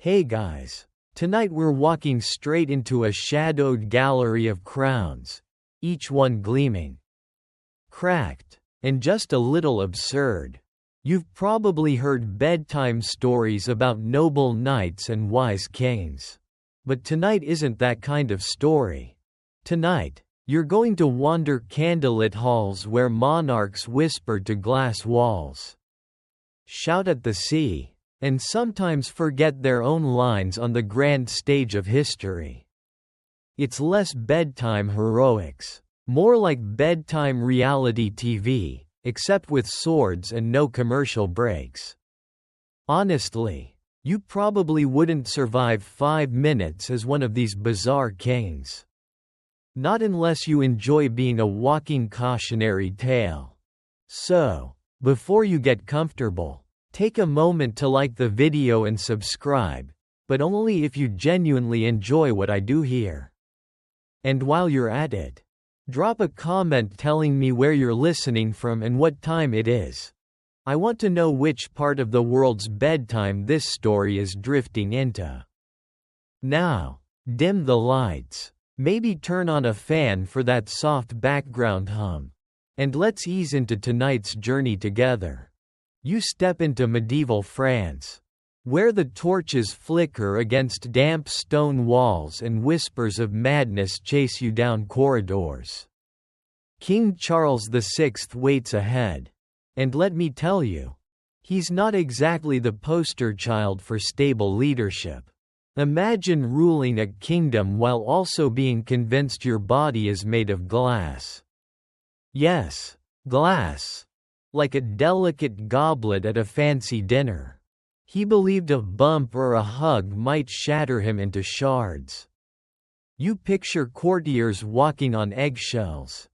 Hey guys. Tonight we're walking straight into a shadowed gallery of crowns, each one gleaming, cracked, and just a little absurd. You've probably heard bedtime stories about noble knights and wise kings. But tonight isn't that kind of story. Tonight, you're going to wander candlelit halls where monarchs whisper to glass walls, shout at the sea, and sometimes forget their own lines on the grand stage of history. It's less bedtime heroics, more like bedtime reality TV, except with swords and no commercial breaks. Honestly, you probably wouldn't survive 5 minutes as one of these bizarre kings. Not unless you enjoy being a walking cautionary tale. So, before you get comfortable, take a moment to like the video and subscribe, but only if you genuinely enjoy what I do here. And while you're at it, drop a comment telling me where you're listening from and what time it is. I want to know which part of the world's bedtime this story is drifting into. Now, dim the lights, maybe turn on a fan for that soft background hum, and let's ease into tonight's journey together. You step into medieval France, where the torches flicker against damp stone walls and whispers of madness chase you down corridors. King Charles VI waits ahead, and let me tell you, he's not exactly the poster child for stable leadership. Imagine ruling a kingdom while also being convinced your body is made of glass. Yes, glass. Like a delicate goblet at a fancy dinner. He believed a bump or a hug might shatter him into shards. You picture courtiers walking on eggshells,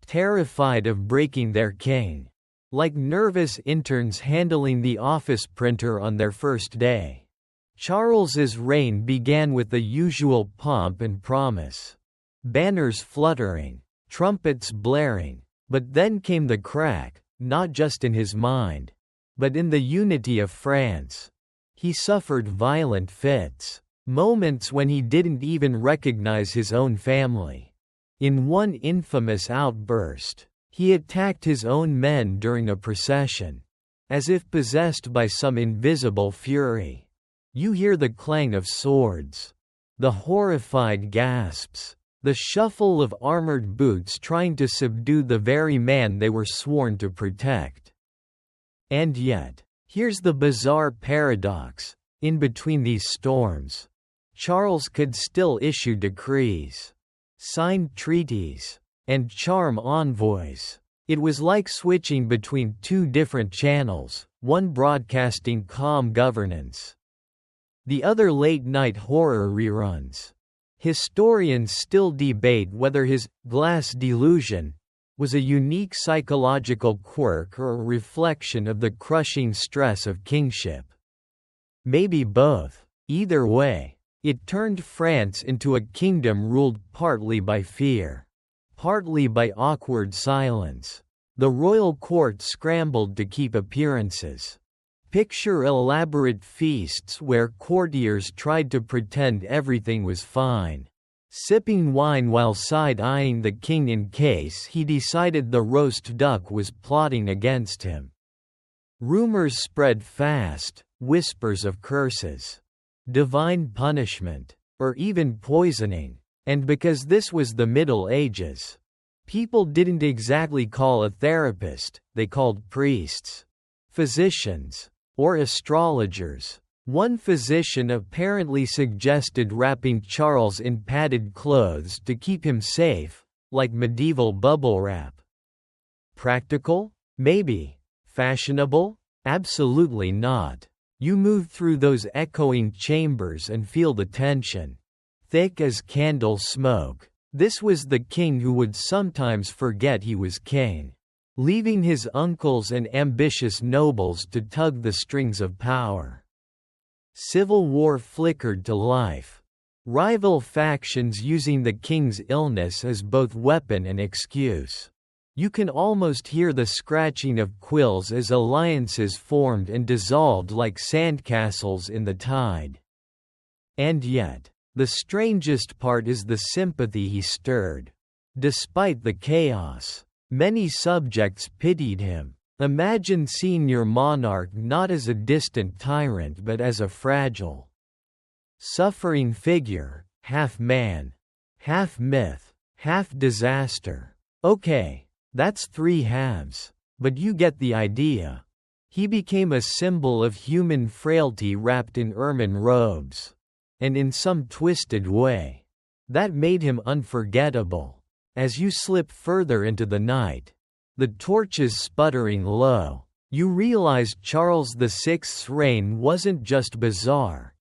terrified of breaking their king, like nervous interns handling the office printer on their first day. Charles's reign began with the usual pomp and promise. Banners fluttering, trumpets blaring, but then came the crack. Not just in his mind, but in the unity of France. He suffered violent fits, moments when he didn't even recognize his own family. In one infamous outburst, he attacked his own men during a procession, as if possessed by some invisible fury. You hear the clang of swords, the horrified gasps, the shuffle of armored boots trying to subdue the very man they were sworn to protect. And yet, here's the bizarre paradox: in between these storms, Charles could still issue decrees, sign treaties, and charm envoys. It was like switching between two different channels, one broadcasting calm governance, the other late-night horror reruns. Historians still debate whether his glass delusion was a unique psychological quirk or a reflection of the crushing stress of kingship. Maybe both. Either way, it turned France into a kingdom ruled partly by fear, partly by awkward silence. The royal court scrambled to keep appearances. Picture elaborate feasts where courtiers tried to pretend everything was fine, sipping wine while side-eyeing the king in case he decided the roast duck was plotting against him. Rumors spread fast, whispers of curses, divine punishment, or even poisoning, and because this was the Middle Ages, people didn't exactly call a therapist, they called priests, physicians, or astrologers. One physician apparently suggested wrapping Charles in padded clothes to keep him safe, like medieval bubble wrap. Practical? Maybe. Fashionable? Absolutely not. You move through those echoing chambers and feel the tension. Thick as candle smoke. This was the king who would sometimes forget he was king, leaving his uncles and ambitious nobles to tug the strings of power. Civil war flickered to life. Rival factions using the king's illness as both weapon and excuse. You can almost hear the scratching of quills as alliances formed and dissolved like sandcastles in the tide. And yet, the strangest part is the sympathy he stirred. Despite the chaos, many subjects pitied him. Imagine seeing your monarch not as a distant tyrant but as a fragile, suffering figure, half man, half myth, half disaster. Okay, that's three halves, but you get the idea. He became a symbol of human frailty wrapped in ermine robes. And in some twisted way, that made him unforgettable. As you slip further into the night, the torches sputtering low, you realize Charles VI's reign wasn't just bizarre.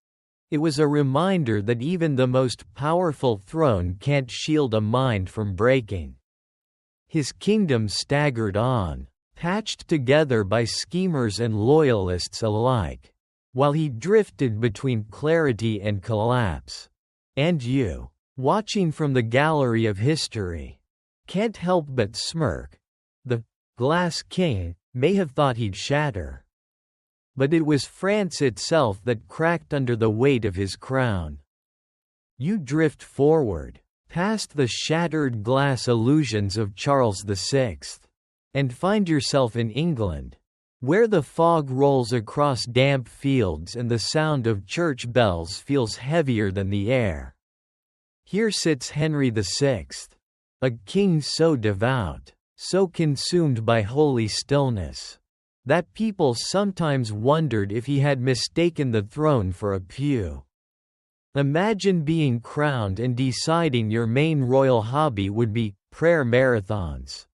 It was a reminder that even the most powerful throne can't shield a mind from breaking. His kingdom staggered on, patched together by schemers and loyalists alike, while he drifted between clarity and collapse. And you, watching from the gallery of history, can't help but smirk. The Glass King may have thought he'd shatter. But it was France itself that cracked under the weight of his crown. You drift forward, past the shattered glass illusions of Charles VI, and find yourself in England, where the fog rolls across damp fields and the sound of church bells feels heavier than the air. Here sits Henry VI, a king so devout, so consumed by holy stillness, that people sometimes wondered if he had mistaken the throne for a pew. Imagine being crowned and deciding your main royal hobby would be prayer marathons.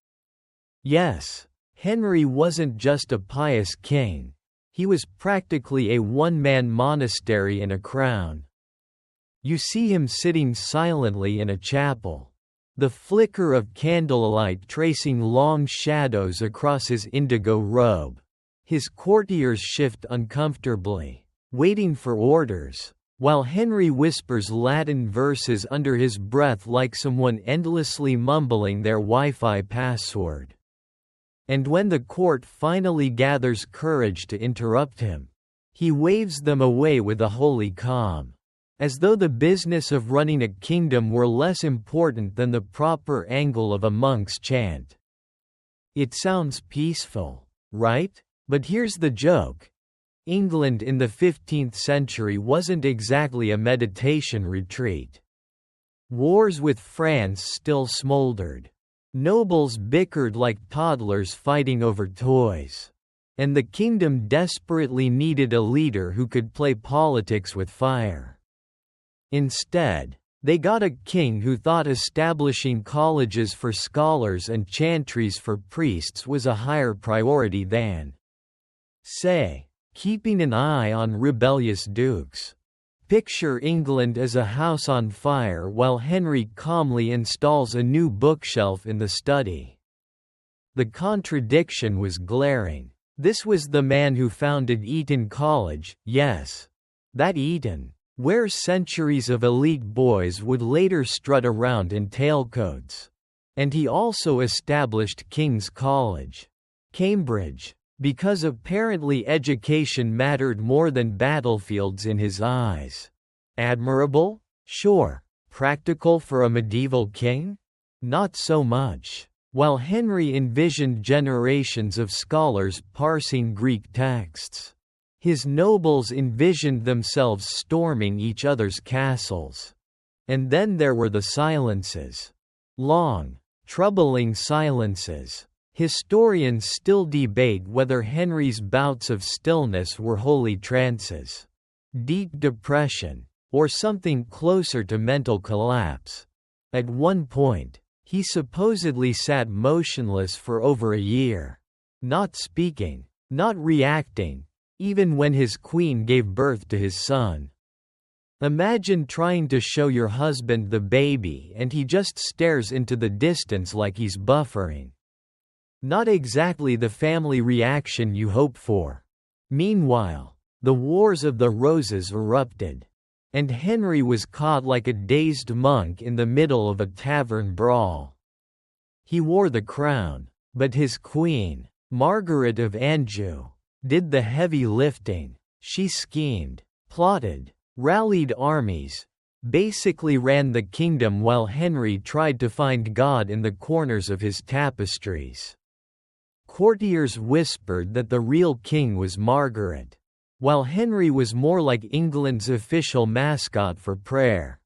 Yes, Henry wasn't just a pious king, he was practically a one-man monastery in a crown. You see him sitting silently in a chapel, the flicker of candlelight tracing long shadows across his indigo robe. His courtiers shift uncomfortably, waiting for orders, while Henry whispers Latin verses under his breath like someone endlessly mumbling their Wi-Fi password. And when the court finally gathers courage to interrupt him, he waves them away with a holy calm, as though the business of running a kingdom were less important than the proper angle of a monk's chant. It sounds peaceful, right? But here's the joke. England in the 15th century wasn't exactly a meditation retreat. Wars with France still smoldered. Nobles bickered like toddlers fighting over toys. And the kingdom desperately needed a leader who could play politics with fire. Instead, they got a king who thought establishing colleges for scholars and chantries for priests was a higher priority than, say, keeping an eye on rebellious dukes. Picture England as a house on fire while Henry calmly installs a new bookshelf in the study. The contradiction was glaring. This was the man who founded Eton College, yes, that Eton, where centuries of elite boys would later strut around in tailcoats. And he also established King's College, Cambridge, because apparently education mattered more than battlefields in his eyes. Admirable? Sure. Practical for a medieval king? Not so much. While Henry envisioned generations of scholars parsing Greek texts, his nobles envisioned themselves storming each other's castles. And then there were the silences. Long, troubling silences. Historians still debate whether Henry's bouts of stillness were holy trances, deep depression, or something closer to mental collapse. At one point, he supposedly sat motionless for over a year, not speaking, not reacting, even when his queen gave birth to his son. Imagine trying to show your husband the baby and he just stares into the distance like he's buffering. Not exactly the family reaction you hope for. Meanwhile, the Wars of the Roses erupted, and Henry was caught like a dazed monk in the middle of a tavern brawl. He wore the crown, but his queen, Margaret of Anjou, did the heavy lifting. She schemed, plotted, rallied armies, basically ran the kingdom while Henry tried to find God in the corners of his tapestries. Courtiers whispered that the real king was Margaret, while Henry was more like England's official mascot for prayer.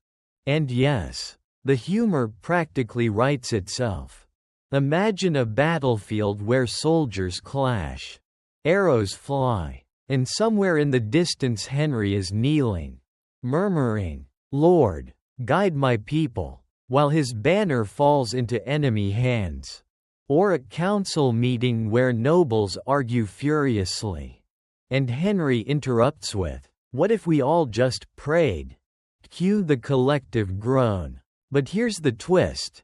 And yes, the humor practically writes itself. Imagine a battlefield where soldiers clash, arrows fly, and somewhere in the distance Henry is kneeling, murmuring, "Lord, guide my people," while his banner falls into enemy hands. Or a council meeting where nobles argue furiously, and Henry interrupts with, "What if we all just prayed?" Cue the collective groan. But here's the twist.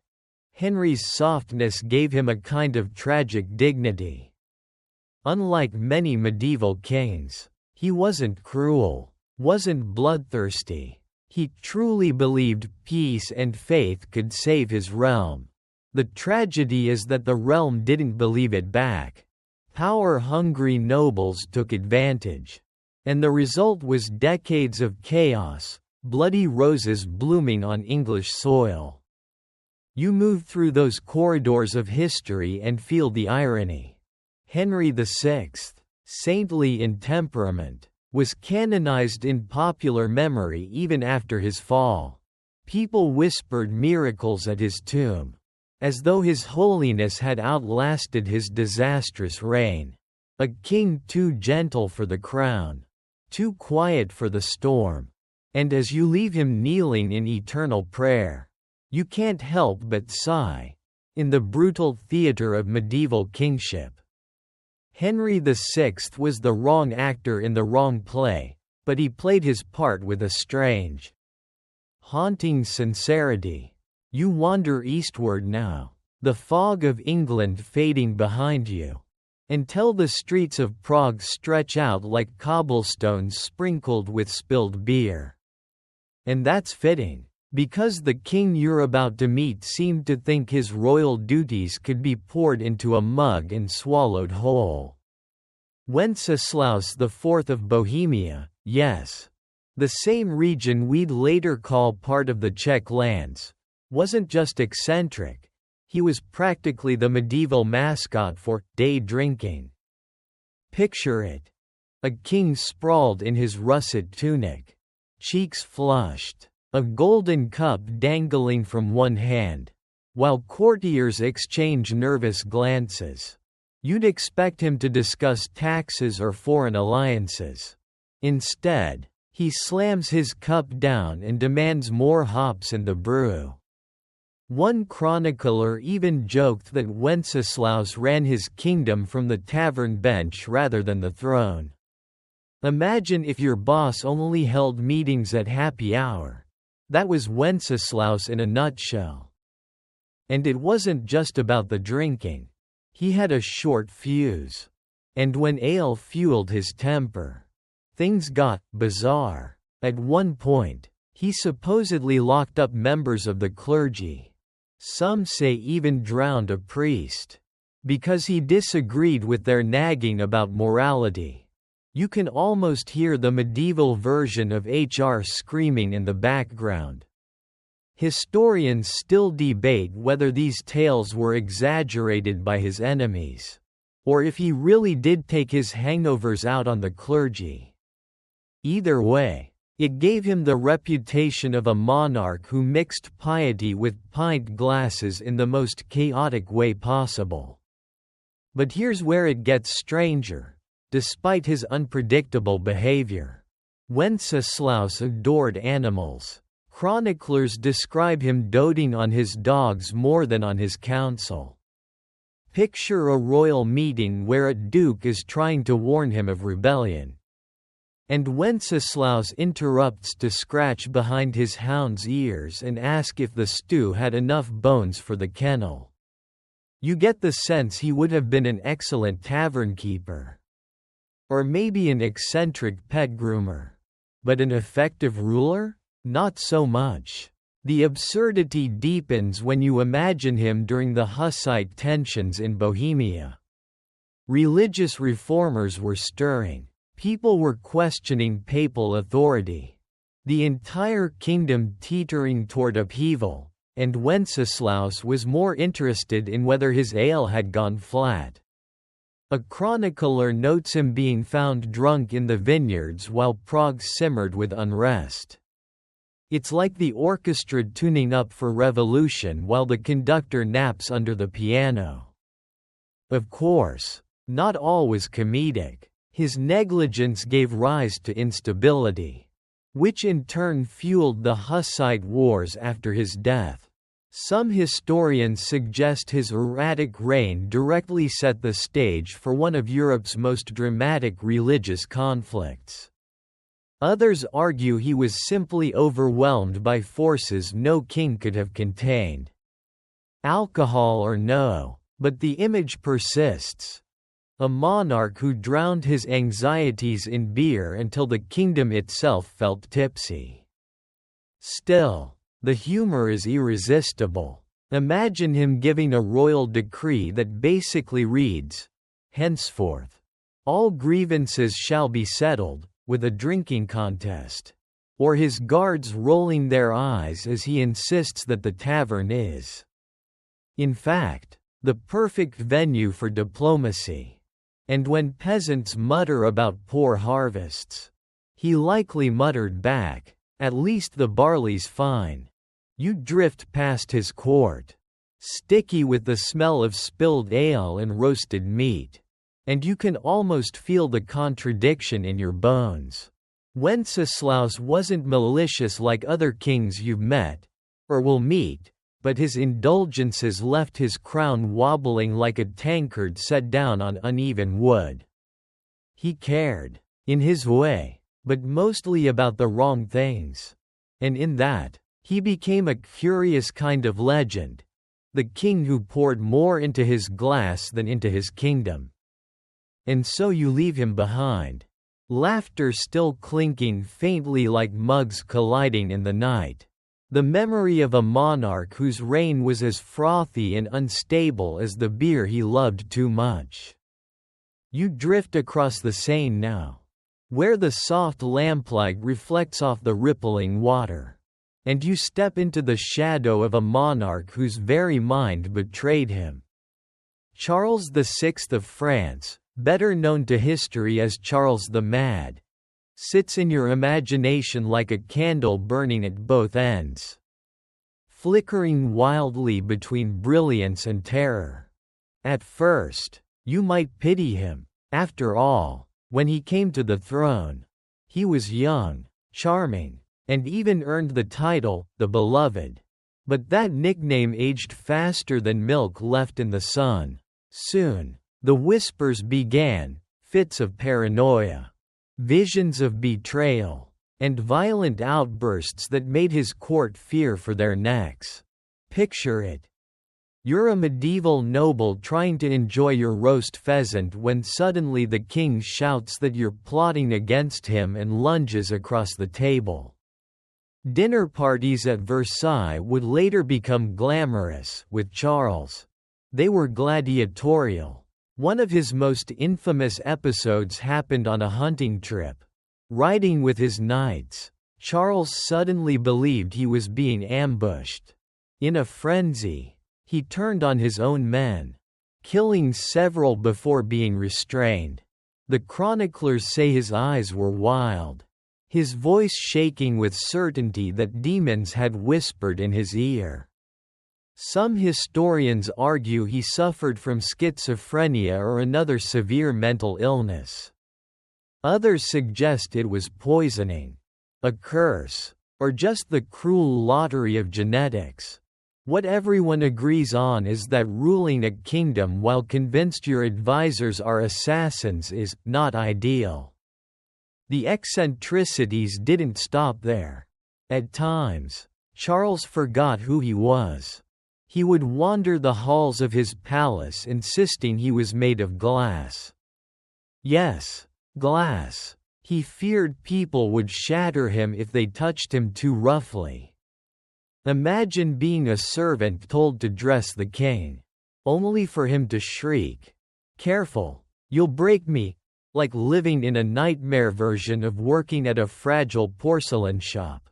Henry's softness gave him a kind of tragic dignity. Unlike many medieval kings, he wasn't cruel, wasn't bloodthirsty. He truly believed peace and faith could save his realm. The tragedy is that the realm didn't believe it back. Power-hungry nobles took advantage. And the result was decades of chaos, bloody roses blooming on English soil. You move through those corridors of history and feel the irony. Henry VI, saintly in temperament, was canonized in popular memory even after his fall. People whispered miracles at his tomb, as though his holiness had outlasted his disastrous reign. A king too gentle for the crown, too quiet for the storm. And as you leave him kneeling in eternal prayer, you can't help but sigh. In the brutal theater of medieval kingship, Henry VI was the wrong actor in the wrong play, but he played his part with a strange, haunting sincerity. You wander eastward now, the fog of England fading behind you, until the streets of Prague stretch out like cobblestones sprinkled with spilled beer. And that's fitting, because the king you're about to meet seemed to think his royal duties could be poured into a mug and swallowed whole. Wenceslaus IV of Bohemia, yes, the same region we'd later call part of the Czech lands, wasn't just eccentric, he was practically the medieval mascot for day drinking. Picture it. A king sprawled in his russet tunic, cheeks flushed, a golden cup dangling from one hand, while courtiers exchange nervous glances. You'd expect him to discuss taxes or foreign alliances. Instead, he slams his cup down and demands more hops in the brew. One chronicler even joked that Wenceslaus ran his kingdom from the tavern bench rather than the throne. Imagine if your boss only held meetings at happy hour. That was Wenceslaus in a nutshell. And it wasn't just about the drinking. He had a short fuse. And when ale fueled his temper, things got bizarre. At one point, he supposedly locked up members of the clergy. Some say even drowned a priest, because he disagreed with their nagging about morality. You can almost hear the medieval version of HR screaming in the background. Historians still debate whether these tales were exaggerated by his enemies, or if he really did take his hangovers out on the clergy. Either way, it gave him the reputation of a monarch who mixed piety with pint glasses in the most chaotic way possible. But here's where it gets stranger. Despite his unpredictable behavior, Wenceslaus adored animals. Chroniclers describe him doting on his dogs more than on his council. Picture a royal meeting where a duke is trying to warn him of rebellion, and Wenceslaus interrupts to scratch behind his hound's ears and ask if the stew had enough bones for the kennel. You get the sense he would have been an excellent tavern keeper. Or maybe an eccentric pet groomer. But an effective ruler? Not so much. The absurdity deepens when you imagine him during the Hussite tensions in Bohemia. Religious reformers were stirring. People were questioning papal authority. the entire kingdom teetering toward upheaval, and Wenceslaus was more interested in whether his ale had gone flat. A chronicler notes him being found drunk in the vineyards while Prague simmered with unrest. It's like the orchestra tuning up for revolution while the conductor naps under the piano. Of course, not all was comedic. His negligence gave rise to instability, which in turn fueled the Hussite wars after his death. Some historians suggest his erratic reign directly set the stage for one of Europe's most dramatic religious conflicts. Others argue he was simply overwhelmed by forces no king could have contained. Alcohol or no, but the image persists. A monarch who drowned his anxieties in beer until the kingdom itself felt tipsy. Still, the humor is irresistible. Imagine him giving a royal decree that basically reads, "Henceforth, all grievances shall be settled," with a drinking contest. Or his guards rolling their eyes as he insists that the tavern is, in fact, the perfect venue for diplomacy. And when peasants mutter about poor harvests, he likely muttered back, "At least the barley's fine." You drift past his court, sticky with the smell of spilled ale and roasted meat, and you can almost feel the contradiction in your bones. Wenceslaus wasn't malicious like other kings you've met, or will meet, but his indulgences left his crown wobbling like a tankard set down on uneven wood. He cared, in his way, but mostly about the wrong things. And in that, he became a curious kind of legend, the king who poured more into his glass than into his kingdom. And so you leave him behind, laughter still clinking faintly like mugs colliding in the night. The memory of a monarch whose reign was as frothy and unstable as the beer he loved too much. You drift across the Seine now, where the soft lamplight reflects off the rippling water, and you step into the shadow of a monarch whose very mind betrayed him. Charles VI of France, better known to history as Charles the Mad, sits in your imagination like a candle burning at both ends, flickering wildly between brilliance and terror. At first, you might pity him. After all, when he came to the throne, he was young, charming, and even earned the title, the Beloved. But that nickname aged faster than milk left in the sun. Soon, the whispers began, fits of paranoia, visions of betrayal, and violent outbursts that made his court fear for their necks. Picture it. You're a medieval noble trying to enjoy your roast pheasant when suddenly the king shouts that you're plotting against him and lunges across the table. Dinner parties at Versailles would later become glamorous. With Charles, they were gladiatorial. One of his most infamous episodes happened on a hunting trip. Riding with his knights, Charles suddenly believed he was being ambushed. In a frenzy, he turned on his own men, killing several before being restrained. The chroniclers say his eyes were wild, his voice shaking with certainty that demons had whispered in his ear. Some historians argue he suffered from schizophrenia or another severe mental illness. Others suggest it was poisoning, a curse, or just the cruel lottery of genetics. What everyone agrees on is that ruling a kingdom while convinced your advisors are assassins is not ideal. The eccentricities didn't stop there. At times, Charles forgot who he was. He would wander the halls of his palace insisting he was made of glass. Yes, glass. He feared people would shatter him if they touched him too roughly. Imagine being a servant told to dress the king, only for him to shriek, "Careful, you'll break me," like living in a nightmare version of working at a fragile porcelain shop.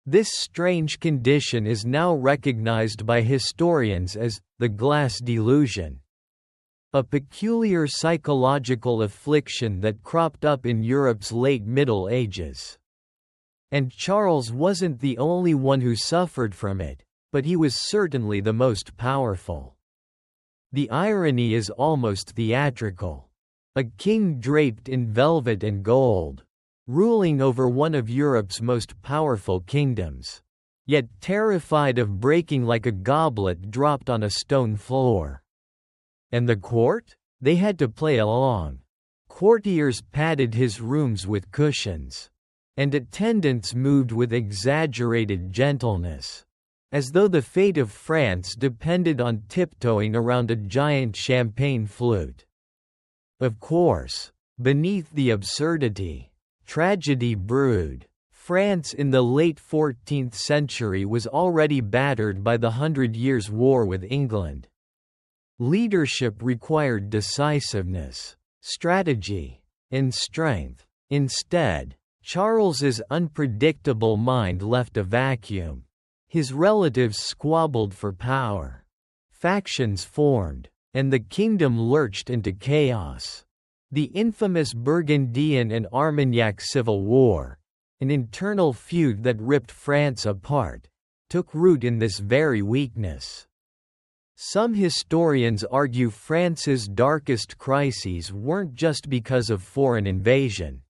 This strange condition is now recognized by historians as the glass delusion, a peculiar psychological affliction that cropped up in Europe's late Middle Ages. And Charles wasn't the only one who suffered from it, but he was certainly the most powerful. The irony is almost theatrical. A king draped in velvet and gold, ruling over one of Europe's most powerful kingdoms, yet terrified of breaking like a goblet dropped on a stone floor. And the court? They had to play along. Courtiers padded his rooms with cushions, and attendants moved with exaggerated gentleness, as though the fate of France depended on tiptoeing around a giant champagne flute. Of course, beneath the absurdity, tragedy brewed. France in the late 14th century was already battered by the 100 Years' War with England. Leadership required decisiveness, strategy, and strength. Instead, Charles's unpredictable mind left a vacuum. His relatives squabbled for power. Factions formed, and the kingdom lurched into chaos. The infamous Burgundian and Armagnac Civil War, an internal feud that ripped France apart, took root in this very weakness. Some historians argue France's darkest crises weren't just because of foreign invasion,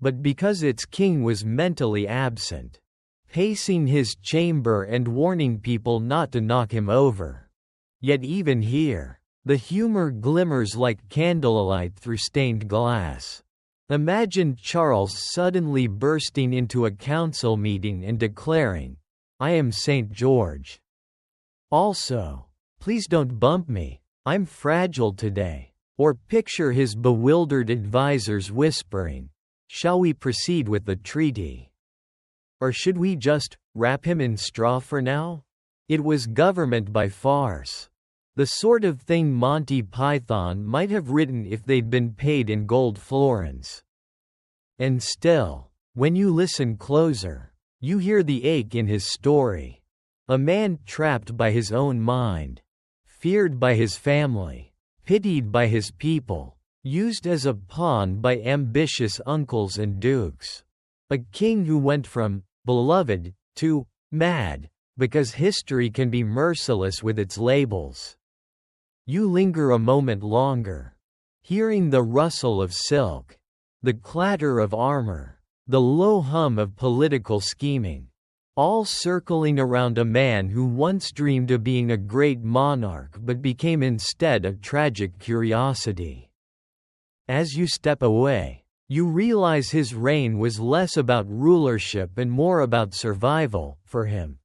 but because its king was mentally absent, pacing his chamber and warning people not to knock him over. Yet even here, the humor glimmers like candlelight through stained glass. Imagine Charles suddenly bursting into a council meeting and declaring, "I am St. George. Also, please don't bump me, I'm fragile today." Or picture his bewildered advisors whispering, "Shall we proceed with the treaty? Or should we just wrap him in straw for now?" It was government by farce. The sort of thing Monty Python might have written if they'd been paid in gold florins. And still, when you listen closer, you hear the ache in his story. A man trapped by his own mind, feared by his family, pitied by his people, used as a pawn by ambitious uncles and dukes. A king who went from beloved to mad, because history can be merciless with its labels. You linger a moment longer, hearing the rustle of silk, the clatter of armor, the low hum of political scheming, all circling around a man who once dreamed of being a great monarch but became instead a tragic curiosity. As you step away, you realize his reign was less about rulership and more about survival, for him.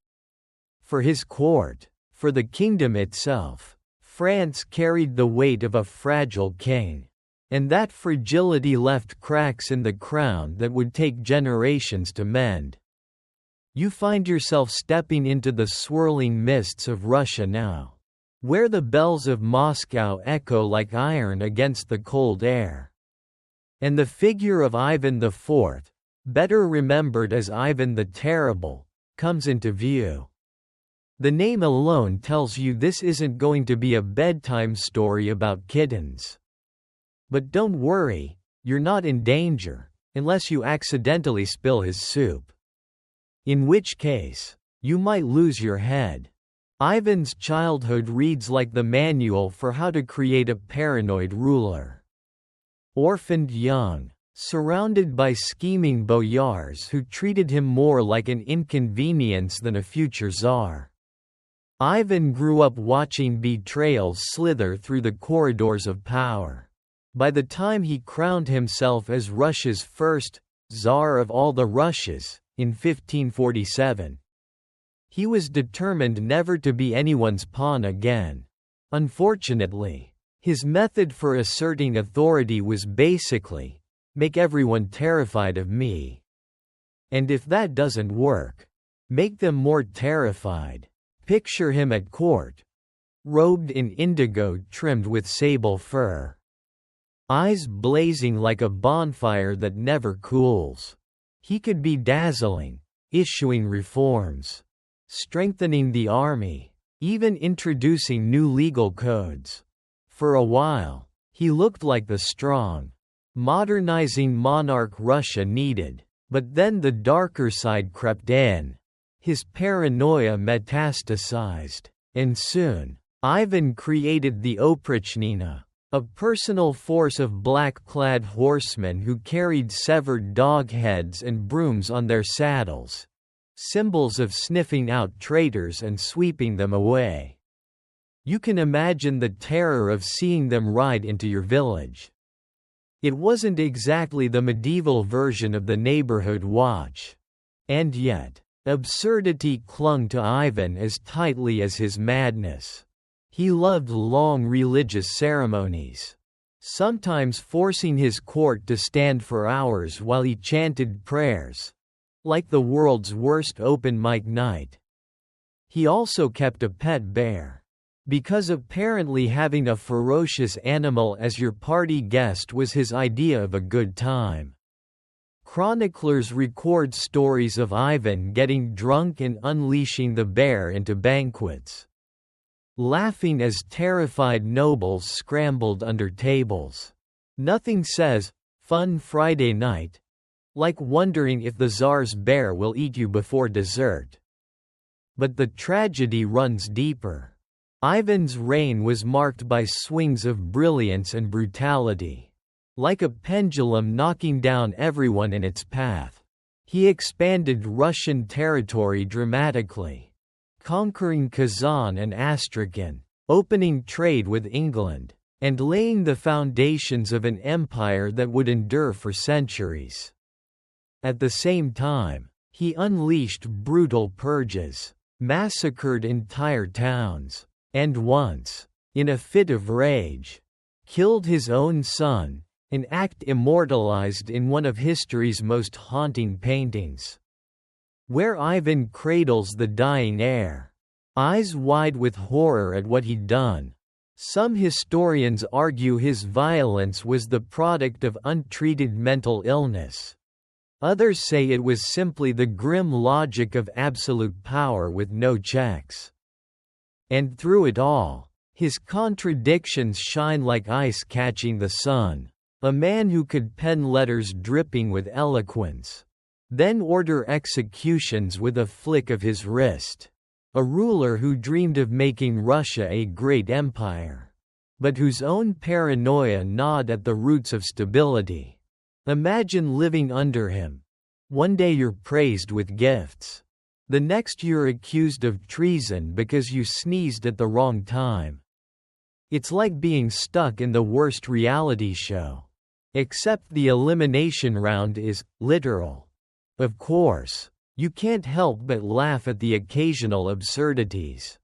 For his court, for the kingdom itself, France carried the weight of a fragile king. And that fragility left cracks in the crown that would take generations to mend. You find yourself stepping into the swirling mists of Russia now, where the bells of Moscow echo like iron against the cold air. And the figure of Ivan IV, better remembered as Ivan the Terrible, comes into view. The name alone tells you this isn't going to be a bedtime story about kittens. But don't worry, you're not in danger, unless you accidentally spill his soup. In which case, you might lose your head. Ivan's childhood reads like the manual for how to create a paranoid ruler. Orphaned young, surrounded by scheming boyars who treated him more like an inconvenience than a future czar. Ivan grew up watching betrayals slither through the corridors of power. By the time he crowned himself as Russia's first Tsar of all the Russias, in 1547, he was determined never to be anyone's pawn again. Unfortunately, his method for asserting authority was basically, make everyone terrified of me. And if that doesn't work, make them more terrified. Picture him at court, robed in indigo trimmed with sable fur. eyes blazing like a bonfire that never cools. He could be dazzling, issuing reforms, strengthening the army, even introducing new legal codes. For a while, he looked like the strong, modernizing monarch Russia needed, but then the darker side crept in. His paranoia metastasized, and soon, Ivan created the Oprichnina, a personal force of black-clad horsemen who carried severed dog heads and brooms on their saddles, symbols of sniffing out traitors and sweeping them away. You can imagine the terror of seeing them ride into your village. It wasn't exactly the medieval version of the neighborhood watch. And yet, absurdity clung to Ivan as tightly as his madness. He loved long religious ceremonies, sometimes forcing his court to stand for hours while he chanted prayers, like the world's worst open mic night. He also kept a pet bear, because apparently having a ferocious animal as your party guest was his idea of a good time. Chroniclers record stories of Ivan getting drunk and unleashing the bear into banquets, laughing as terrified nobles scrambled under tables. Nothing says, "Fun Friday night," like wondering if the Tsar's bear will eat you before dessert. But the tragedy runs deeper. Ivan's reign was marked by swings of brilliance and brutality, like a pendulum knocking down everyone in its path. He expanded Russian territory dramatically, conquering Kazan and Astrakhan, opening trade with England, and laying the foundations of an empire that would endure for centuries. At the same time, he unleashed brutal purges, massacred entire towns, and once, in a fit of rage, killed his own son, an act immortalized in one of history's most haunting paintings, where Ivan cradles the dying heir, eyes wide with horror at what he'd done. Some historians argue his violence was the product of untreated mental illness. Others say it was simply the grim logic of absolute power with no checks. And through it all, his contradictions shine like ice catching the sun. A man who could pen letters dripping with eloquence, then order executions with a flick of his wrist. A ruler who dreamed of making Russia a great empire, but whose own paranoia gnawed at the roots of stability. Imagine living under him. One day you're praised with gifts. The next you're accused of treason because you sneezed at the wrong time. It's like being stuck in the worst reality show. Except the elimination round is literal. Of course, you can't help but laugh at the occasional absurdities.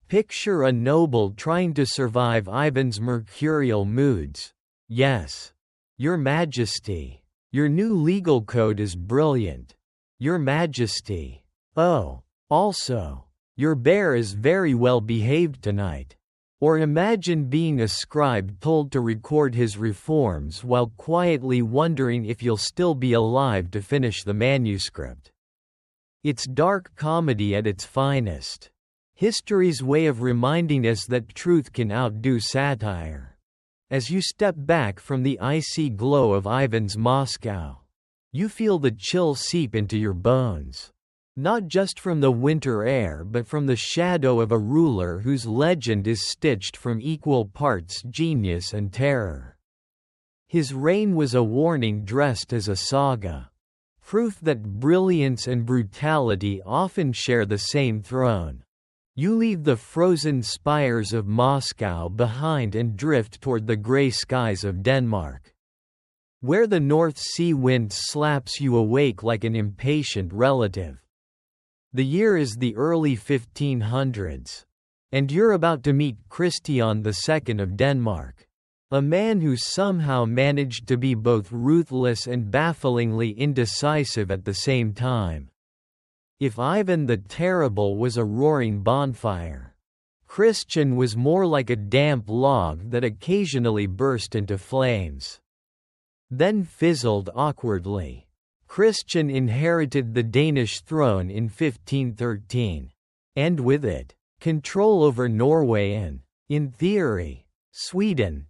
Picture a noble trying to survive Ivan's mercurial moods. Yes, Your Majesty, your new legal code is brilliant. Your Majesty. Oh, also, your bear is very well behaved tonight. Or imagine being a scribe told to record his reforms while quietly wondering if you'll still be alive to finish the manuscript. It's dark comedy at its finest. History's way of reminding us that truth can outdo satire. As you step back from the icy glow of Ivan's Moscow, you feel the chill seep into your bones. Not just from the winter air but from the shadow of a ruler whose legend is stitched from equal parts genius and terror. His reign was a warning dressed as a saga. Proof that brilliance and brutality often share the same throne. You leave the frozen spires of Moscow behind and drift toward the grey skies of Denmark, where the North Sea wind slaps you awake like an impatient relative. The year is the early 1500s, and you're about to meet Christian II of Denmark, a man who somehow managed to be both ruthless and bafflingly indecisive at the same time. If Ivan the Terrible was a roaring bonfire, Christian was more like a damp log that occasionally burst into flames, then fizzled awkwardly. Christian inherited the Danish throne in 1513, and with it, control over Norway and, in theory, Sweden,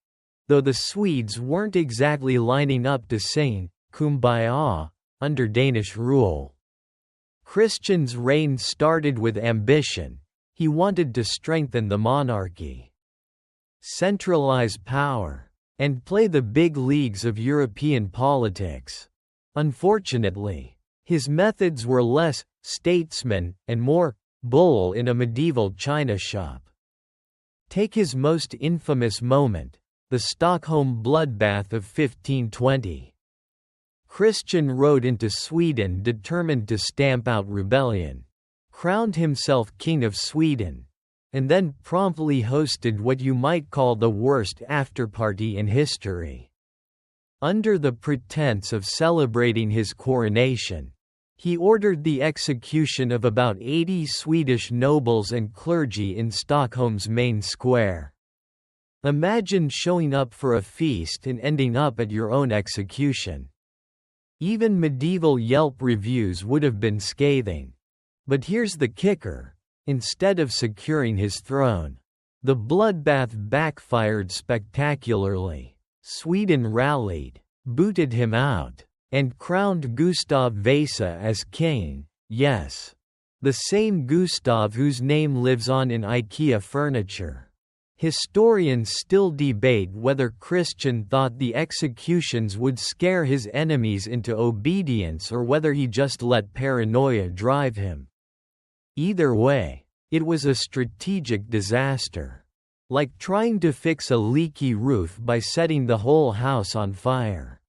though the Swedes weren't exactly lining up to sing "Kumbaya" under Danish rule. Christian's reign started with ambition. He wanted to strengthen the monarchy, centralize power, and play the big leagues of European politics. Unfortunately, his methods were less statesman and more bull in a medieval china shop. Take his most infamous moment, the Stockholm bloodbath of 1520. Christian rode into Sweden determined to stamp out rebellion, crowned himself King of Sweden, and then promptly hosted what you might call the worst afterparty in history. Under the pretense of celebrating his coronation, he ordered the execution of about 80 Swedish nobles and clergy in Stockholm's main square. Imagine showing up for a feast and ending up at your own execution. Even medieval Yelp reviews would have been scathing. But here's the kicker: instead of securing his throne, the bloodbath backfired spectacularly. Sweden rallied, booted him out, and crowned Gustav Vasa as king. Yes, the same Gustav whose name lives on in IKEA furniture. Historians still debate whether Christian thought the executions would scare his enemies into obedience or whether he just let paranoia drive him. Either way, it was a strategic disaster. Like trying to fix a leaky roof by setting the whole house on fire.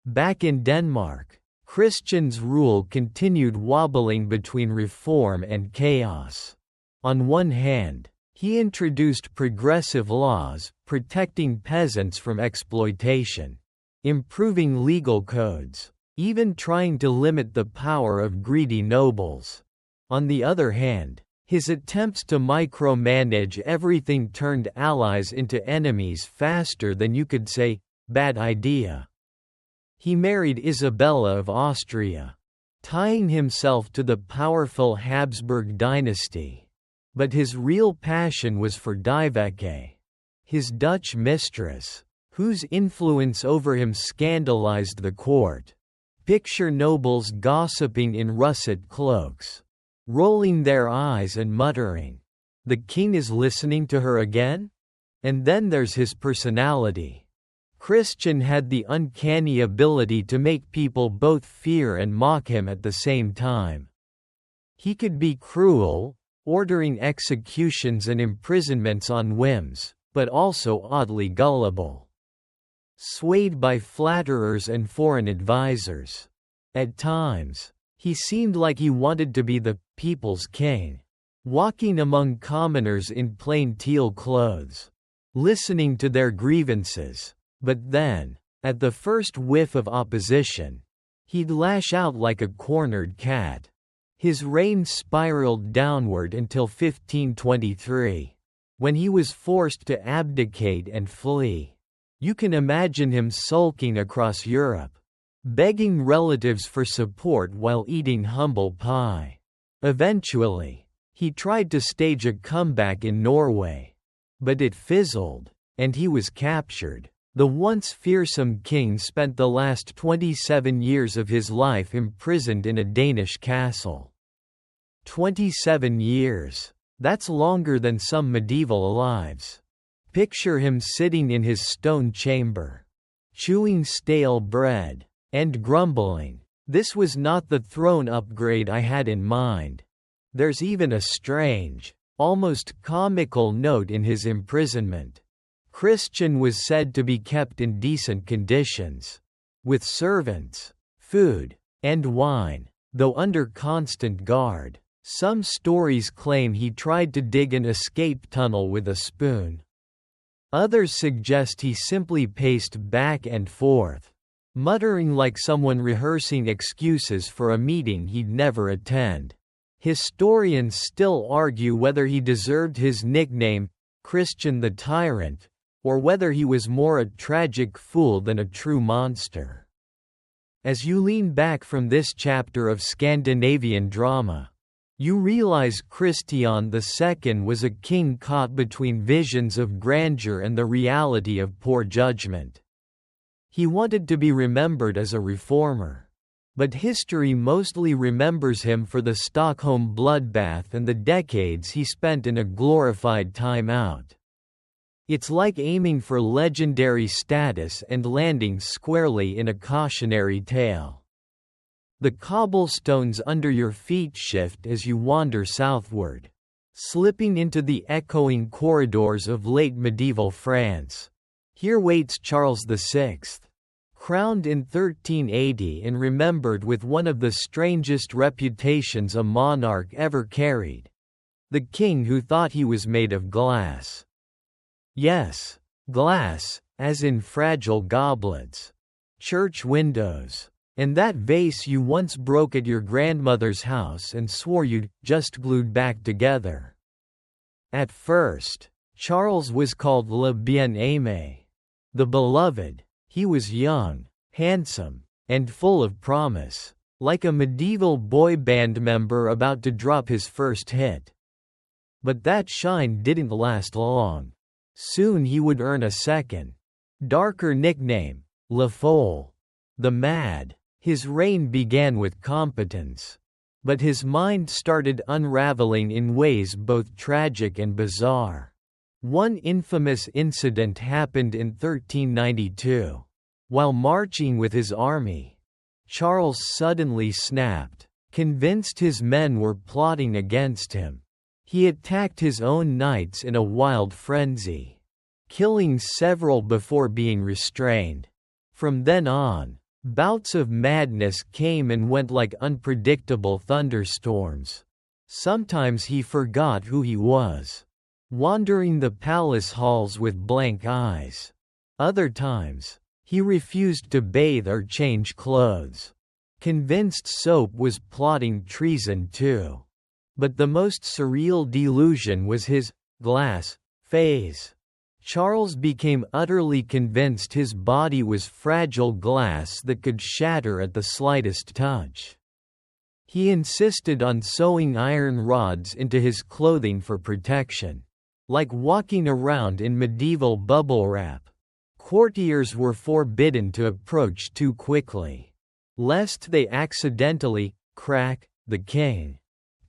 Back in Denmark, Christian's rule continued wobbling between reform and chaos. On one hand, he introduced progressive laws, protecting peasants from exploitation, improving legal codes, even trying to limit the power of greedy nobles. On the other hand, his attempts to micromanage everything turned allies into enemies faster than you could say, "Bad idea." He married Isabella of Austria, tying himself to the powerful Habsburg dynasty. But his real passion was for Dyveke, his Dutch mistress, whose influence over him scandalized the court. Picture nobles gossiping in russet cloaks, rolling their eyes and muttering, "The king is listening to her again?" And then there's his personality. Christian had the uncanny ability to make people both fear and mock him at the same time. He could be cruel, ordering executions and imprisonments on whims, but also oddly gullible. Swayed by flatterers and foreign advisors. At times, he seemed like he wanted to be the people's king, walking among commoners in plain teal clothes, listening to their grievances, but then, at the first whiff of opposition, he'd lash out like a cornered cat. His reign spiraled downward until 1523, when he was forced to abdicate and flee. You can imagine him sulking across Europe, begging relatives for support while eating humble pie. Eventually, he tried to stage a comeback in Norway. But it fizzled, and he was captured. The once fearsome king spent the last 27 years of his life imprisoned in a Danish castle. 27 years. That's longer than some medieval lives. Picture him sitting in his stone chamber, chewing stale bread, and grumbling, "This was not the throne upgrade I had in mind." There's even a strange, almost comical note in his imprisonment. Christian was said to be kept in decent conditions, with servants, food, and wine, though under constant guard. Some stories claim he tried to dig an escape tunnel with a spoon. Others suggest he simply paced back and forth, muttering like someone rehearsing excuses for a meeting he'd never attend. Historians still argue whether he deserved his nickname, Christian the Tyrant, or whether he was more a tragic fool than a true monster. As you lean back from this chapter of Scandinavian drama, you realize Christian II was a king caught between visions of grandeur and the reality of poor judgment. He wanted to be remembered as a reformer. But history mostly remembers him for the Stockholm bloodbath and the decades he spent in a glorified timeout. It's like aiming for legendary status and landing squarely in a cautionary tale. The cobblestones under your feet shift as you wander southward, slipping into the echoing corridors of late medieval France. Here waits Charles VI, crowned in 1380 and remembered with one of the strangest reputations a monarch ever carried: the king who thought he was made of glass. Yes, glass, as in fragile goblets, church windows, and that vase you once broke at your grandmother's house and swore you'd just glued back together. At first, Charles was called Le Bien-Aimé, the beloved. He was young, handsome, and full of promise, like a medieval boy band member about to drop his first hit. But that shine didn't last long. Soon he would earn a second, darker nickname, Le Folle, the Mad. His reign began with competence, but his mind started unraveling in ways both tragic and bizarre. One infamous incident happened in 1392. While marching with his army, Charles suddenly snapped. Convinced his men were plotting against him, he attacked his own knights in a wild frenzy, killing several before being restrained. From then on, bouts of madness came and went like unpredictable thunderstorms. Sometimes he forgot who he was, wandering the palace halls with blank eyes. Other times, he refused to bathe or change clothes, convinced soap was plotting treason too. But the most surreal delusion was his glass phase. Charles became utterly convinced his body was fragile glass that could shatter at the slightest touch. He insisted on sewing iron rods into his clothing for protection, like walking around in medieval bubble wrap. Courtiers were forbidden to approach too quickly, lest they accidentally crack the king.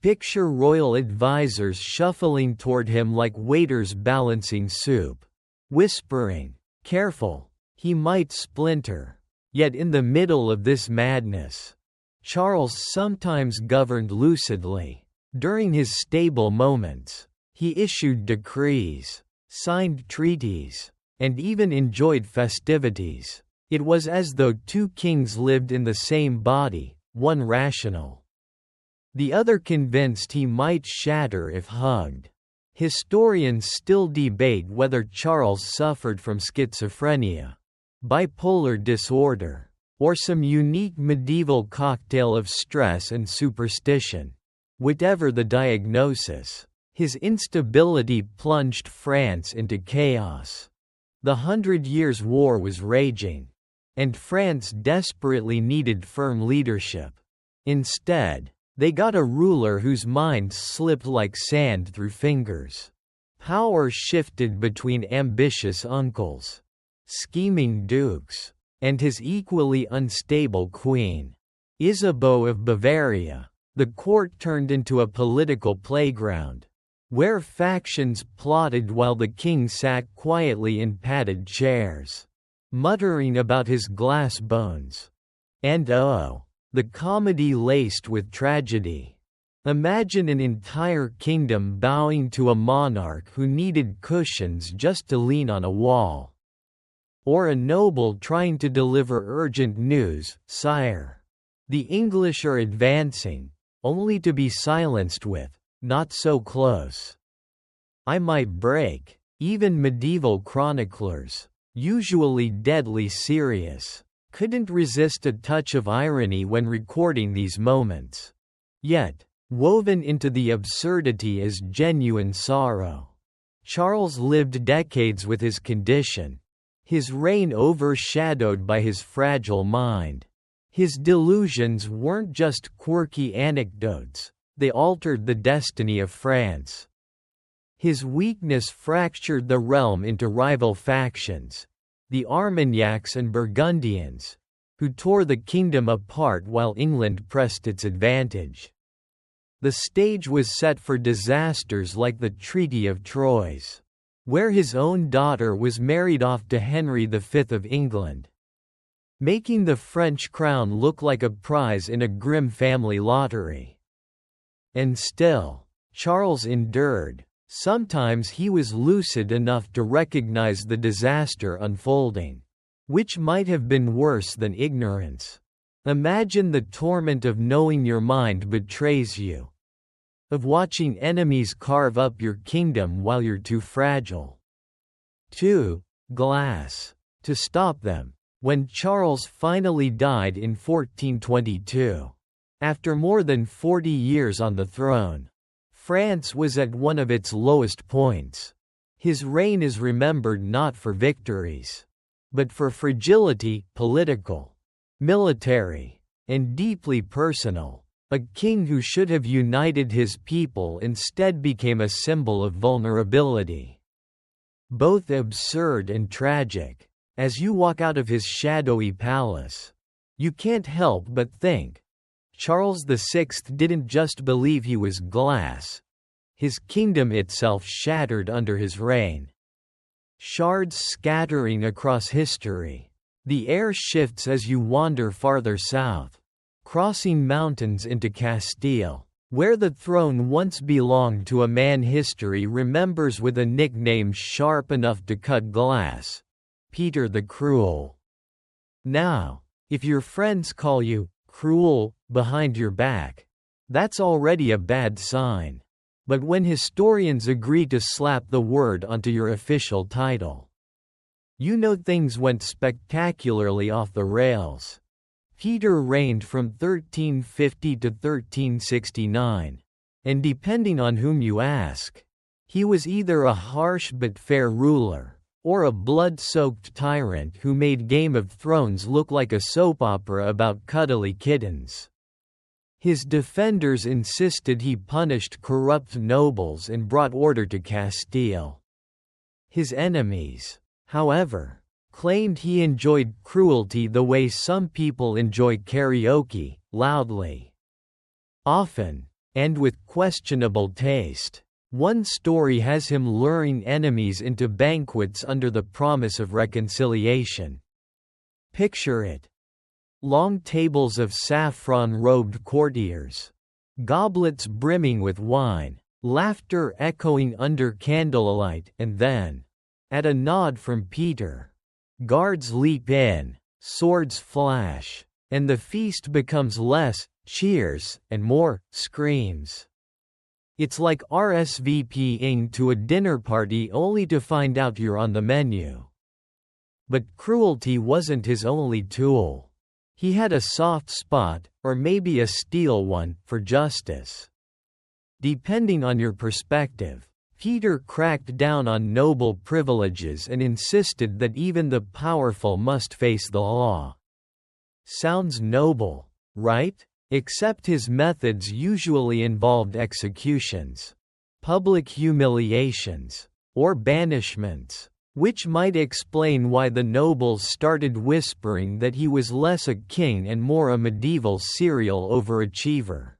Picture royal advisors shuffling toward him like waiters balancing soup, whispering, "Careful, he might splinter." Yet in the middle of this madness, Charles sometimes governed lucidly. During his stable moments, he issued decrees, signed treaties, and even enjoyed festivities. It was as though two kings lived in the same body, one rational, the other convinced he might shatter if hugged. Historians still debate whether Charles suffered from schizophrenia, bipolar disorder, or some unique medieval cocktail of stress and superstition. Whatever the diagnosis, his instability plunged France into chaos. The 100 Years' War was raging, and France desperately needed firm leadership. Instead, they got a ruler whose mind slipped like sand through fingers. Power shifted between ambitious uncles, scheming dukes, and his equally unstable queen, Isabeau of Bavaria. The court turned into a political playground, where factions plotted while the king sat quietly in padded chairs, muttering about his glass bones. And oh, the comedy laced with tragedy. Imagine an entire kingdom bowing to a monarch who needed cushions just to lean on a wall. Or a noble trying to deliver urgent news, "Sire, the English are advancing," only to be silenced with, "Not so close. I might break." Even medieval chroniclers, usually deadly serious, couldn't resist a touch of irony when recording these moments. Yet, woven into the absurdity as genuine sorrow. Charles lived decades with his condition, his reign overshadowed by his fragile mind. His delusions weren't just quirky anecdotes, they altered the destiny of France. His weakness fractured the realm into rival factions, the Armagnacs and Burgundians, who tore the kingdom apart while England pressed its advantage. The stage was set for disasters like the Treaty of Troyes, where his own daughter was married off to Henry V of England, making the French crown look like a prize in a grim family lottery. And still, Charles endured. Sometimes he was lucid enough to recognize the disaster unfolding, which might have been worse than ignorance. Imagine the torment of knowing your mind betrays you, of watching enemies carve up your kingdom while you're too fragile. 2. Glass. To stop them. When Charles finally died in 1422, after more than 40 years on the throne, France was at one of its lowest points. His reign is remembered not for victories, but for fragility, political, military, and deeply personal. A king who should have united his people instead became a symbol of vulnerability. Both absurd and tragic. As you walk out of his shadowy palace, you can't help but think, Charles VI didn't just believe he was glass. His kingdom itself shattered under his reign. Shards scattering across history. The air shifts as you wander farther south, crossing mountains into Castile, where the throne once belonged to a man history remembers with a nickname sharp enough to cut glass: Peter the Cruel. Now, if your friends call you cruel behind your back, that's already a bad sign. But when historians agree to slap the word onto your official title, you know things went spectacularly off the rails. Peter reigned from 1350 to 1369, and depending on whom you ask, he was either a harsh but fair ruler, or a blood-soaked tyrant who made Game of Thrones look like a soap opera about cuddly kittens. His defenders insisted he punished corrupt nobles and brought order to Castile. His enemies, however, claimed he enjoyed cruelty the way some people enjoy karaoke, loudly. Often, and with questionable taste. One story has him luring enemies into banquets under the promise of reconciliation. Picture it. Long tables of saffron-robed courtiers, goblets brimming with wine, laughter echoing under candlelight, and then, at a nod from Peter, guards leap in, swords flash, and the feast becomes less cheers and more screams. It's like RSVPing to a dinner party only to find out you're on the menu. But cruelty wasn't his only tool. He had a soft spot, or maybe a steel one, for justice. Depending on your perspective, Peter cracked down on noble privileges and insisted that even the powerful must face the law. Sounds noble, right? Except his methods usually involved executions, public humiliations, or banishments, which might explain why the nobles started whispering that he was less a king and more a medieval serial overachiever.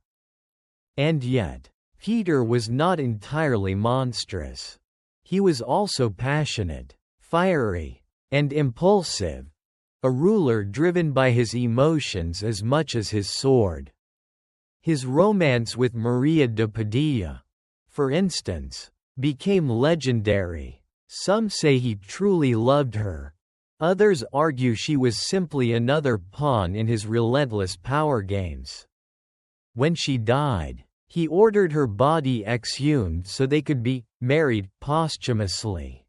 And yet, Peter was not entirely monstrous. He was also passionate, fiery, and impulsive, a ruler driven by his emotions as much as his sword. His romance with Maria de Padilla, for instance, became legendary. Some say he truly loved her. Others argue she was simply another pawn in his relentless power games. When she died, he ordered her body exhumed so they could be married posthumously.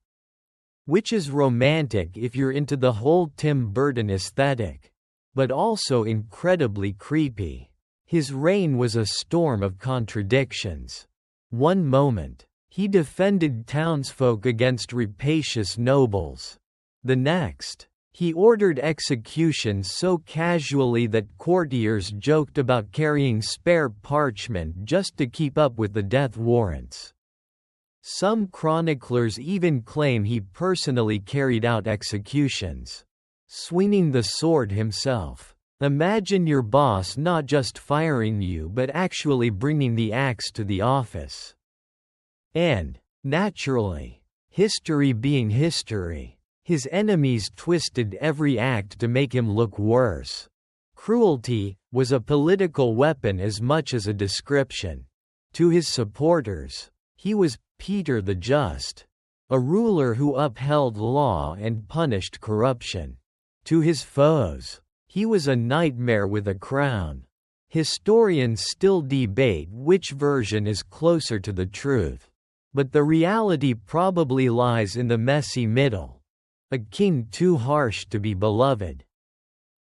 Which is romantic if you're into the whole Tim Burton aesthetic, but also incredibly creepy. His reign was a storm of contradictions. One moment, he defended townsfolk against rapacious nobles. The next, he ordered executions so casually that courtiers joked about carrying spare parchment just to keep up with the death warrants. Some chroniclers even claim he personally carried out executions, swinging the sword himself. Imagine your boss not just firing you but actually bringing the axe to the office. And, naturally, history being history, his enemies twisted every act to make him look worse. Cruelty was a political weapon as much as a description. To his supporters, he was Peter the Just, a ruler who upheld law and punished corruption. To his foes, he was a nightmare with a crown. Historians still debate which version is closer to the truth, but the reality probably lies in the messy middle. A king too harsh to be beloved,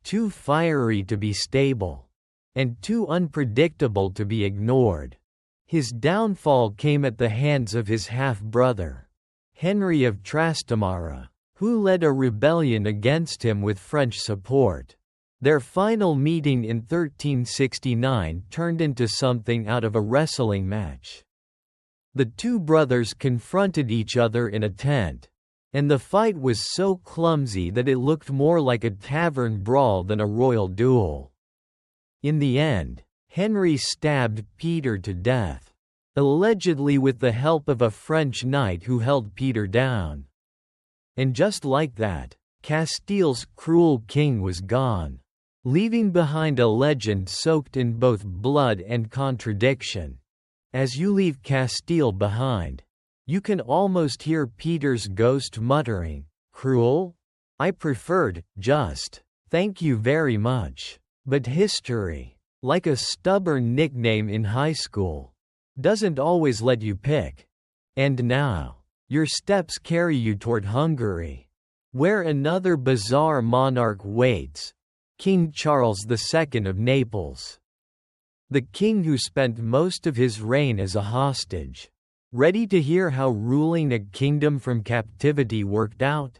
too fiery to be stable, and too unpredictable to be ignored. His downfall came at the hands of his half-brother, Henry of Trastamara, who led a rebellion against him with French support. Their final meeting in 1369 turned into something out of a wrestling match. The two brothers confronted each other in a tent, and the fight was so clumsy that it looked more like a tavern brawl than a royal duel. In the end, Henry stabbed Peter to death, allegedly with the help of a French knight who held Peter down. And just like that, Castile's cruel king was gone, leaving behind a legend soaked in both blood and contradiction. As you leave Castile behind, you can almost hear Peter's ghost muttering, "Cruel? I preferred just. Thank you very much." But history, like a stubborn nickname in high school, doesn't always let you pick. And now, your steps carry you toward Hungary, where another bizarre monarch waits, King Charles II of Naples. The king who spent most of his reign as a hostage. Ready to hear how ruling a kingdom from captivity worked out?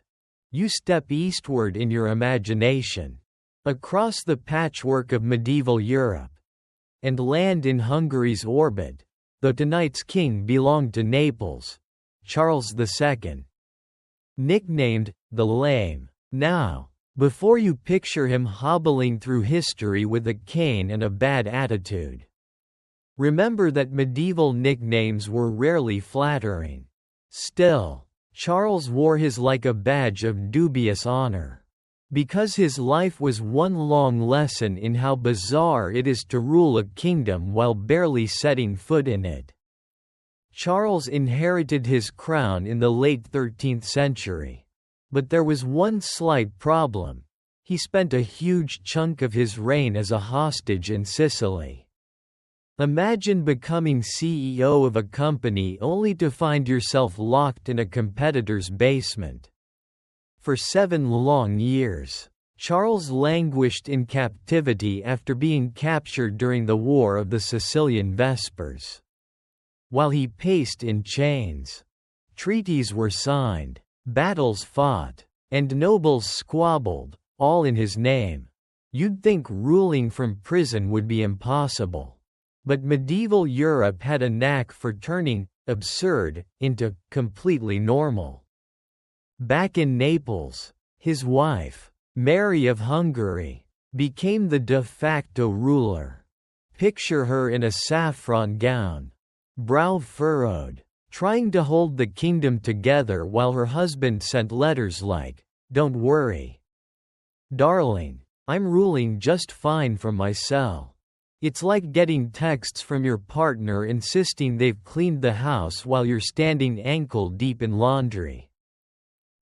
You step eastward in your imagination, across the patchwork of medieval Europe, and land in Hungary's orbit, though tonight's king belonged to Naples, Charles II. Nicknamed the Lame. Now, before you picture him hobbling through history with a cane and a bad attitude, remember that medieval nicknames were rarely flattering. Still, Charles wore his like a badge of dubious honor, because his life was one long lesson in how bizarre it is to rule a kingdom while barely setting foot in it. Charles inherited his crown in the late 13th century. But there was one slight problem. He spent a huge chunk of his reign as a hostage in Sicily. Imagine becoming CEO of a company only to find yourself locked in a competitor's basement. For 7 long years, Charles languished in captivity after being captured during the War of the Sicilian Vespers. While he paced in chains, treaties were signed, battles fought, and nobles squabbled, all in his name. You'd think ruling from prison would be impossible. But medieval Europe had a knack for turning absurd into completely normal. Back in Naples, his wife, Mary of Hungary, became the de facto ruler. Picture her in a saffron gown, brow furrowed, trying to hold the kingdom together while her husband sent letters like, "Don't worry, darling, I'm ruling just fine from my cell." It's like getting texts from your partner insisting they've cleaned the house while you're standing ankle-deep in laundry.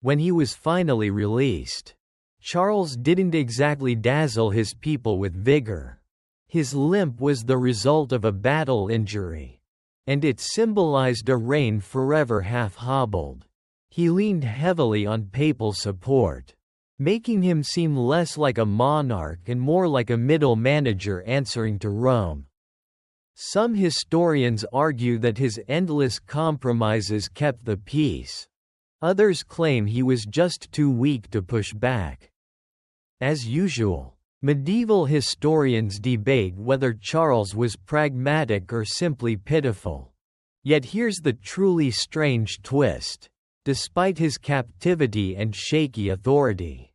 When he was finally released, Charles didn't exactly dazzle his people with vigor. His limp was the result of a battle injury, and it symbolized a reign forever half-hobbled. He leaned heavily on papal support, making him seem less like a monarch and more like a middle manager answering to Rome. Some historians argue that his endless compromises kept the peace. Others claim he was just too weak to push back. As usual, medieval historians debate whether Charles was pragmatic or simply pitiful. Yet here's the truly strange twist. Despite his captivity and shaky authority,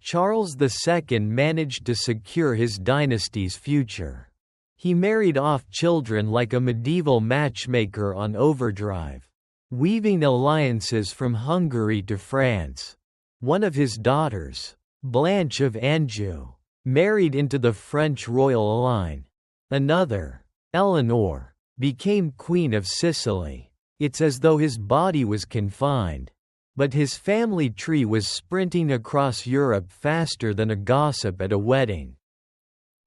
Charles II managed to secure his dynasty's future. He married off children like a medieval matchmaker on overdrive, weaving alliances from Hungary to France. One of his daughters, Blanche of Anjou, married into the French royal line. Another, Eleanor, became Queen of Sicily. It's as though his body was confined, but his family tree was sprinting across Europe faster than a gossip at a wedding.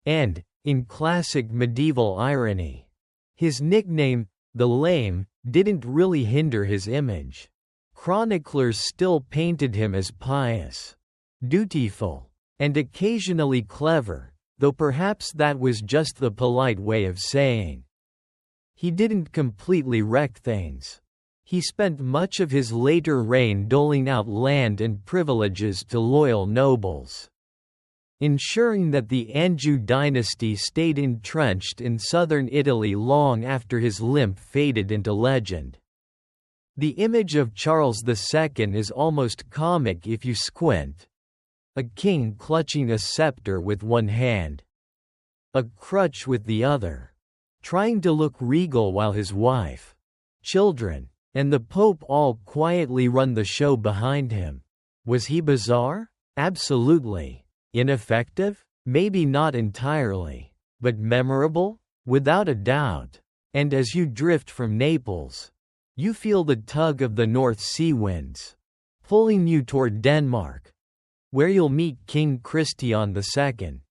And, in classic medieval irony, his nickname, the Lame, didn't really hinder his image. Chroniclers still painted him as pious, dutiful, and occasionally clever, though perhaps that was just the polite way of saying he didn't completely wreck things. He spent much of his later reign doling out land and privileges to loyal nobles, ensuring that the Anjou dynasty stayed entrenched in southern Italy long after his limp faded into legend. The image of Charles II is almost comic if you squint. A king clutching a scepter with one hand, a crutch with the other, trying to look regal while his wife, children, and the Pope all quietly run the show behind him. Was he bizarre? Absolutely. Ineffective? Maybe not entirely. But memorable? Without a doubt. And as you drift from Naples, you feel the tug of the North Sea winds, pulling you toward Denmark, where you'll meet King Christian II.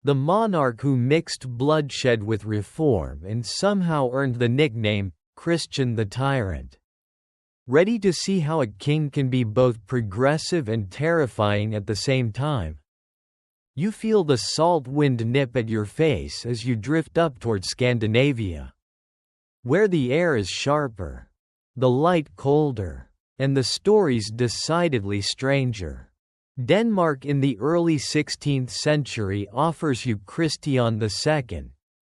The monarch who mixed bloodshed with reform and somehow earned the nickname, Christian the Tyrant. Ready to see how a king can be both progressive and terrifying at the same time? You feel the salt wind nip at your face as you drift up toward Scandinavia, where the air is sharper, the light colder, and the stories decidedly stranger. Denmark in the early 16th century offers you Christian II,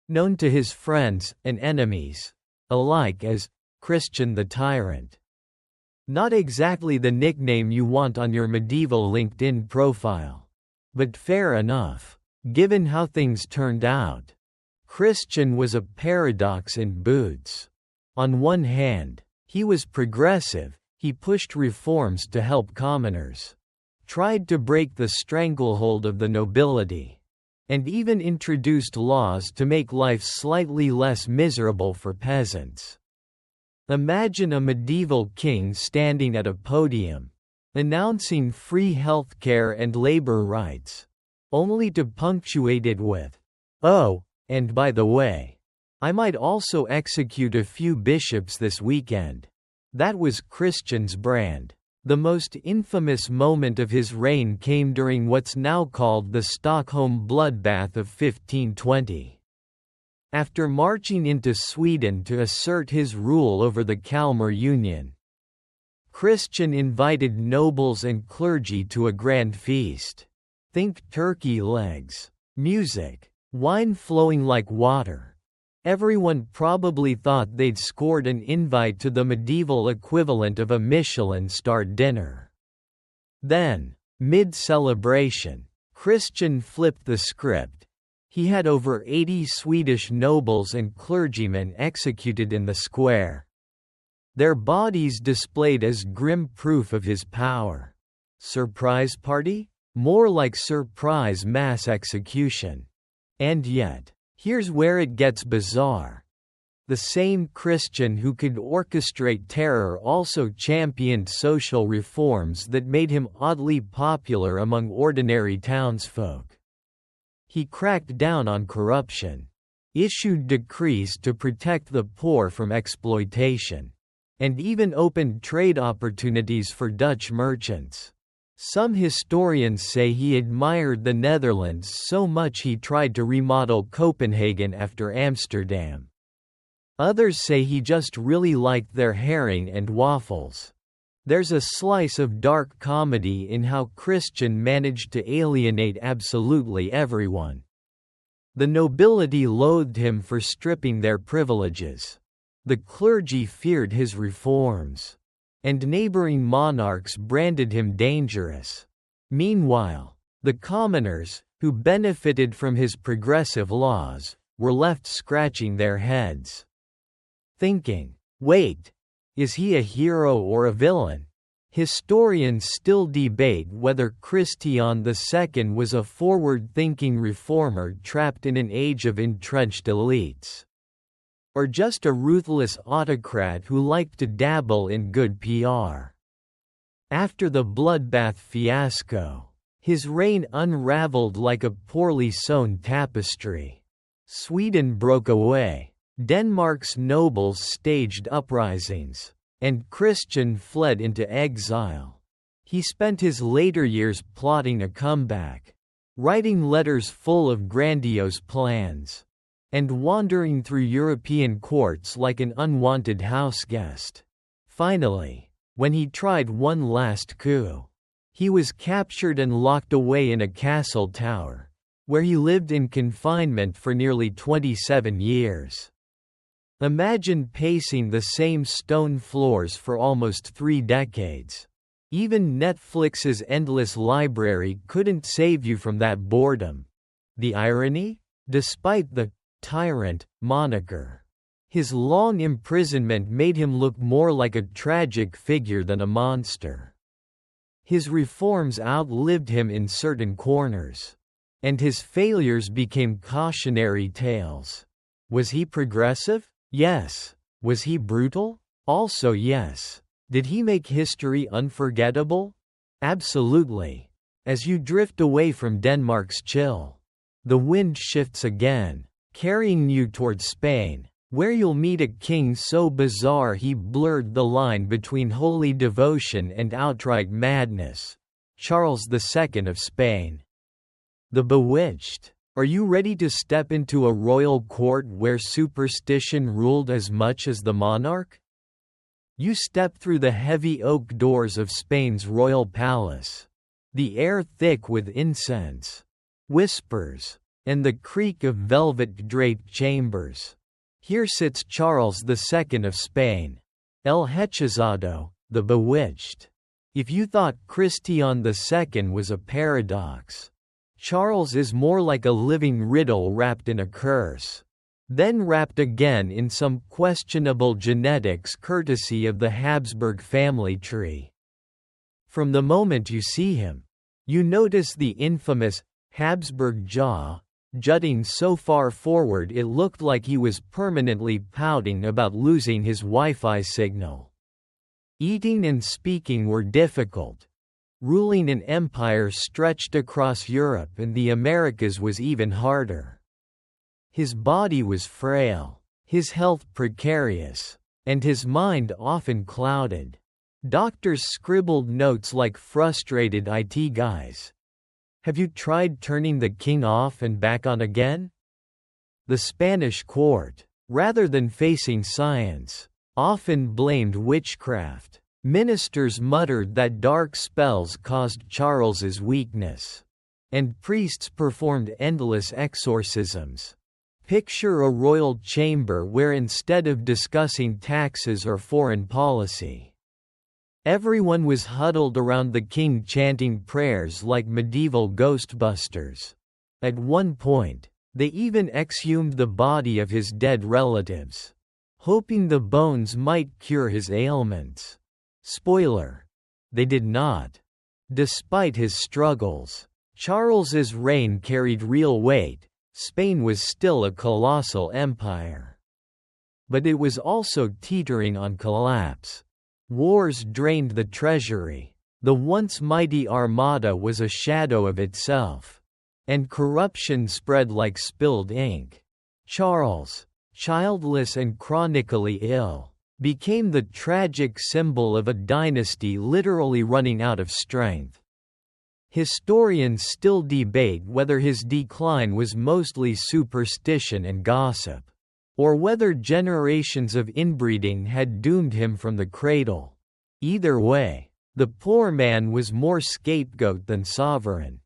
known to his friends and enemies alike as Christian the Tyrant. Not exactly the nickname you want on your medieval LinkedIn profile. But fair enough, given how things turned out. Christian was a paradox in boots. On one hand, he was progressive, he pushed reforms to help commoners, tried to break the stranglehold of the nobility, and even introduced laws to make life slightly less miserable for peasants. Imagine a medieval king standing at a podium, announcing free healthcare and labor rights, only to punctuate it with, "Oh, and by the way, I might also execute a few bishops this weekend." That was Christian's brand. The most infamous moment of his reign came during what's now called the Stockholm bloodbath of 1520. After marching into Sweden to assert his rule over the Kalmar Union, Christian invited nobles and clergy to a grand feast. Think turkey legs, music, wine flowing like water. Everyone probably thought they'd scored an invite to the medieval equivalent of a Michelin-starred dinner. Then, mid-celebration, Christian flipped the script. He had over 80 Swedish nobles and clergymen executed in the square, their bodies displayed as grim proof of his power. Surprise party? More like surprise mass execution. And yet, here's where it gets bizarre. The same Christian who could orchestrate terror also championed social reforms that made him oddly popular among ordinary townsfolk. He cracked down on corruption, issued decrees to protect the poor from exploitation, and even opened trade opportunities for Dutch merchants. Some historians say he admired the Netherlands so much he tried to remodel Copenhagen after Amsterdam. Others say he just really liked their herring and waffles. There's a slice of dark comedy in how Christian managed to alienate absolutely everyone. The nobility loathed him for stripping their privileges. The clergy feared his reforms. And neighboring monarchs branded him dangerous. Meanwhile, the commoners, who benefited from his progressive laws, were left scratching their heads. Thinking, wait, is he a hero or a villain? Historians still debate whether Christian II was a forward-thinking reformer trapped in an age of entrenched elites, or just a ruthless autocrat who liked to dabble in good PR. After the bloodbath fiasco, his reign unraveled like a poorly sewn tapestry. Sweden broke away, Denmark's nobles staged uprisings, and Christian fled into exile. He spent his later years plotting a comeback, writing letters full of grandiose plans, and wandering through European courts like an unwanted houseguest. Finally, when he tried one last coup, he was captured and locked away in a castle tower, where he lived in confinement for nearly 27 years. Imagine pacing the same stone floors for almost 3 decades. Even Netflix's endless library couldn't save you from that boredom. The irony? Despite the tyrant moniker, his long imprisonment made him look more like a tragic figure than a monster. His reforms outlived him in certain corners, and his failures became cautionary tales. Was he progressive? Yes. Was he brutal? Also yes. Did he make history unforgettable? Absolutely. As you drift away from Denmark's chill, the wind shifts again, carrying you towards Spain, where you'll meet a king so bizarre he blurred the line between holy devotion and outright madness. Charles II of Spain. The Bewitched. Are you ready to step into a royal court where superstition ruled as much as the monarch? You step through the heavy oak doors of Spain's royal palace, the air thick with incense, whispers, and the creak of velvet-draped chambers. Here sits Charles II of Spain, El Hechizado, the Bewitched. If you thought Christian II was a paradox, Charles is more like a living riddle wrapped in a curse, then wrapped again in some questionable genetics courtesy of the Habsburg family tree. From the moment you see him, you notice the infamous Habsburg jaw, jutting so far forward it looked like he was permanently pouting about losing his Wi-Fi signal. Eating and speaking were difficult. Ruling an empire stretched across Europe and the Americas was even harder. His body was frail, his health precarious, and his mind often clouded. Doctors scribbled notes like frustrated IT guys. Have you tried turning the king off and back on again? The Spanish court, rather than facing science, often blamed witchcraft. Ministers muttered that dark spells caused Charles's weakness, and priests performed endless exorcisms. Picture a royal chamber where instead of discussing taxes or foreign policy, everyone was huddled around the king chanting prayers like medieval ghostbusters. At one point, they even exhumed the body of his dead relatives, hoping the bones might cure his ailments. Spoiler: they did not. Despite his struggles, Charles's reign carried real weight. Spain was still a colossal empire. But it was also teetering on collapse. Wars drained the treasury. The once mighty armada was a shadow of itself. And corruption spread like spilled ink. Charles, childless and chronically ill, became the tragic symbol of a dynasty literally running out of strength. Historians still debate whether his decline was mostly superstition and gossip, or whether generations of inbreeding had doomed him from the cradle. Either way, the poor man was more scapegoat than sovereign.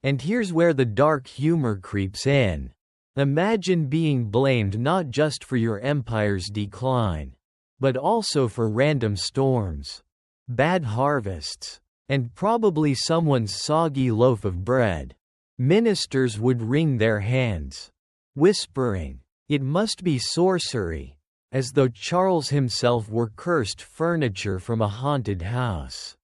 And here's where the dark humor creeps in. Imagine being blamed not just for your empire's decline, but also for random storms, bad harvests, and probably someone's soggy loaf of bread. Ministers would wring their hands, whispering, "It must be sorcery," as though Charles himself were cursed furniture from a haunted house.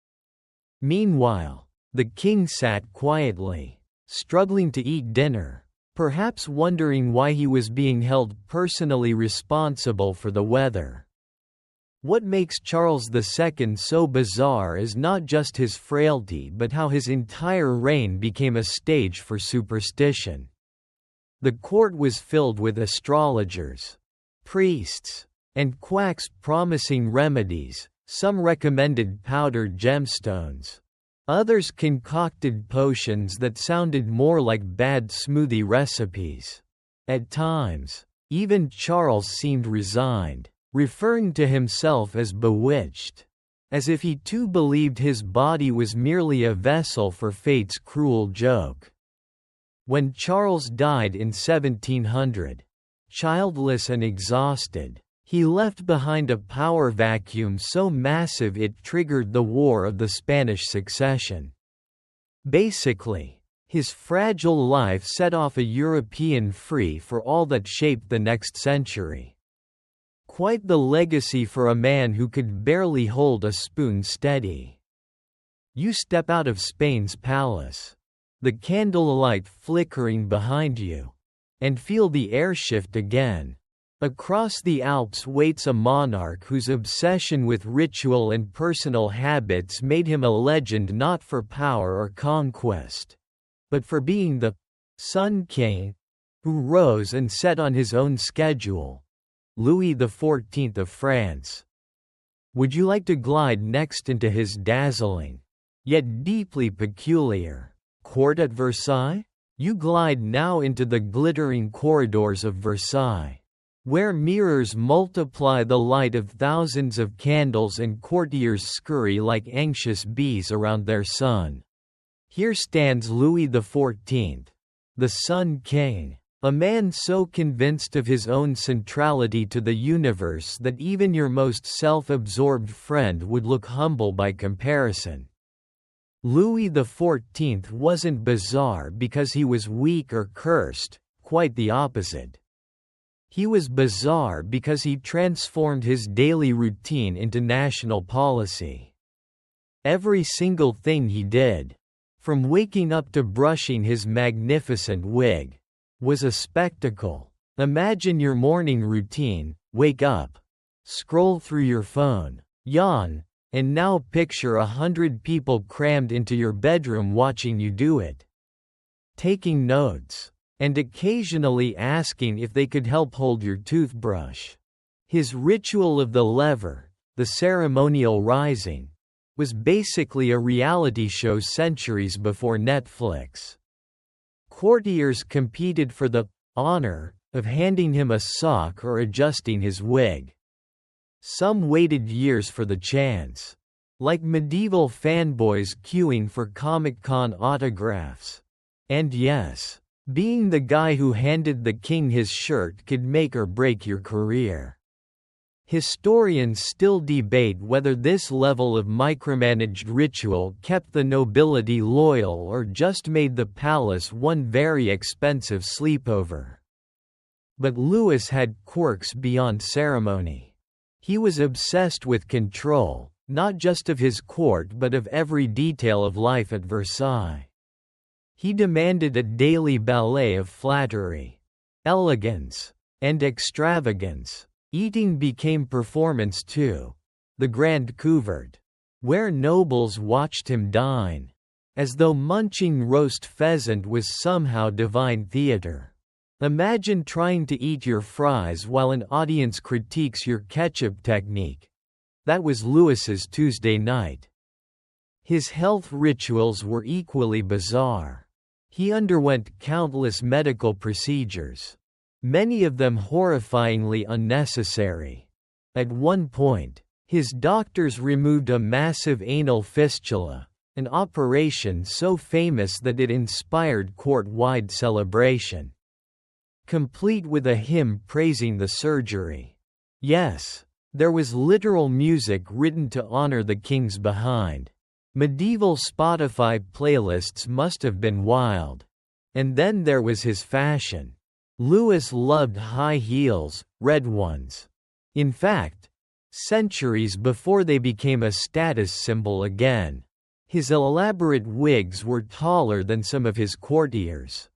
Meanwhile, the king sat quietly, struggling to eat dinner, perhaps wondering why he was being held personally responsible for the weather. What makes Charles II so bizarre is not just his frailty but how his entire reign became a stage for superstition. The court was filled with astrologers, priests, and quacks promising remedies. Some recommended powdered gemstones. Others concocted potions that sounded more like bad smoothie recipes. At times, even Charles seemed resigned, referring to himself as bewitched, as if he too believed his body was merely a vessel for fate's cruel joke. When Charles died in 1700, childless and exhausted, he left behind a power vacuum so massive it triggered the War of the Spanish Succession. Basically, his fragile life set off a European free-for-all that shaped the next century. Quite the legacy for a man who could barely hold a spoon steady. You step out of Spain's palace, the candlelight flickering behind you, and feel the air shift again. Across the Alps waits a monarch whose obsession with ritual and personal habits made him a legend not for power or conquest, but for being the Sun King, who rose and set on his own schedule. Louis XIV of France. Would you like to glide next into his dazzling, yet deeply peculiar, court at Versailles? You glide now into the glittering corridors of Versailles, where mirrors multiply the light of thousands of candles and courtiers scurry like anxious bees around their sun. Here stands Louis XIV, the Sun King. A man so convinced of his own centrality to the universe that even your most self-absorbed friend would look humble by comparison. Louis XIV wasn't bizarre because he was weak or cursed, quite the opposite. He was bizarre because he transformed his daily routine into national policy. Every single thing he did, from waking up to brushing his magnificent wig, was a spectacle. Imagine your morning routine: wake up, scroll through your phone, yawn, and now picture 100 people crammed into your bedroom watching you do it. Taking notes, and occasionally asking if they could help hold your toothbrush. His ritual of the lever, the ceremonial rising, was basically a reality show centuries before Netflix. Courtiers competed for the honor of handing him a sock or adjusting his wig. Some waited years for the chance, like medieval fanboys queuing for Comic-Con autographs. And yes, being the guy who handed the king his shirt could make or break your career. Historians still debate whether this level of micromanaged ritual kept the nobility loyal or just made the palace one very expensive sleepover. But Louis had quirks beyond ceremony. He was obsessed with control, not just of his court but of every detail of life at Versailles. He demanded a daily ballet of flattery, elegance, and extravagance. Eating became performance too. The grand couvert, where nobles watched him dine, as though munching roast pheasant was somehow divine theater. Imagine trying to eat your fries while an audience critiques your ketchup technique. That was Louis's Tuesday night. His health rituals were equally bizarre. He underwent countless medical procedures, many of them horrifyingly unnecessary. At one point, his doctors removed a massive anal fistula, an operation so famous that it inspired court-wide celebration, complete with a hymn praising the surgery. Yes, there was literal music written to honor the king's behind. Medieval Spotify playlists must have been wild. And then there was his fashion. Louis loved high heels, red ones. In fact, centuries before they became a status symbol again. His elaborate wigs were taller than some of his courtiers,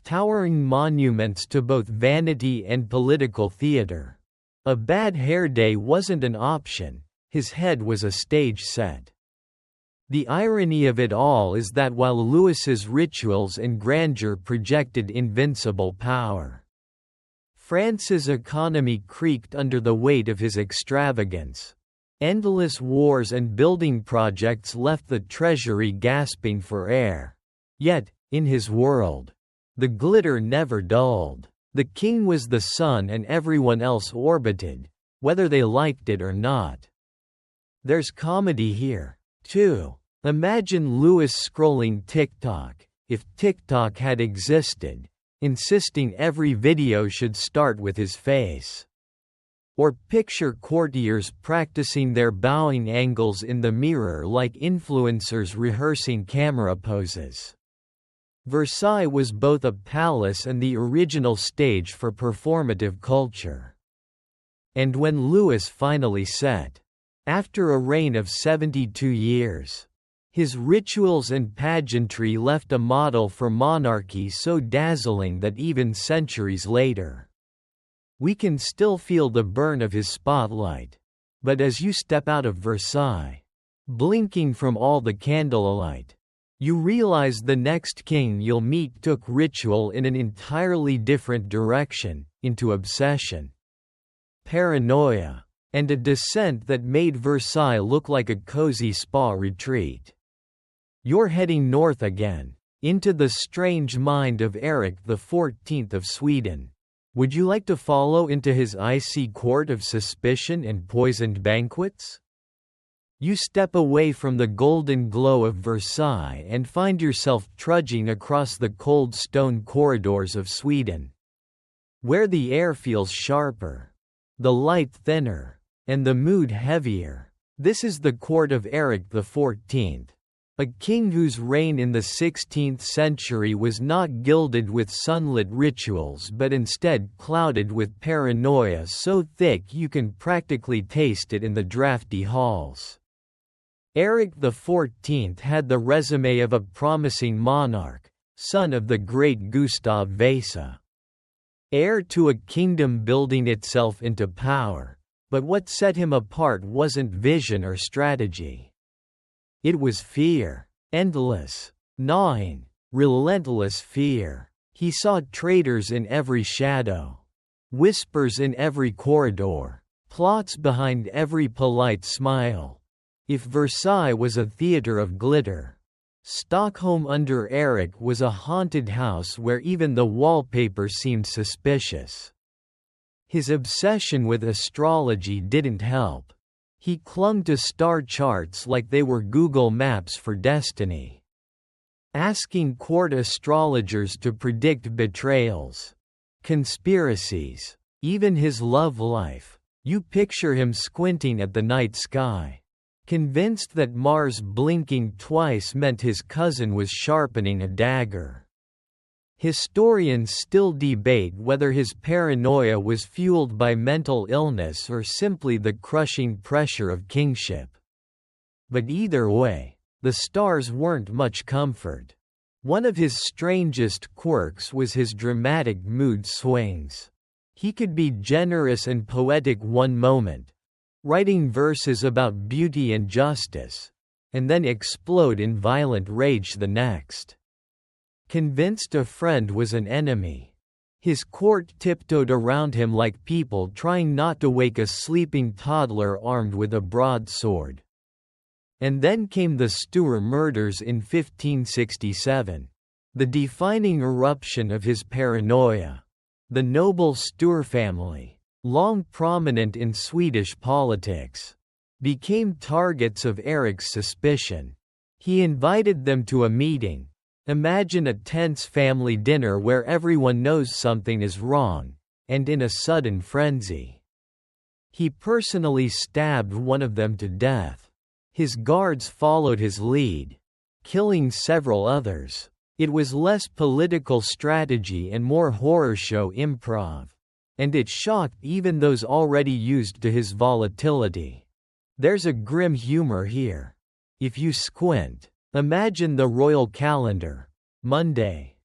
towering monuments to both vanity and political theater. A bad hair day wasn't an option, his head was a stage set. The irony of it all is that while Louis's rituals and grandeur projected invincible power, France's economy creaked under the weight of his extravagance. Endless wars and building projects left the treasury gasping for air. Yet, in his world, the glitter never dulled. The king was the sun and everyone else orbited, whether they liked it or not. There's comedy here, too. Imagine Louis scrolling TikTok, if TikTok had existed, insisting every video should start with his face. Or picture courtiers practicing their bowing angles in the mirror like influencers rehearsing camera poses. Versailles was both a palace and the original stage for performative culture. And when Louis finally set, after a reign of 72 years, his rituals and pageantry left a model for monarchy so dazzling that even centuries later, we can still feel the burn of his spotlight. But as you step out of Versailles, blinking from all the candlelight, you realize the next king you'll meet took ritual in an entirely different direction, into obsession, paranoia, and a descent that made Versailles look like a cozy spa retreat. You're heading north again, into the strange mind of Eric XIV of Sweden. Would you like to follow into his icy court of suspicion and poisoned banquets? You step away from the golden glow of Versailles and find yourself trudging across the cold stone corridors of Sweden, where the air feels sharper, the light thinner, and the mood heavier. This is the court of Eric XIV. A king whose reign in the 16th century was not gilded with sunlit rituals but instead clouded with paranoia so thick you can practically taste it in the drafty halls. Eric XIV had the resume of a promising monarch, son of the great Gustav Vasa, heir to a kingdom building itself into power, but what set him apart wasn't vision or strategy. It was fear. Endless, gnawing, relentless fear. He saw traitors in every shadow, whispers in every corridor, plots behind every polite smile. If Versailles was a theater of glitter, Stockholm under Eric was a haunted house where even the wallpaper seemed suspicious. His obsession with astrology didn't help. He clung to star charts like they were Google Maps for destiny, asking court astrologers to predict betrayals, conspiracies, even his love life. You picture him squinting at the night sky, convinced that Mars blinking twice meant his cousin was sharpening a dagger. Historians still debate whether his paranoia was fueled by mental illness or simply the crushing pressure of kingship. But either way, the stars weren't much comfort. One of his strangest quirks was his dramatic mood swings. He could be generous and poetic one moment, writing verses about beauty and justice, and then explode in violent rage the next. Convinced a friend was an enemy, his court tiptoed around him like people trying not to wake a sleeping toddler armed with a broadsword. And then came the Stuart murders in 1567. The defining eruption of his paranoia. The noble Stuart family, long prominent in Swedish politics, became targets of Erik's suspicion. He invited them to a meeting. Imagine a tense family dinner where everyone knows something is wrong, and in a sudden frenzy, he personally stabbed one of them to death. His guards followed his lead, killing several others. It was less political strategy and more horror show improv. And it shocked even those already used to his volatility. There's a grim humor here. If you squint, imagine the royal calendar. Monday.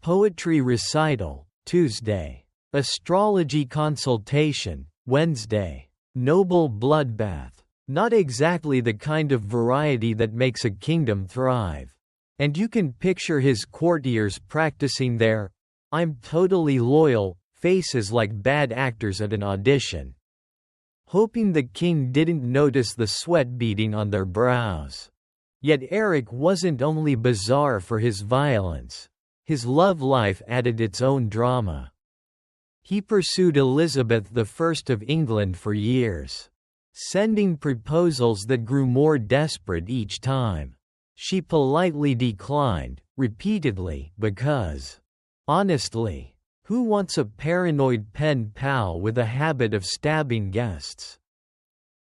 Poetry recital. Tuesday. Astrology consultation. Wednesday. Noble bloodbath. Not exactly the kind of variety that makes a kingdom thrive. And you can picture his courtiers practicing their "I'm totally loyal" faces like bad actors at an audition, hoping the king didn't notice the sweat beading on their brows. Yet Erik wasn't only bizarre for his violence. His love life added its own drama. He pursued Elizabeth I of England for years, sending proposals that grew more desperate each time. She politely declined, repeatedly, because, honestly, who wants a paranoid pen pal with a habit of stabbing guests?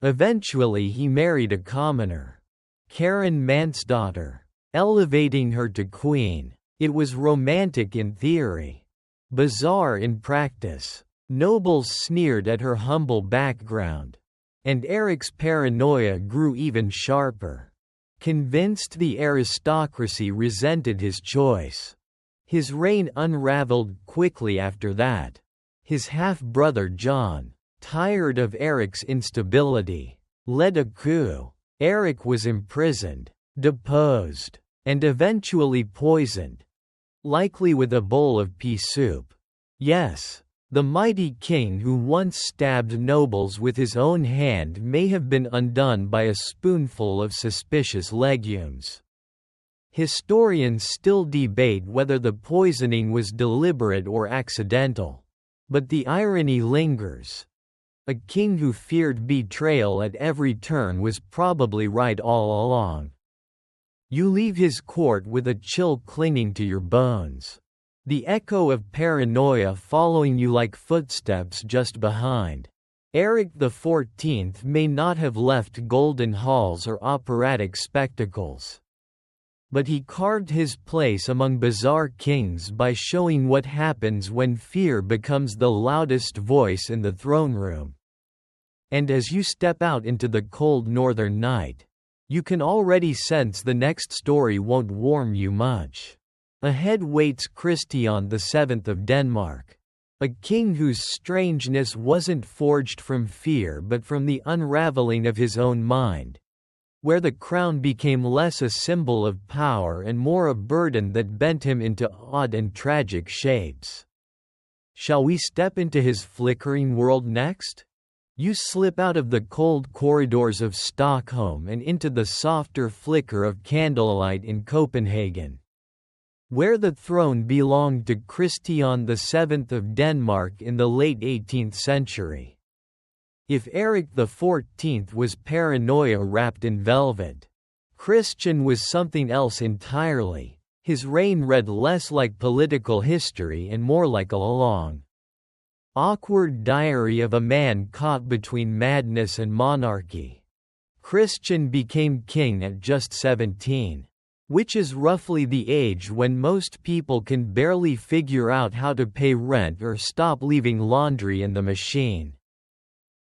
Eventually he married a commoner, Karen Mansdottir, elevating her to queen. It was romantic in theory, bizarre in practice. Nobles sneered at her humble background, and Erik's paranoia grew even sharper. Convinced the aristocracy resented his choice. His reign unraveled quickly after that. His half-brother John, tired of Erik's instability, led a coup. Erik was imprisoned, deposed, and eventually poisoned, likely with a bowl of pea soup. Yes, the mighty king who once stabbed nobles with his own hand may have been undone by a spoonful of suspicious legumes. Historians still debate whether the poisoning was deliberate or accidental. But the irony lingers. A king who feared betrayal at every turn was probably right all along. You leave his court with a chill clinging to your bones. The echo of paranoia following you like footsteps just behind. Erik XIV may not have left golden halls or operatic spectacles, but he carved his place among bizarre kings by showing what happens when fear becomes the loudest voice in the throne room. And as you step out into the cold northern night, you can already sense the next story won't warm you much. Ahead waits Christian VII of Denmark, a king whose strangeness wasn't forged from fear but from the unraveling of his own mind, where the crown became less a symbol of power and more a burden that bent him into odd and tragic shapes. Shall we step into his flickering world next? You slip out of the cold corridors of Stockholm and into the softer flicker of candlelight in Copenhagen, where the throne belonged to Christian VII of Denmark in the late 18th century. If Erik XIV was paranoia wrapped in velvet, Christian was something else entirely. His reign read less like political history and more like a long, awkward diary of a man caught between madness and monarchy. Christian became king at just 17. Which is roughly the age when most people can barely figure out how to pay rent or stop leaving laundry in the machine.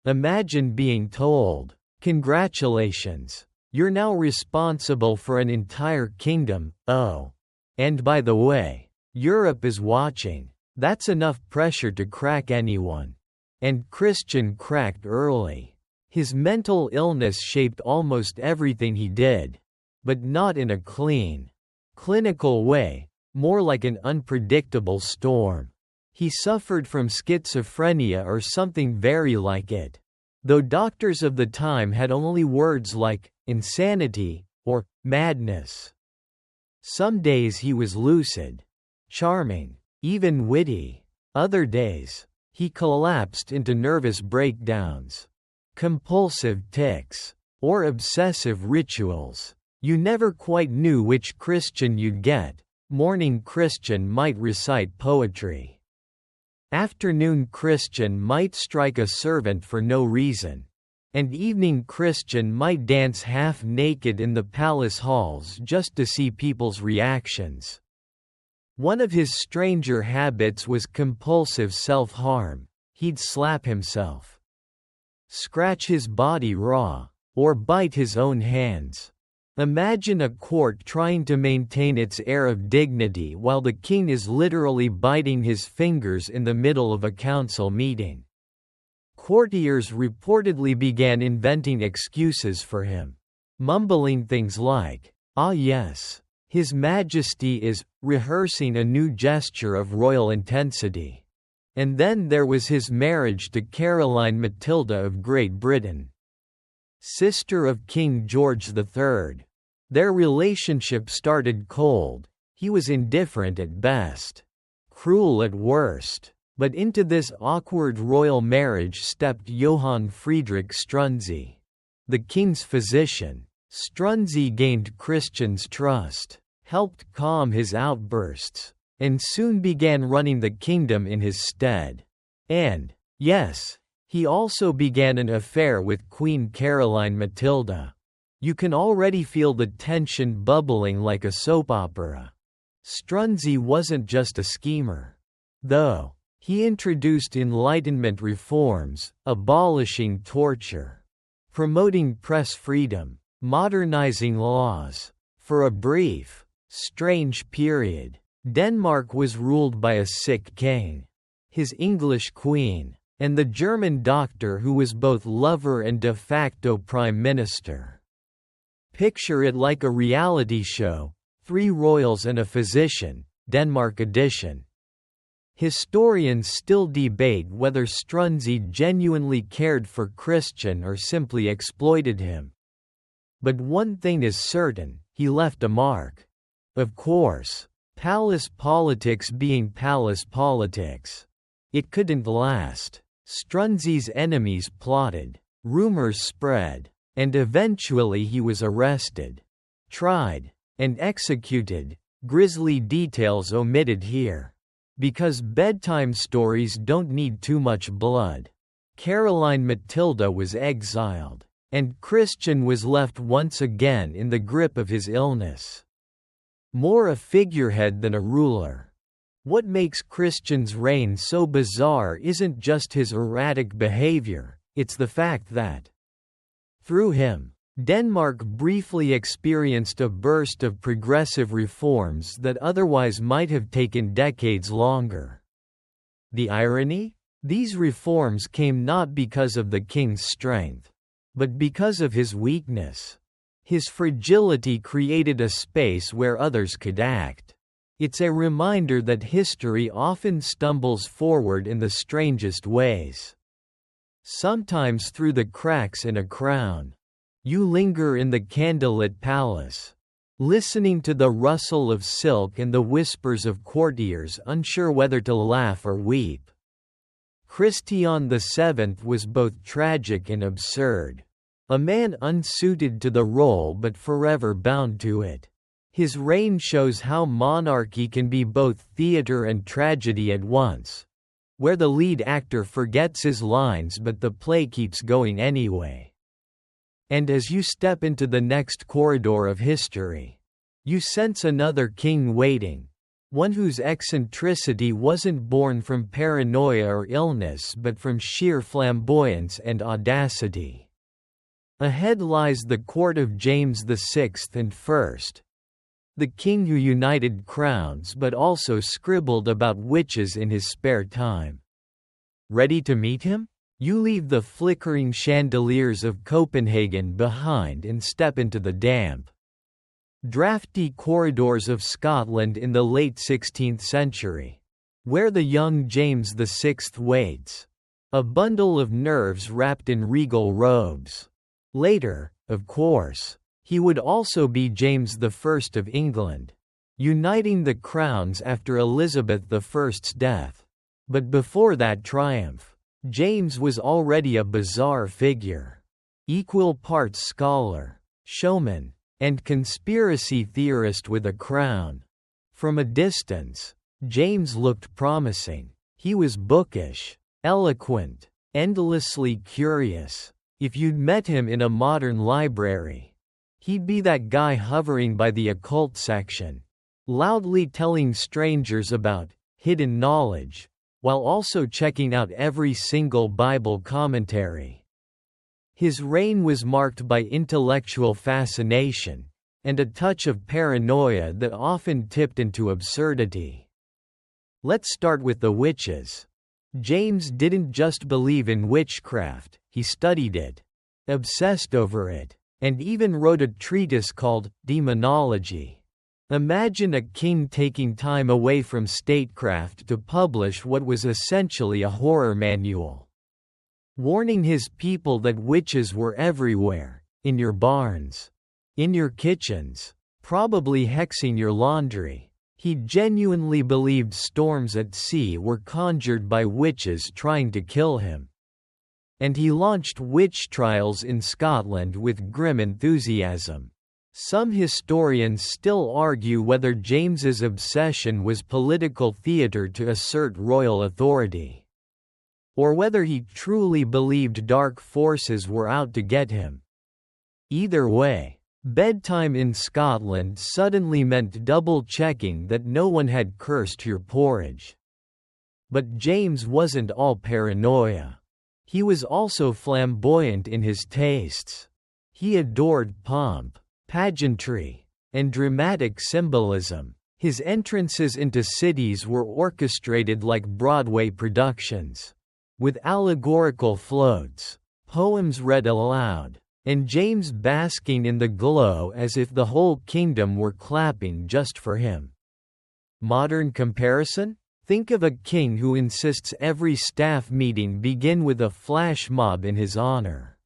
Imagine being told, "Congratulations, you're now responsible for an entire kingdom, oh. And by the way, Europe is watching." That's enough pressure to crack anyone. And Christian cracked early. His mental illness shaped almost everything he did. But not in a clean, clinical way, more like an unpredictable storm. He suffered from schizophrenia or something very like it, though doctors of the time had only words like insanity, or madness. Some days he was lucid, charming, even witty. Other days, he collapsed into nervous breakdowns, compulsive tics, or obsessive rituals. You never quite knew which Christian you'd get. Morning Christian might recite poetry. Afternoon Christian might strike a servant for no reason. And evening Christian might dance half-naked in the palace halls just to see people's reactions. One of his stranger habits was compulsive self-harm. He'd slap himself, scratch his body raw, or bite his own hands. Imagine a court trying to maintain its air of dignity while the king is literally biting his fingers in the middle of a council meeting. Courtiers reportedly began inventing excuses for him, mumbling things like, "Ah yes, His Majesty is rehearsing a new gesture of royal intensity." And then there was his marriage to Caroline Matilda of Great Britain, sister of King George III. Their relationship started cold. He was indifferent at best, cruel at worst. But into this awkward royal marriage stepped Johann Friedrich Strunzi, the king's physician. Strunzi gained Christian's trust, helped calm his outbursts, and soon began running the kingdom in his stead. And, yes, he also began an affair with Queen Caroline Matilda. You can already feel the tension bubbling like a soap opera. Strunzi wasn't just a schemer, though. He introduced Enlightenment reforms, abolishing torture, promoting press freedom, modernizing laws. For a brief, strange period, Denmark was ruled by a sick king, his English queen, and the German doctor who was both lover and de facto prime minister. Picture it like a reality show, 3 royals and a physician, Denmark edition. Historians still debate whether Strunzi genuinely cared for Christian or simply exploited him. But one thing is certain, he left a mark. Of course, palace politics being palace politics. It couldn't last. Strunzi's enemies plotted, rumors spread, and eventually he was arrested, tried, and executed, grisly details omitted here. Because bedtime stories don't need too much blood. Caroline Matilda was exiled, and Christian was left once again in the grip of his illness. More a figurehead than a ruler. What makes Christian's reign so bizarre isn't just his erratic behavior, it's the fact that, through him, Denmark briefly experienced a burst of progressive reforms that otherwise might have taken decades longer. The irony? These reforms came not because of the king's strength, but because of his weakness. His fragility created a space where others could act. It's a reminder that history often stumbles forward in the strangest ways. Sometimes through the cracks in a crown. You linger in the candlelit palace, listening to the rustle of silk and the whispers of courtiers unsure whether to laugh or weep. Christian VII was both tragic and absurd. A man unsuited to the role but forever bound to it. His reign shows how monarchy can be both theater and tragedy at once, where the lead actor forgets his lines but the play keeps going anyway. And as you step into the next corridor of history, you sense another king waiting, one whose eccentricity wasn't born from paranoia or illness but from sheer flamboyance and audacity. Ahead lies the court of James VI and I, the king who united crowns but also scribbled about witches in his spare time. Ready to meet him? You leave the flickering chandeliers of Copenhagen behind and step into the damp, drafty corridors of Scotland in the late 16th century, where the young James VI waits, a bundle of nerves wrapped in regal robes. Later, Of course, he would also be James I of England, uniting the crowns after Elizabeth I's death. But before that triumph, James was already a bizarre figure. Equal parts scholar, showman, and conspiracy theorist with a crown. From a distance, James looked promising. He was bookish, eloquent, endlessly curious. If you'd met him in a modern library, he'd be that guy hovering by the occult section, loudly telling strangers about hidden knowledge, while also checking out every single Bible commentary. His reign was marked by intellectual fascination, and a touch of paranoia that often tipped into absurdity. Let's start with the witches. James didn't just believe in witchcraft, he studied it, obsessed over it, and even wrote a treatise called Demonology. Imagine a king taking time away from statecraft to publish what was essentially a horror manual, warning his people that witches were everywhere, in your barns, in your kitchens, probably hexing your laundry. He genuinely believed storms at sea were conjured by witches trying to kill him. And he launched witch trials in Scotland with grim enthusiasm. Some historians still argue whether James's obsession was political theatre to assert royal authority, or whether he truly believed dark forces were out to get him. Either way, bedtime in Scotland suddenly meant double-checking that no one had cursed your porridge. But James wasn't all paranoia. He was also flamboyant in his tastes. He adored pomp, pageantry, and dramatic symbolism. His entrances into cities were orchestrated like Broadway productions, with allegorical floats, poems read aloud, and James basking in the glow as if the whole kingdom were clapping just for him. Modern comparison? Think of a king who insists every staff meeting begin with a flash mob in his honor.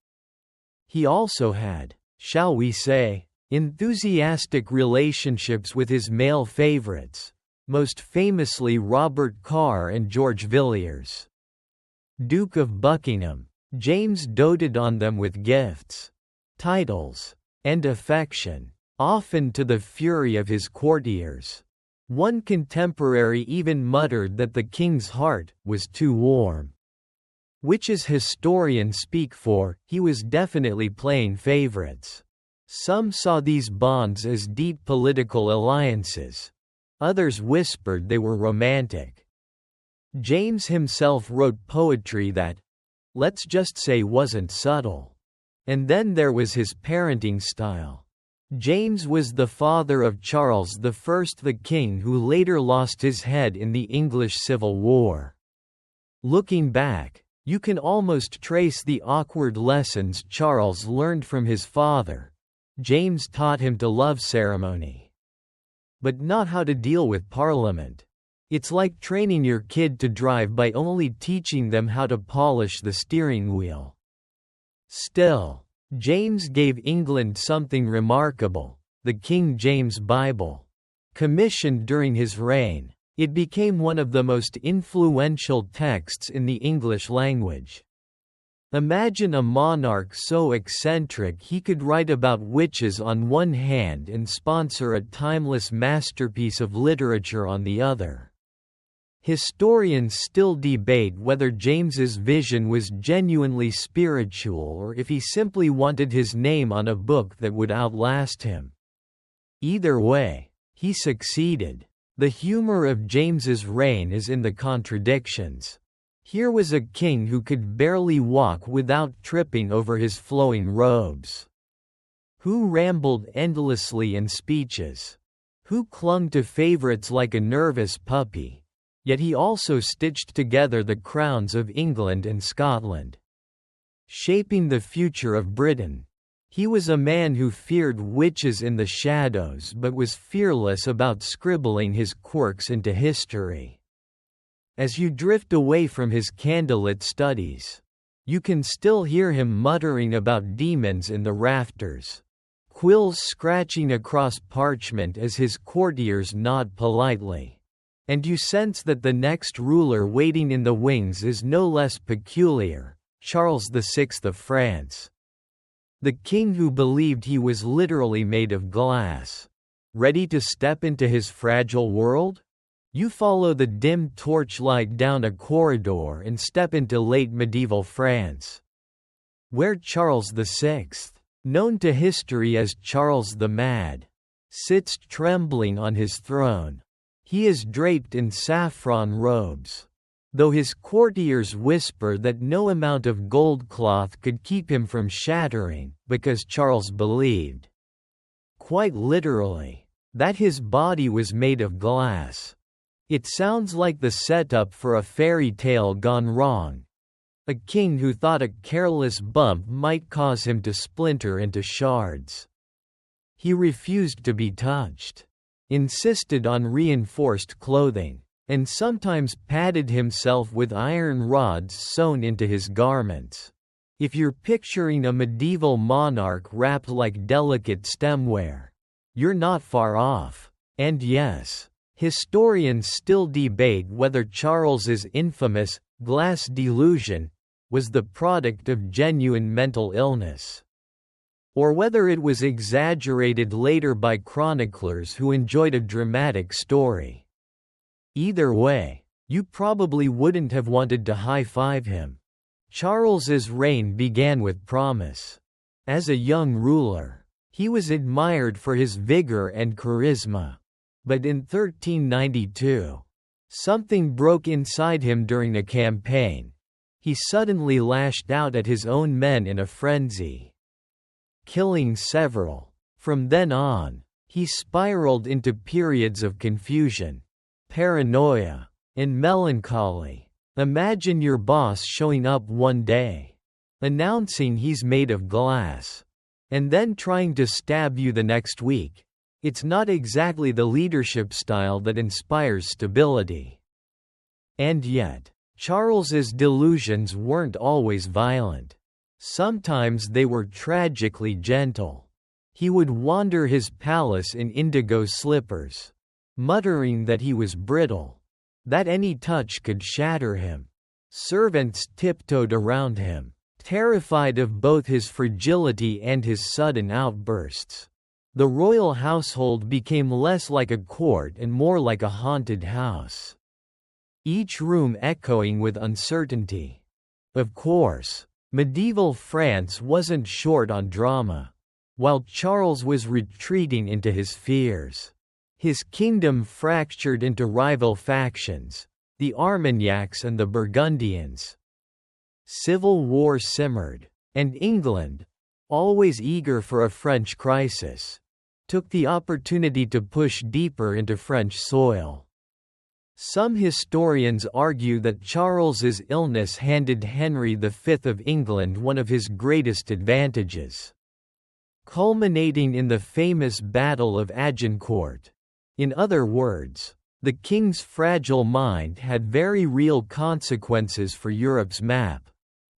He also had, shall we say, enthusiastic relationships with his male favorites, most famously Robert Carr and George Villiers. Duke of Buckingham, James doted on them with gifts, titles, and affection, often to the fury of his courtiers. One contemporary even muttered that the king's heart was too warm. Which, as historians speak for, he was definitely playing favorites. Some saw these bonds as deep political alliances. Others whispered they were romantic. James himself wrote poetry that, let's just say, wasn't subtle. And then there was his parenting style. James was the father of Charles I, the king who later lost his head in the English Civil War. Looking back, you can almost trace the awkward lessons Charles learned from his father. James taught him to love ceremony, but not how to deal with Parliament. It's like training your kid to drive by only teaching them how to polish the steering wheel. Still, James gave England something remarkable, the King James Bible. Commissioned during his reign, it became one of the most influential texts in the English language. Imagine a monarch so eccentric he could write about witches on one hand and sponsor a timeless masterpiece of literature on the other. Historians still debate whether James's vision was genuinely spiritual or if he simply wanted his name on a book that would outlast him. Either way, he succeeded. The humor of James's reign is in the contradictions. Here was a king who could barely walk without tripping over his flowing robes, who rambled endlessly in speeches, who clung to favorites like a nervous puppy. Yet he also stitched together the crowns of England and Scotland, shaping the future of Britain. He was a man who feared witches in the shadows but was fearless about scribbling his quirks into history. As you drift away from his candlelit studies, You can still hear him muttering about demons in the rafters, quills scratching across parchment as his courtiers nod politely. And you sense that the next ruler waiting in the wings is no less peculiar, Charles VI of France. The king who believed he was literally made of glass. Ready to step into his fragile world? You follow the dim torchlight down a corridor and step into late medieval France, where Charles VI, known to history as Charles the Mad, sits trembling on his throne. He is draped in saffron robes, though his courtiers whisper that no amount of gold cloth could keep him from shattering, because Charles believed, quite literally, that his body was made of glass. It sounds like the setup for a fairy tale gone wrong. A king who thought a careless bump might cause him to splinter into shards. He refused to be touched, insisted on reinforced clothing, and sometimes padded himself with iron rods sewn into his garments. If you're picturing a medieval monarch wrapped like delicate stemware, you're not far off. And yes, historians still debate whether Charles's infamous glass delusion was the product of genuine mental illness, or whether it was exaggerated later by chroniclers who enjoyed a dramatic story. Either way, you probably wouldn't have wanted to high-five him. Charles's reign began with promise. As a young ruler, he was admired for his vigor and charisma. But in 1392, something broke inside him during a campaign. He suddenly lashed out at his own men in a frenzy, killing several. From then on, he spiraled into periods of confusion, paranoia, and melancholy. Imagine your boss showing up one day, announcing he's made of glass, and then trying to stab you the next week. It's not exactly the leadership style that inspires stability. And yet, Charles's delusions weren't always violent. Sometimes they were tragically gentle. He would wander his palace in indigo slippers, muttering that he was brittle, that any touch could shatter him. Servants tiptoed around him, terrified of both his fragility and his sudden outbursts. The royal household became less like a court and more like a haunted house, each room echoing with uncertainty. Of course, medieval France wasn't short on drama. While Charles was retreating into his fears, his kingdom fractured into rival factions, the Armagnacs and the Burgundians. Civil war simmered, and England, always eager for a French crisis, took the opportunity to push deeper into French soil. Some historians argue that Charles's illness handed Henry V of England one of his greatest advantages, culminating in the famous Battle of Agincourt. In other words, the king's fragile mind had very real consequences for Europe's map.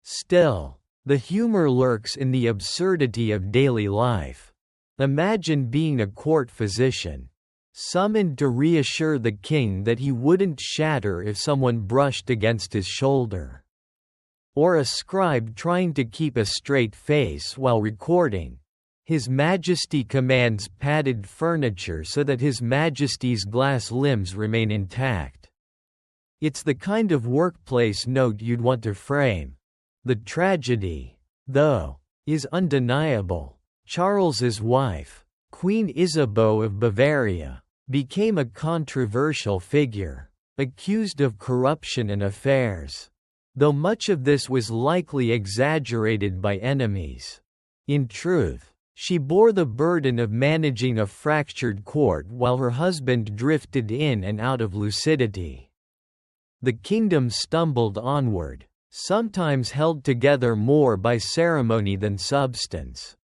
Still, the humor lurks in the absurdity of daily life. Imagine being a court physician, summoned to reassure the king that he wouldn't shatter if someone brushed against his shoulder. Or a scribe trying to keep a straight face while recording. His Majesty commands padded furniture so that His Majesty's glass limbs remain intact. It's the kind of workplace note you'd want to frame. The tragedy, though, is undeniable. Charles's wife, Queen Isabeau of Bavaria, became a controversial figure, accused of corruption and affairs, though much of this was likely exaggerated by enemies. In truth, she bore the burden of managing a fractured court while her husband drifted in and out of lucidity. The kingdom stumbled onward, sometimes held together more by ceremony than substance.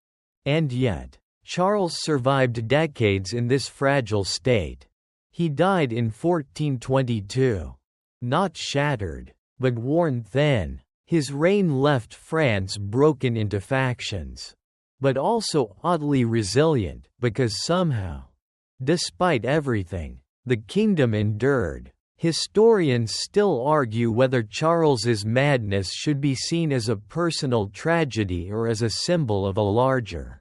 And yet, Charles survived decades in this fragile state. He died in 1422. Not shattered, but worn thin. His reign left France broken into factions, but also oddly resilient, because somehow, despite everything, the kingdom endured. Historians still argue whether Charles's madness should be seen as a personal tragedy or as a symbol of a larger,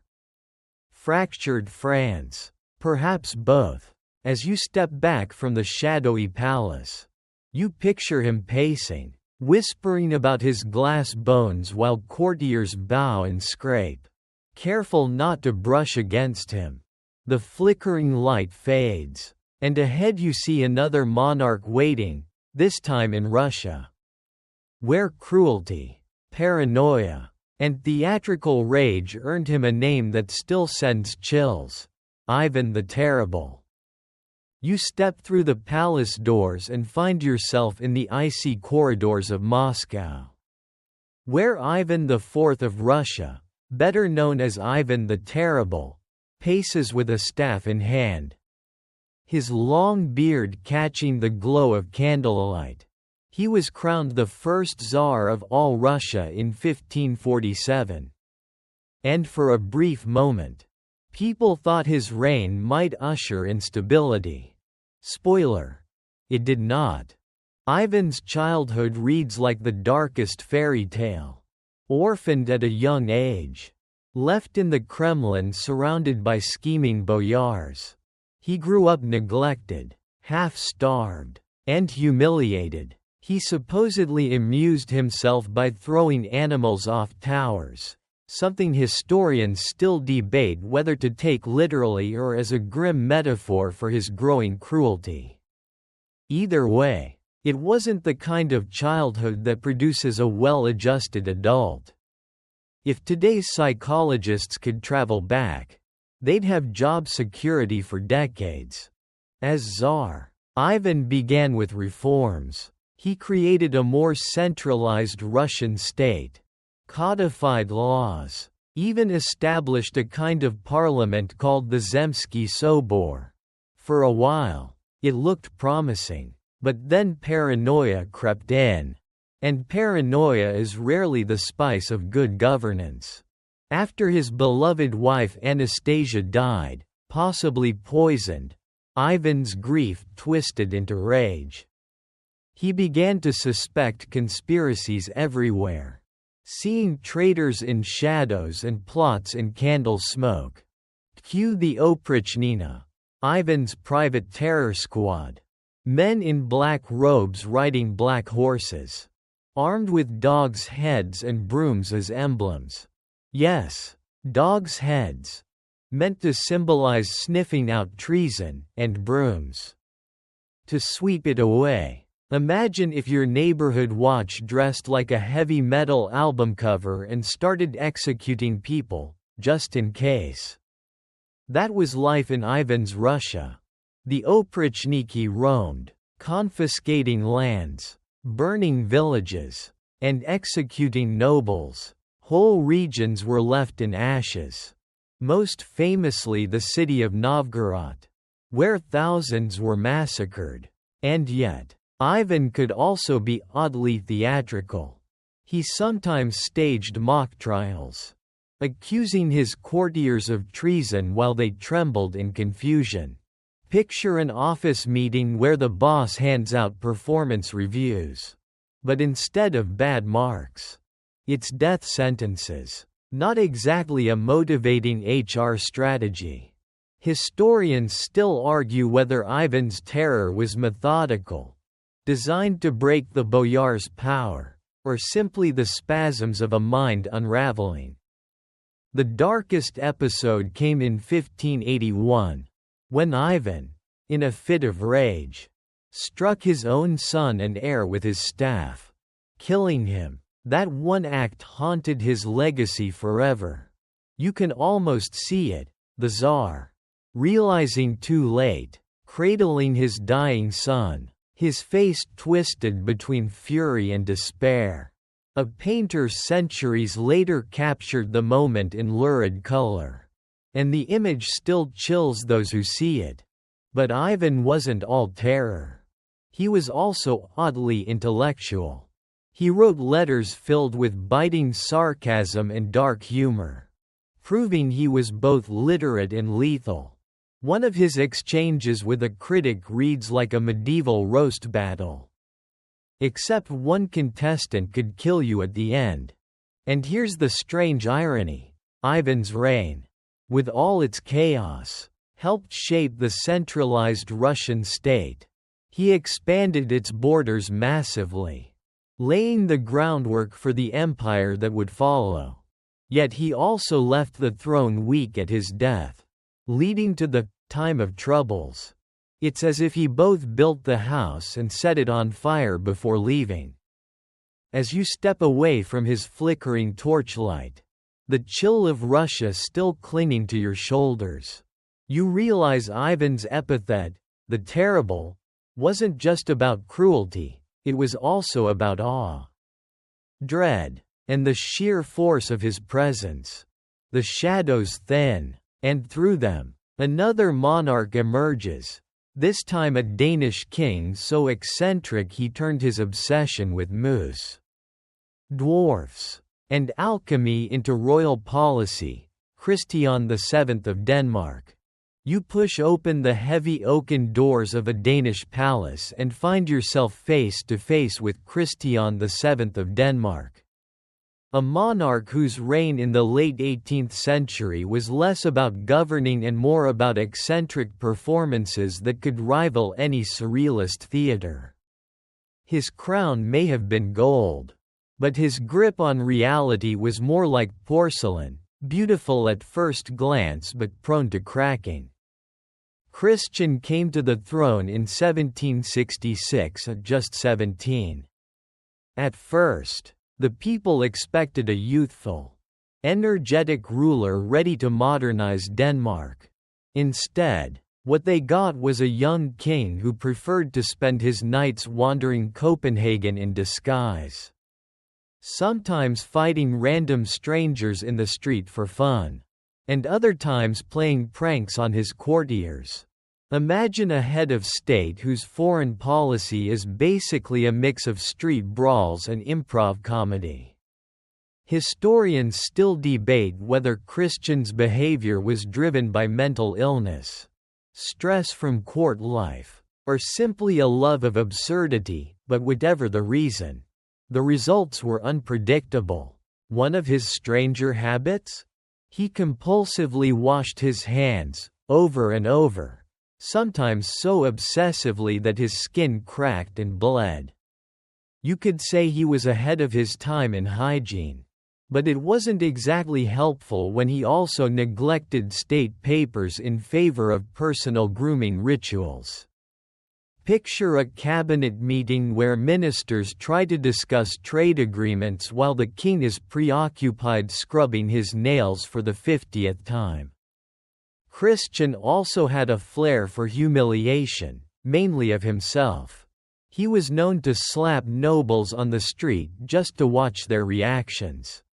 fractured France. Perhaps both. As you step back from the shadowy palace, you picture him pacing, whispering about his glass bones while courtiers bow and scrape, careful not to brush against him. The flickering light fades, and ahead you see another monarch waiting, this time in Russia, where cruelty, paranoia, and theatrical rage earned him a name that still sends chills: Ivan the Terrible. You step through the palace doors and find yourself in the icy corridors of Moscow, where Ivan IV of Russia, better known as Ivan the Terrible, paces with a staff in hand, his long beard catching the glow of candlelight. He was crowned the first Tsar of all Russia in 1547. And for a brief moment, people thought his reign might usher in stability. Spoiler: it did not. Ivan's childhood reads like the darkest fairy tale. Orphaned at a young age, left in the Kremlin surrounded by scheming boyars, he grew up neglected, half-starved, and humiliated. He supposedly amused himself by throwing animals off towers, something historians still debate whether to take literally or as a grim metaphor for his growing cruelty. Either way, it wasn't the kind of childhood that produces a well-adjusted adult. If today's psychologists could travel back, they'd have job security for decades. As Tsar, Ivan began with reforms. He created a more centralized Russian state, codified laws, even established a kind of parliament called the Zemsky Sobor. For a while, it looked promising, but then paranoia crept in. And paranoia is rarely the spice of good governance. After his beloved wife Anastasia died, possibly poisoned, Ivan's grief twisted into rage. He began to suspect conspiracies everywhere, seeing traitors in shadows and plots in candle smoke. Cue the Oprichnina, Ivan's private terror squad. Men in black robes riding black horses, armed with dogs' heads and brooms as emblems. Yes, dogs' heads, meant to symbolize sniffing out treason, and brooms to sweep it away. Imagine if your neighborhood watch dressed like a heavy metal album cover and started executing people, just in case. That was life in Ivan's Russia. The Oprichniki roamed, confiscating lands, burning villages, and executing nobles. Whole regions were left in ashes. Most famously the city of Novgorod, where thousands were massacred. And yet, Ivan could also be oddly theatrical. He sometimes staged mock trials, accusing his courtiers of treason while they trembled in confusion. Picture an office meeting where the boss hands out performance reviews. But instead of bad marks, it's death sentences. Not exactly a motivating HR strategy. Historians still argue whether Ivan's terror was methodical, designed to break the boyar's power, or simply the spasms of a mind unraveling. The darkest episode came in 1581, when Ivan, in a fit of rage, struck his own son and heir with his staff, killing him. That one act haunted his legacy forever. You can almost see it, the Tsar, realizing too late, cradling his dying son, his face twisted between fury and despair. A painter centuries later captured the moment in lurid color. And the image still chills those who see it. But Ivan wasn't all terror. He was also oddly intellectual. He wrote letters filled with biting sarcasm and dark humor, proving he was both literate and lethal. One of his exchanges with a critic reads like a medieval roast battle. Except one contestant could kill you at the end. And here's the strange irony. Ivan's reign, with all its chaos, helped shape the centralized Russian state. He expanded its borders massively, laying the groundwork for the empire that would follow. Yet he also left the throne weak at his death, leading to the time of troubles. It's as if he both built the house and set it on fire before leaving. As you step away from his flickering torchlight, the chill of Russia still clinging to your shoulders, you realize Ivan's epithet, the terrible, wasn't just about cruelty, it was also about awe, dread, and the sheer force of his presence. The shadows thin, and through them, another monarch emerges, this time a Danish king so eccentric he turned his obsession with moose, dwarfs, and alchemy into royal policy, Christian VII of Denmark. You push open the heavy oaken doors of a Danish palace and find yourself face to face with Christian VII of Denmark. A monarch whose reign in the late 18th century was less about governing and more about eccentric performances that could rival any surrealist theater. His crown may have been gold, but his grip on reality was more like porcelain, beautiful at first glance but prone to cracking. Christian came to the throne in 1766 at just 17. At first, the people expected a youthful, energetic ruler ready to modernize Denmark. Instead, what they got was a young king who preferred to spend his nights wandering Copenhagen in disguise, sometimes fighting random strangers in the street for fun, and other times playing pranks on his courtiers. Imagine a head of state whose foreign policy is basically a mix of street brawls and improv comedy. Historians still debate whether Christian's behavior was driven by mental illness, stress from court life, or simply a love of absurdity, but whatever the reason, the results were unpredictable. One of his stranger habits? He compulsively washed his hands, over and over, sometimes so obsessively that his skin cracked and bled. You could say he was ahead of his time in hygiene. But it wasn't exactly helpful when he also neglected state papers in favor of personal grooming rituals. Picture a cabinet meeting where ministers try to discuss trade agreements while the king is preoccupied scrubbing his nails for the 50th time. Christian also had a flair for humiliation, mainly of himself. He was known to slap nobles on the street just to watch their reactions,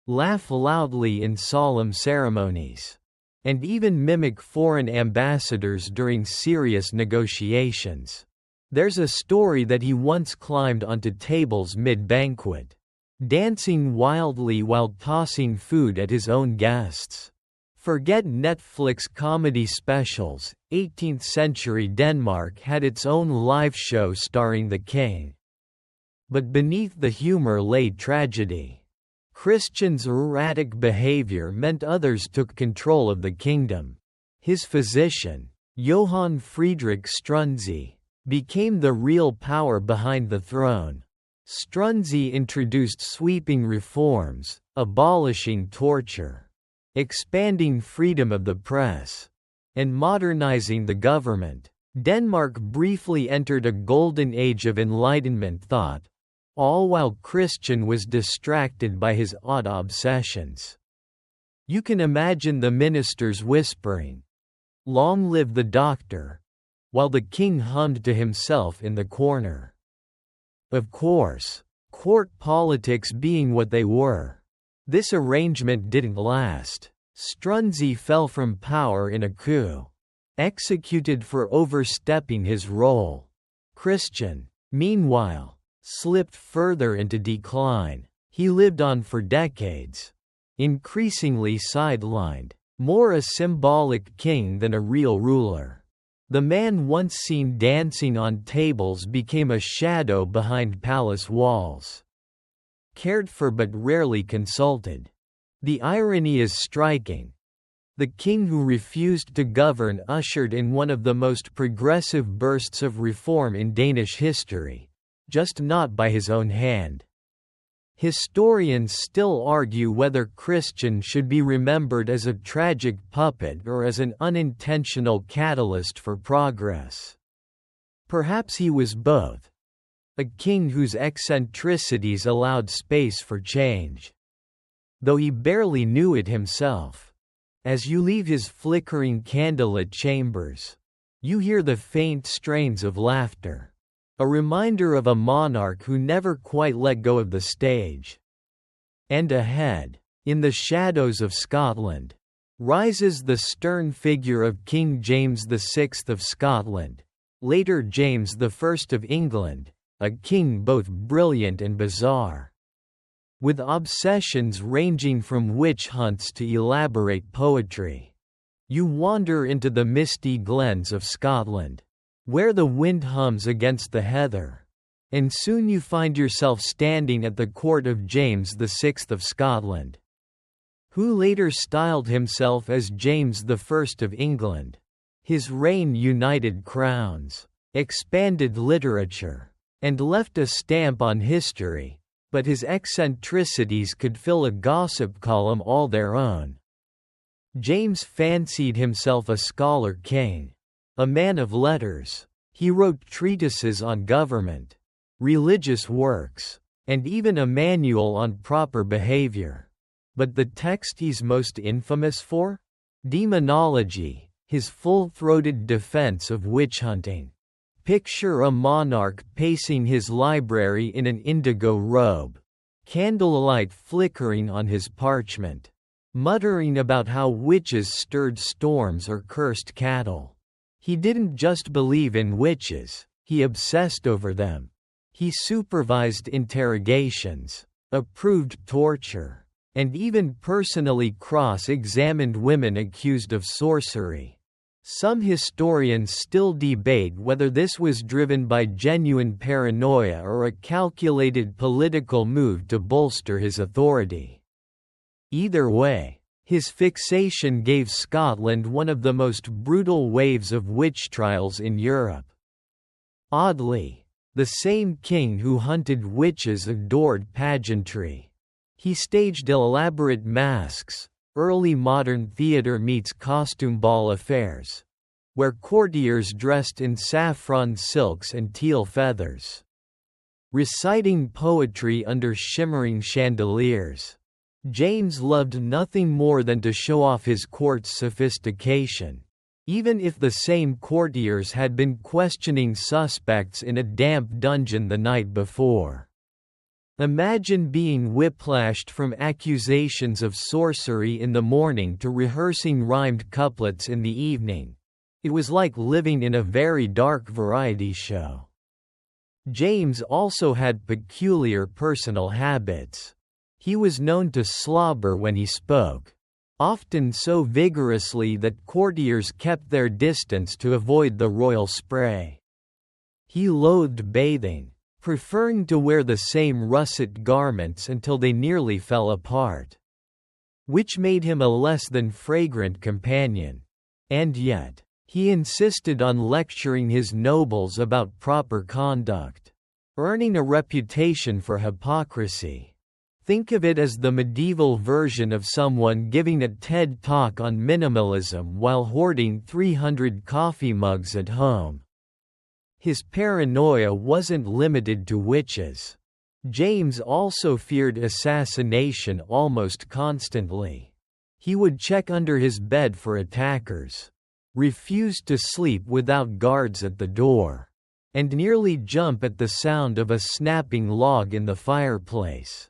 laugh loudly in solemn ceremonies, and even mimic foreign ambassadors during serious negotiations. There's a story that he once climbed onto tables mid-banquet, dancing wildly while tossing food at his own guests. Forget Netflix comedy specials, 18th century Denmark had its own live show starring the king. But beneath the humor lay tragedy. Christian's erratic behavior meant others took control of the kingdom. His physician, Johann Friedrich Struensee, became the real power behind the throne. Struensee introduced sweeping reforms, abolishing torture, expanding freedom of the press, and modernizing the government. Denmark briefly entered a golden age of Enlightenment thought, all while Christian was distracted by his odd obsessions. You can imagine the ministers whispering, "Long live the doctor," while the king hummed to himself in the corner. Of course, court politics being what they were, this arrangement didn't last. Struensee fell from power in a coup, executed for overstepping his role. Christian, meanwhile, slipped further into decline. He lived on for decades, increasingly sidelined, more a symbolic king than a real ruler. The man once seen dancing on tables became a shadow behind palace walls. Cared for but rarely consulted. The irony is striking. The king who refused to govern ushered in one of the most progressive bursts of reform in Danish history, just not by his own hand. Historians still argue whether Christian should be remembered as a tragic puppet or as an unintentional catalyst for progress. Perhaps he was both. A king whose eccentricities allowed space for change. Though he barely knew it himself. As you leave his flickering candlelit chambers, you hear the faint strains of laughter. A reminder of a monarch who never quite let go of the stage. And ahead, in the shadows of Scotland, rises the stern figure of King James VI of Scotland, later James I of England, a king both brilliant and bizarre. With obsessions ranging from witch hunts to elaborate poetry. You wander into the misty glens of Scotland, where the wind hums against the heather, and soon you find yourself standing at the court of James VI of Scotland, who later styled himself as James I of England. His reign united crowns, expanded literature, and left a stamp on history, but his eccentricities could fill a gossip column all their own. James fancied himself a scholar king. A man of letters, he wrote treatises on government, religious works, and even a manual on proper behavior. But the text he's most infamous for? Demonology, his full-throated defense of witch-hunting. Picture a monarch pacing his library in an indigo robe, candlelight flickering on his parchment, muttering about how witches stirred storms or cursed cattle. He didn't just believe in witches, he obsessed over them. He supervised interrogations, approved torture, and even personally cross-examined women accused of sorcery. Some historians still debate whether this was driven by genuine paranoia or a calculated political move to bolster his authority. Either way, his fixation gave Scotland one of the most brutal waves of witch trials in Europe. Oddly, the same king who hunted witches adored pageantry. He staged elaborate masks, early modern theatre meets costume ball affairs, where courtiers dressed in saffron silks and teal feathers, reciting poetry under shimmering chandeliers. James loved nothing more than to show off his court's sophistication, even if the same courtiers had been questioning suspects in a damp dungeon the night before. Imagine being whiplashed from accusations of sorcery in the morning to rehearsing rhymed couplets in the evening. It was like living in a very dark variety show. James also had peculiar personal habits. He was known to slobber when he spoke, often so vigorously that courtiers kept their distance to avoid the royal spray. He loathed bathing, preferring to wear the same russet garments until they nearly fell apart, which made him a less than fragrant companion. And yet, he insisted on lecturing his nobles about proper conduct, earning a reputation for hypocrisy. Think of it as the medieval version of someone giving a TED Talk on minimalism while hoarding 300 coffee mugs at home. His paranoia wasn't limited to witches. James also feared assassination almost constantly. He would check under his bed for attackers, refused to sleep without guards at the door, and nearly jump at the sound of a snapping log in the fireplace.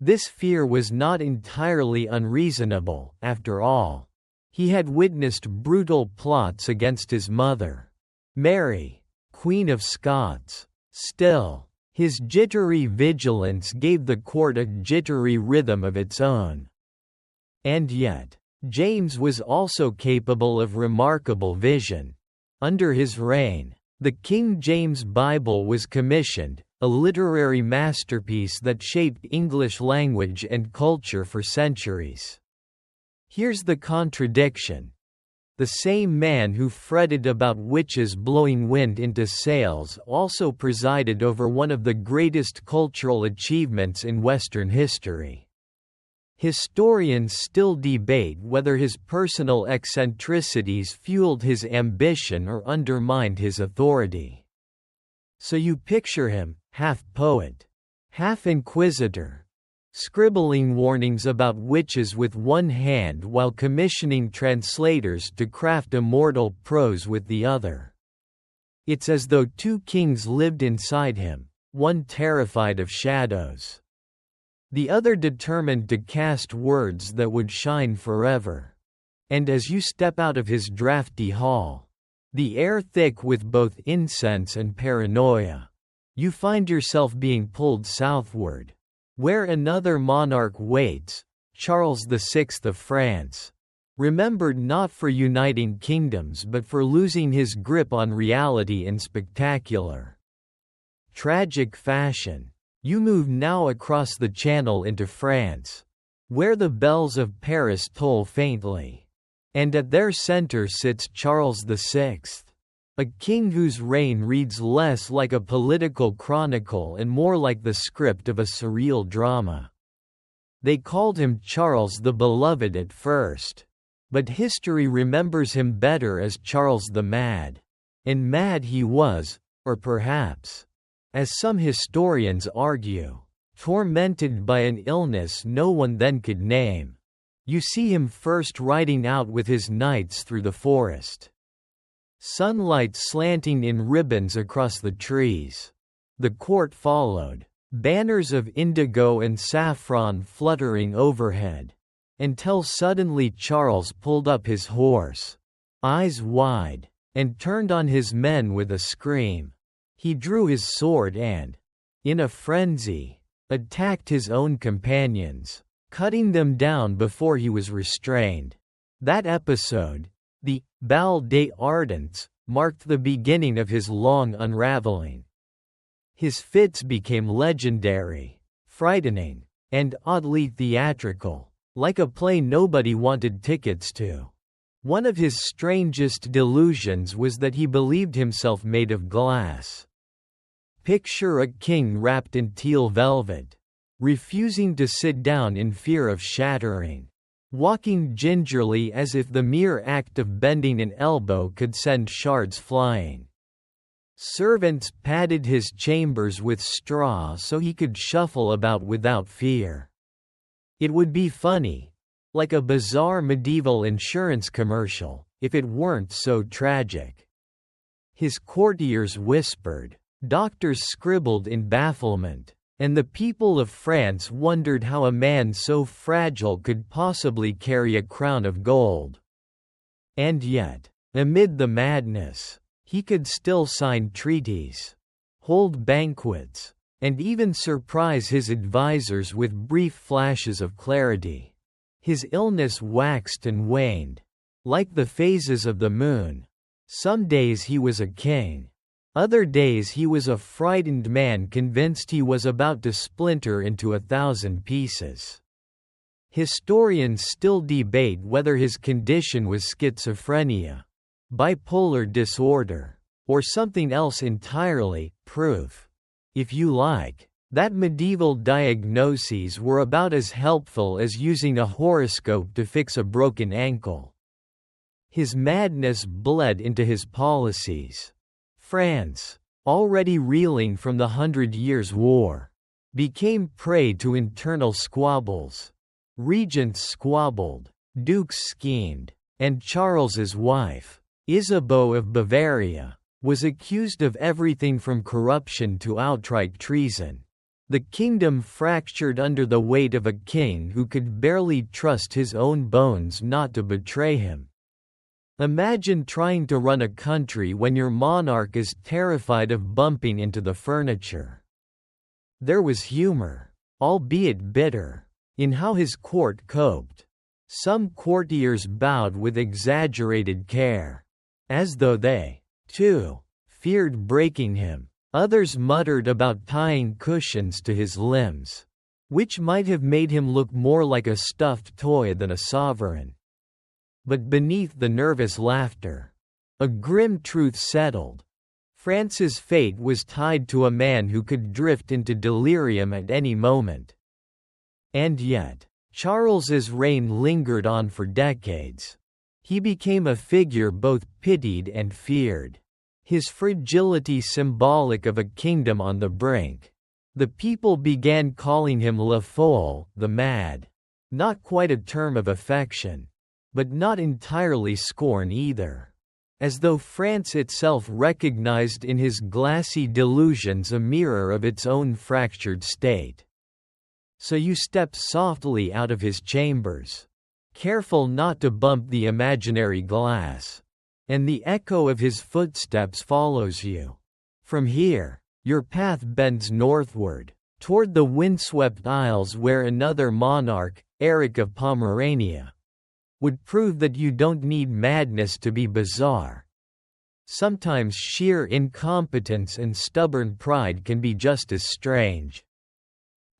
This fear was not entirely unreasonable, after all. He had witnessed brutal plots against his mother, Mary, Queen of Scots. Still, His jittery vigilance gave the court a jittery rhythm of its own. And yet, James was also capable of remarkable vision. Under his reign, the King James Bible was commissioned, a literary masterpiece that shaped English language and culture for centuries. Here's the contradiction. The same man who fretted about witches blowing wind into sails also presided over one of the greatest cultural achievements in Western history. Historians still debate whether his personal eccentricities fueled his ambition or undermined his authority. So you picture him, half poet, half inquisitor, scribbling warnings about witches with one hand while commissioning translators to craft immortal prose with the other. It's as though two kings lived inside him, one terrified of shadows, the other determined to cast words that would shine forever. And as you step out of his drafty hall, the air thick with both incense and paranoia, you find yourself being pulled southward, where another monarch waits, Charles VI of France, remembered not for uniting kingdoms but for losing his grip on reality in spectacular, tragic fashion. You move now across the Channel into France, where the bells of Paris toll faintly, and at their center sits Charles VI, a king whose reign reads less like a political chronicle and more like the script of a surreal drama. They called him Charles the Beloved at first, but history remembers him better as Charles the Mad. And mad he was, or perhaps, as some historians argue, tormented by an illness no one then could name. You see him first riding out with his knights through the forest, sunlight slanting in ribbons across the trees. The court followed, banners of indigo and saffron fluttering overhead, until suddenly Charles pulled up his horse, eyes wide, and turned on his men with a scream. He drew his sword and, in a frenzy, attacked his own companions, cutting them down before he was restrained. That episode, the Bal des Ardents, marked the beginning of his long unraveling. His fits became legendary, frightening, and oddly theatrical, like a play nobody wanted tickets to. One of his strangest delusions was that he believed himself made of glass. Picture a king wrapped in teal velvet, refusing to sit down in fear of shattering, walking gingerly as if the mere act of bending an elbow could send shards flying. Servants padded his chambers with straw so he could shuffle about without fear. It would be funny, like a bizarre medieval insurance commercial, if it weren't so tragic. His courtiers whispered, doctors scribbled in bafflement, and the people of France wondered how a man so fragile could possibly carry a crown of gold. And yet, amid the madness, he could still sign treaties, hold banquets, and even surprise his advisors with brief flashes of clarity. His illness waxed and waned, like the phases of the moon. Some days he was a king. Other days he was a frightened man convinced he was about to splinter into 1,000 pieces. Historians still debate whether his condition was schizophrenia, bipolar disorder, or something else entirely. Proof, if you like, that medieval diagnoses were about as helpful as using a horoscope to fix a broken ankle. His madness bled into his policies. France, already reeling from the 100 Years' War, became prey to internal squabbles. Regents squabbled, dukes schemed, and Charles's wife, Isabeau of Bavaria, was accused of everything from corruption to outright treason. The kingdom fractured under the weight of a king who could barely trust his own bones not to betray him. Imagine trying to run a country when your monarch is terrified of bumping into the furniture. There was humor, albeit bitter, in how his court coped. Some courtiers bowed with exaggerated care, as though they, too, feared breaking him. Others muttered about tying cushions to his limbs, which might have made him look more like a stuffed toy than a sovereign. But beneath the nervous laughter, a grim truth settled. France's fate was tied to a man who could drift into delirium at any moment. And yet, Charles's reign lingered on for decades. He became a figure both pitied and feared, his fragility symbolic of a kingdom on the brink. The people began calling him Le Folle, the Mad. Not quite a term of affection, but not entirely scorn either. As though France itself recognized in his glassy delusions a mirror of its own fractured state. So you step softly out of his chambers, careful not to bump the imaginary glass, and the echo of his footsteps follows you. From here, your path bends northward, toward the windswept isles where another monarch, Eric of Pomerania, would prove that you don't need madness to be bizarre. Sometimes sheer incompetence and stubborn pride can be just as strange.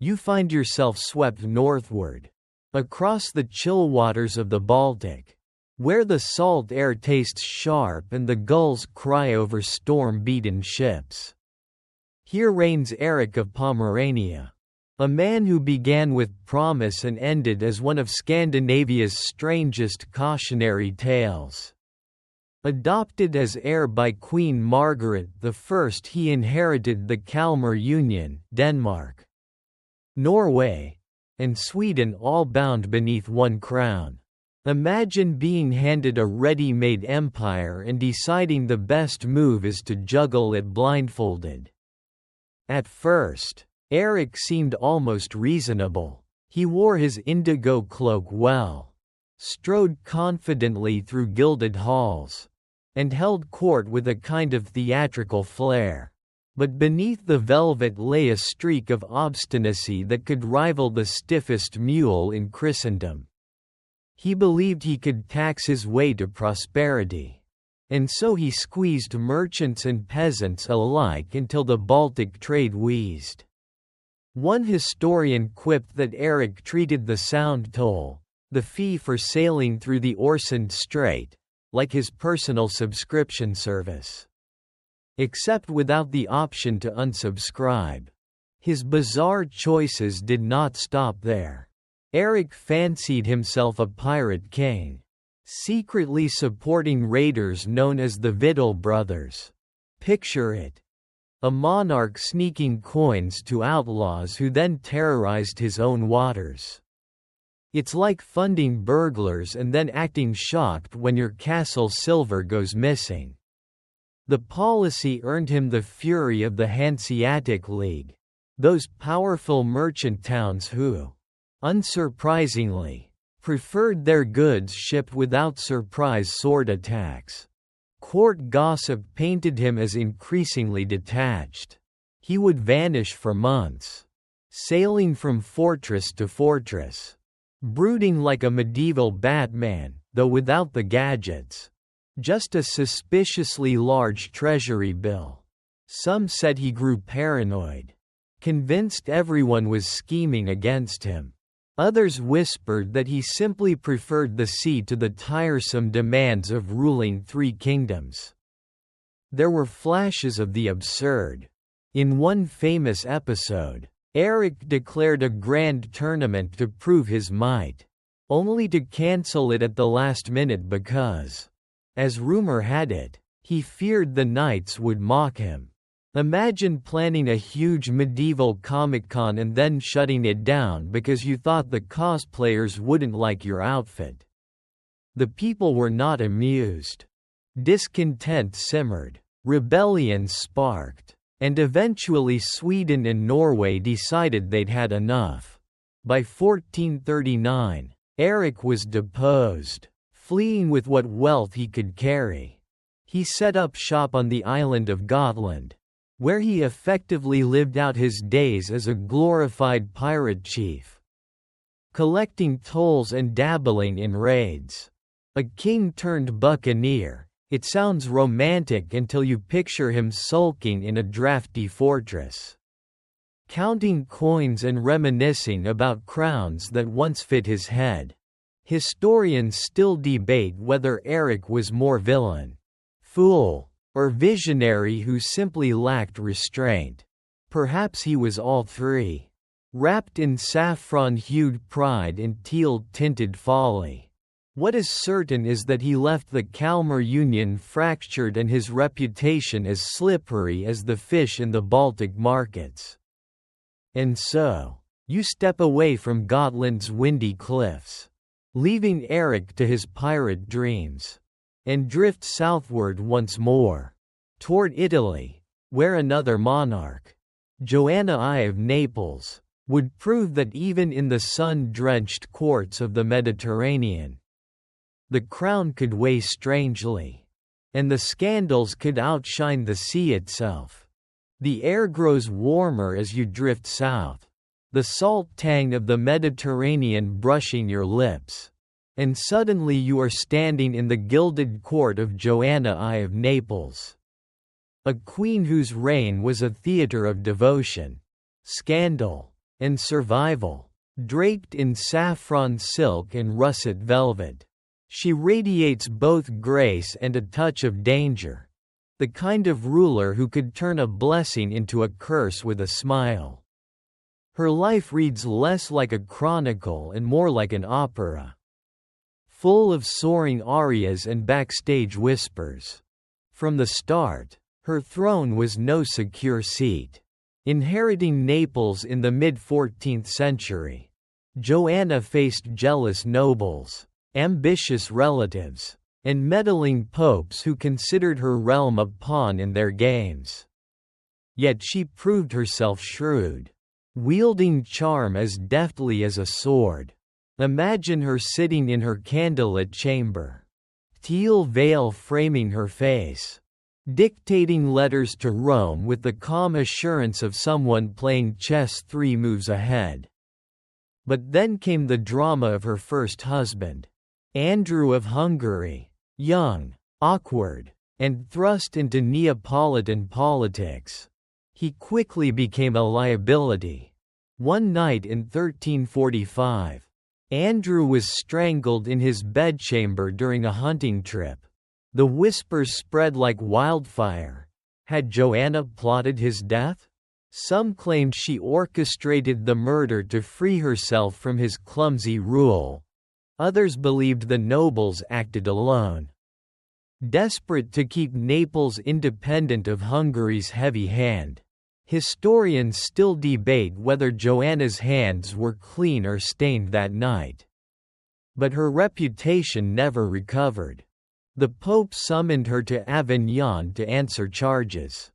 You find yourself swept northward, across the chill waters of the Baltic, where the salt air tastes sharp and the gulls cry over storm-beaten ships. Here reigns Eric of Pomerania, a man who began with promise and ended as one of Scandinavia's strangest cautionary tales. Adopted as heir by Queen Margaret I, he inherited the Kalmar Union, Denmark, Norway, and Sweden, all bound beneath one crown. Imagine being handed a ready-made empire and deciding the best move is to juggle it blindfolded. At first, Eric seemed almost reasonable. He wore his indigo cloak well, strode confidently through gilded halls, and held court with a kind of theatrical flair. But beneath the velvet lay a streak of obstinacy that could rival the stiffest mule in Christendom. He believed he could tax his way to prosperity, and so he squeezed merchants and peasants alike until the Baltic trade wheezed. One historian quipped that Eric treated the sound toll, the fee for sailing through the Øresund Strait, like his personal subscription service. Except without the option to unsubscribe. His bizarre choices did not stop there. Eric fancied himself a pirate king, secretly supporting raiders known as the Vidal brothers. Picture it. A monarch sneaking coins to outlaws who then terrorized his own waters. It's like funding burglars and then acting shocked when your castle silver goes missing. The policy earned him the fury of the Hanseatic League, those powerful merchant towns who, unsurprisingly, preferred their goods shipped without surprise sword attacks. Court gossip painted him as increasingly detached. He would vanish for months, sailing from fortress to fortress, brooding like a medieval Batman, though without the gadgets. Just a suspiciously large treasury bill. Some said he grew paranoid, convinced everyone was scheming against him. Others whispered that he simply preferred the sea to the tiresome demands of ruling 3 kingdoms. There were flashes of the absurd. In one famous episode, Eric declared a grand tournament to prove his might, only to cancel it at the last minute because, as rumor had it, he feared the knights would mock him. Imagine planning a huge medieval Comic-Con and then shutting it down because you thought the cosplayers wouldn't like your outfit. The people were not amused. Discontent simmered, rebellion sparked, and eventually Sweden and Norway decided they'd had enough. By 1439, Eric was deposed, fleeing with what wealth he could carry. He set up shop on the island of Gotland, where he effectively lived out his days as a glorified pirate chief, collecting tolls and dabbling in raids. A king-turned-buccaneer. It sounds romantic until you picture him sulking in a drafty fortress, counting coins and reminiscing about crowns that once fit his head. Historians still debate whether Eric was more villain, fool, or visionary who simply lacked restraint. Perhaps he was all three, wrapped in saffron-hued pride and teal-tinted folly. What is certain is that he left the Kalmar Union fractured and his reputation as slippery as the fish in the Baltic markets. And so, you step away from Gotland's windy cliffs, leaving Eric to his pirate dreams, and drift southward once more, toward Italy, where another monarch, Joanna I of Naples, would prove that even in the sun-drenched courts of the Mediterranean, the crown could weigh strangely, and the scandals could outshine the sea itself. The air grows warmer as you drift south, the salt tang of the Mediterranean brushing your lips, and suddenly you are standing in the gilded court of Joanna I of Naples, a queen whose reign was a theatre of devotion, scandal, and survival. Draped in saffron silk and russet velvet, she radiates both grace and a touch of danger, the kind of ruler who could turn a blessing into a curse with a smile. Her life reads less like a chronicle and more like an opera, full of soaring arias and backstage whispers. From the start, her throne was no secure seat. Inheriting Naples in the mid-14th century, Joanna faced jealous nobles, ambitious relatives, and meddling popes who considered her realm a pawn in their games. Yet she proved herself shrewd, wielding charm as deftly as a sword. Imagine her sitting in her candlelit chamber, teal veil framing her face, dictating letters to Rome with the calm assurance of someone playing chess 3 moves ahead. But then came the drama of her first husband, Andrew of Hungary, young, awkward, and thrust into Neapolitan politics. He quickly became a liability. One night in 1345, Andrew was strangled in his bedchamber during a hunting trip. The whispers spread like wildfire. Had Joanna plotted his death? Some claimed she orchestrated the murder to free herself from his clumsy rule. Others believed the nobles acted alone, desperate to keep Naples independent of Hungary's heavy hand. Historians still debate whether Joanna's hands were clean or stained that night. But her reputation never recovered. The Pope summoned her to Avignon to answer charges.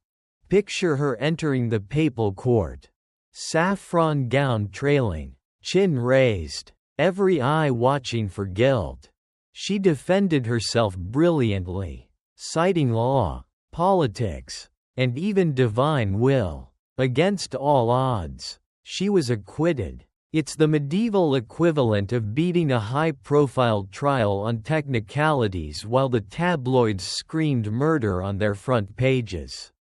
Picture her entering the papal court, saffron gown trailing, chin raised, every eye watching for guilt. She defended herself brilliantly, citing law, politics, and even divine will. Against all odds, she was acquitted. It's the medieval equivalent of beating a high-profile trial on technicalities while the tabloids screamed murder on their front pages.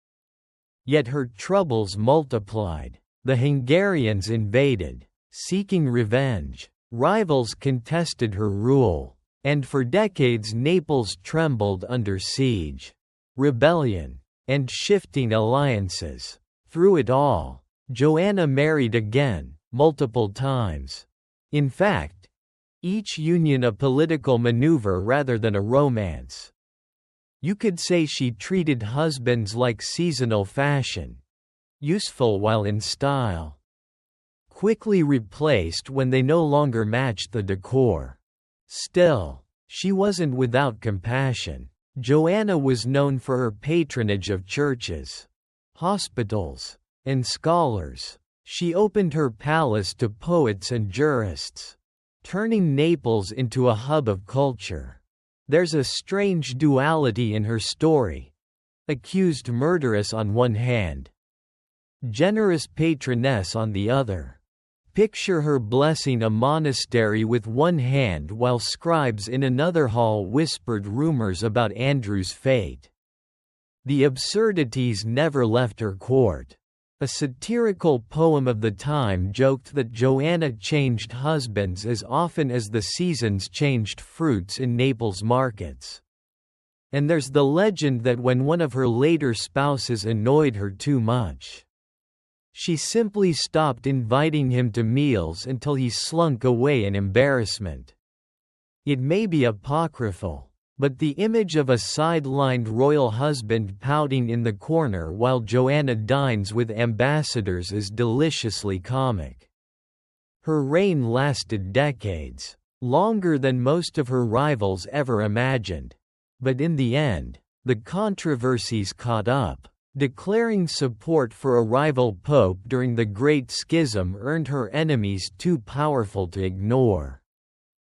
Yet her troubles multiplied. The Hungarians invaded, seeking revenge. Rivals contested her rule, and for decades Naples trembled under siege, rebellion, and shifting alliances. Through it all, Joanna married again, multiple times. In fact, each union a political maneuver rather than a romance. You could say she treated husbands like seasonal fashion, useful while in style, quickly replaced when they no longer matched the decor. Still, she wasn't without compassion. Joanna was known for her patronage of churches, hospitals, and scholars. She opened her palace to poets and jurists, turning Naples into a hub of culture. There's a strange duality in her story. Accused murderess on one hand, generous patroness on the other. Picture her blessing a monastery with one hand while scribes in another hall whispered rumors about Andrew's fate. The absurdities never left her court. A satirical poem of the time joked that Joanna changed husbands as often as the seasons changed fruits in Naples markets. And there's the legend that when one of her later spouses annoyed her too much, she simply stopped inviting him to meals until he slunk away in embarrassment. It may be apocryphal, but the image of a sidelined royal husband pouting in the corner while Joanna dines with ambassadors is deliciously comic. Her reign lasted decades, longer than most of her rivals ever imagined. But in the end, the controversies caught up. Declaring support for a rival pope during the Great Schism earned her enemies too powerful to ignore.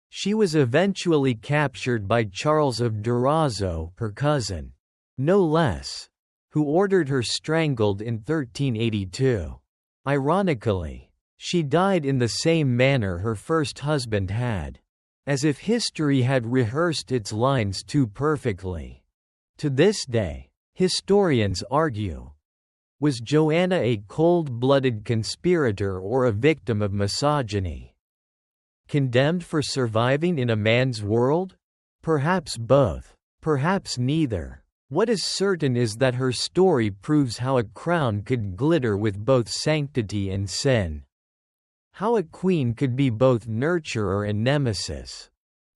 She was eventually captured by Charles of Durazzo, her cousin, no less, who ordered her strangled in 1382. Ironically, she died in the same manner her first husband had, as if history had rehearsed its lines too perfectly. To this day, historians argue, was Joanna a cold-blooded conspirator or a victim of misogyny? Condemned for surviving in a man's world? Perhaps both. Perhaps neither. What is certain is that her story proves how a crown could glitter with both sanctity and sin. How a queen could be both nurturer and nemesis.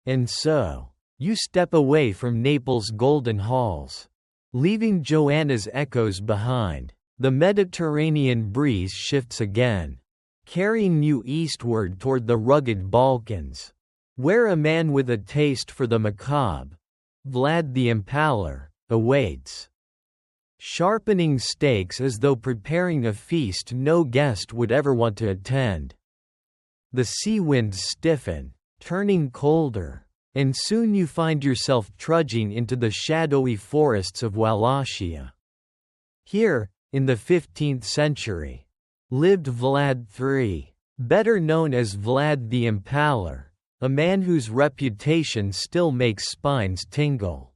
And so, you step away from Naples' golden halls, leaving Joanna's echoes behind. The Mediterranean breeze shifts again, carrying you eastward toward the rugged Balkans, where a man with a taste for the macabre, Vlad the Impaler, awaits. Sharpening stakes as though preparing a feast no guest would ever want to attend. The sea winds stiffen, turning colder, and soon you find yourself trudging into the shadowy forests of Wallachia. Here, in the 15th century, lived Vlad III, better known as Vlad the Impaler, a man whose reputation still makes spines tingle.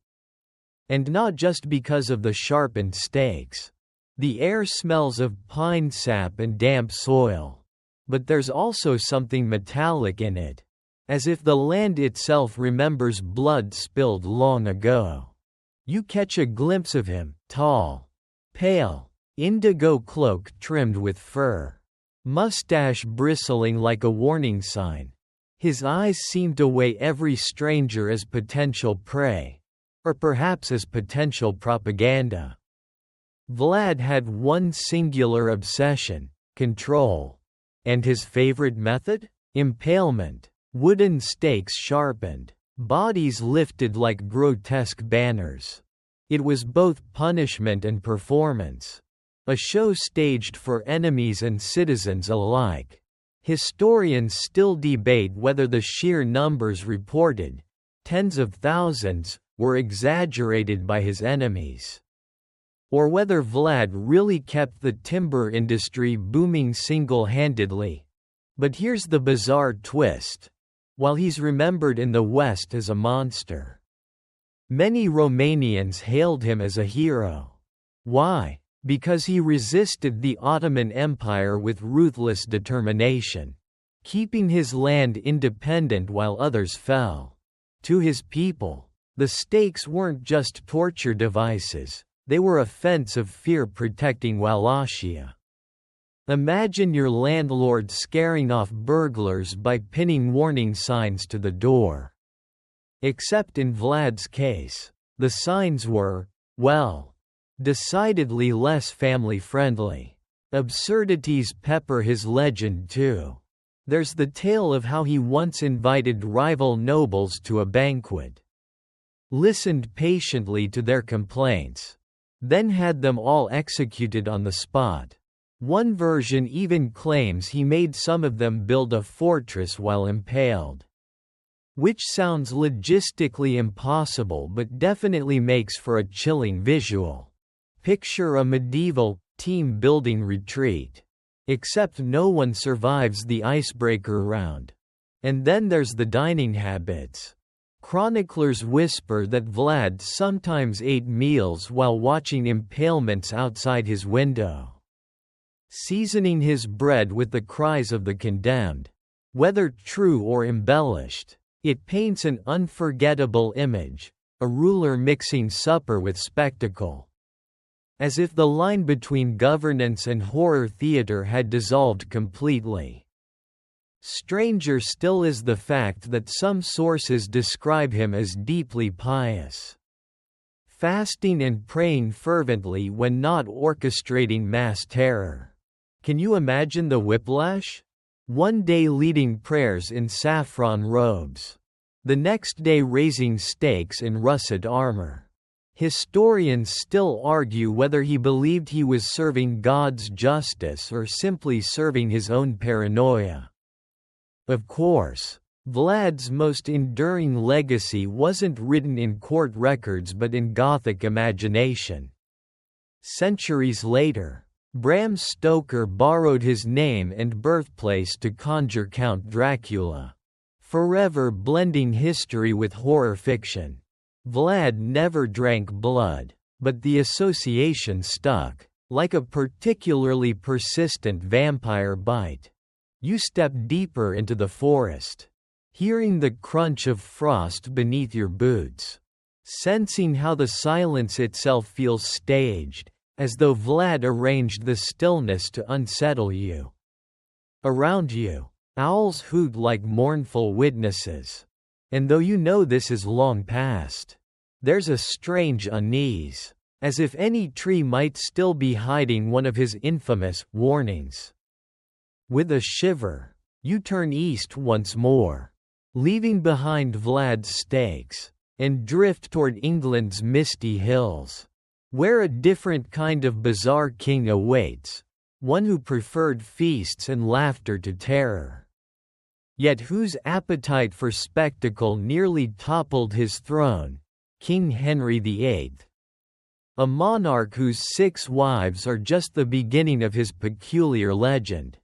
And not just because of the sharpened stakes. The air smells of pine sap and damp soil. But there's also something metallic in it, as if the land itself remembers blood spilled long ago. You catch a glimpse of him, tall, pale, indigo cloak trimmed with fur, mustache bristling like a warning sign. His eyes seem to weigh every stranger as potential prey, or perhaps as potential propaganda. Vlad had one singular obsession: control. And his favorite method? Impalement. Wooden stakes sharpened, bodies lifted like grotesque banners. It was both punishment and performance. A show staged for enemies and citizens alike. Historians still debate whether the sheer numbers reported, tens of thousands, were exaggerated by his enemies, or whether Vlad really kept the timber industry booming single-handedly. But here's the bizarre twist. While he's remembered in the West as a monster, many Romanians hailed him as a hero. Why? Because he resisted the Ottoman Empire with ruthless determination, keeping his land independent while others fell. To his people, the stakes weren't just torture devices, they were a fence of fear protecting Wallachia. Imagine your landlord scaring off burglars by pinning warning signs to the door. Except in Vlad's case, the signs were, well, decidedly less family-friendly. Absurdities pepper his legend too. There's the tale of how he once invited rival nobles to a banquet, listened patiently to their complaints, then had them all executed on the spot. One version even claims he made some of them build a fortress while impaled. Which sounds logistically impossible but definitely makes for a chilling visual. Picture a medieval, team-building retreat. Except no one survives the icebreaker round. And then there's the dining habits. Chroniclers whisper that Vlad sometimes ate meals while watching impalements outside his window, seasoning his bread with the cries of the condemned. Whether true or embellished, it paints an unforgettable image, a ruler mixing supper with spectacle. As if the line between governance and horror theater had dissolved completely. Stranger still is the fact that some sources describe him as deeply pious, fasting and praying fervently when not orchestrating mass terror. Can you imagine the whiplash? One day leading prayers in saffron robes. The next day raising stakes in russet armor. Historians still argue whether he believed he was serving God's justice or simply serving his own paranoia. Of course, Vlad's most enduring legacy wasn't written in court records but in Gothic imagination. Centuries later, Bram Stoker borrowed his name and birthplace to conjure Count Dracula, forever blending history with horror fiction. Vlad never drank blood, but the association stuck, like a particularly persistent vampire bite. You step deeper into the forest, hearing the crunch of frost beneath your boots, sensing how the silence itself feels staged, as though Vlad arranged the stillness to unsettle you. Around you, owls hoot like mournful witnesses. And though you know this is long past, there's a strange unease, as if any tree might still be hiding one of his infamous warnings. With a shiver, you turn east once more, leaving behind Vlad's stakes, and drift toward England's misty hills, where a different kind of bizarre king awaits, one who preferred feasts and laughter to terror, yet whose appetite for spectacle nearly toppled his throne, King Henry VIII. A monarch whose 6 wives are just the beginning of his peculiar legend.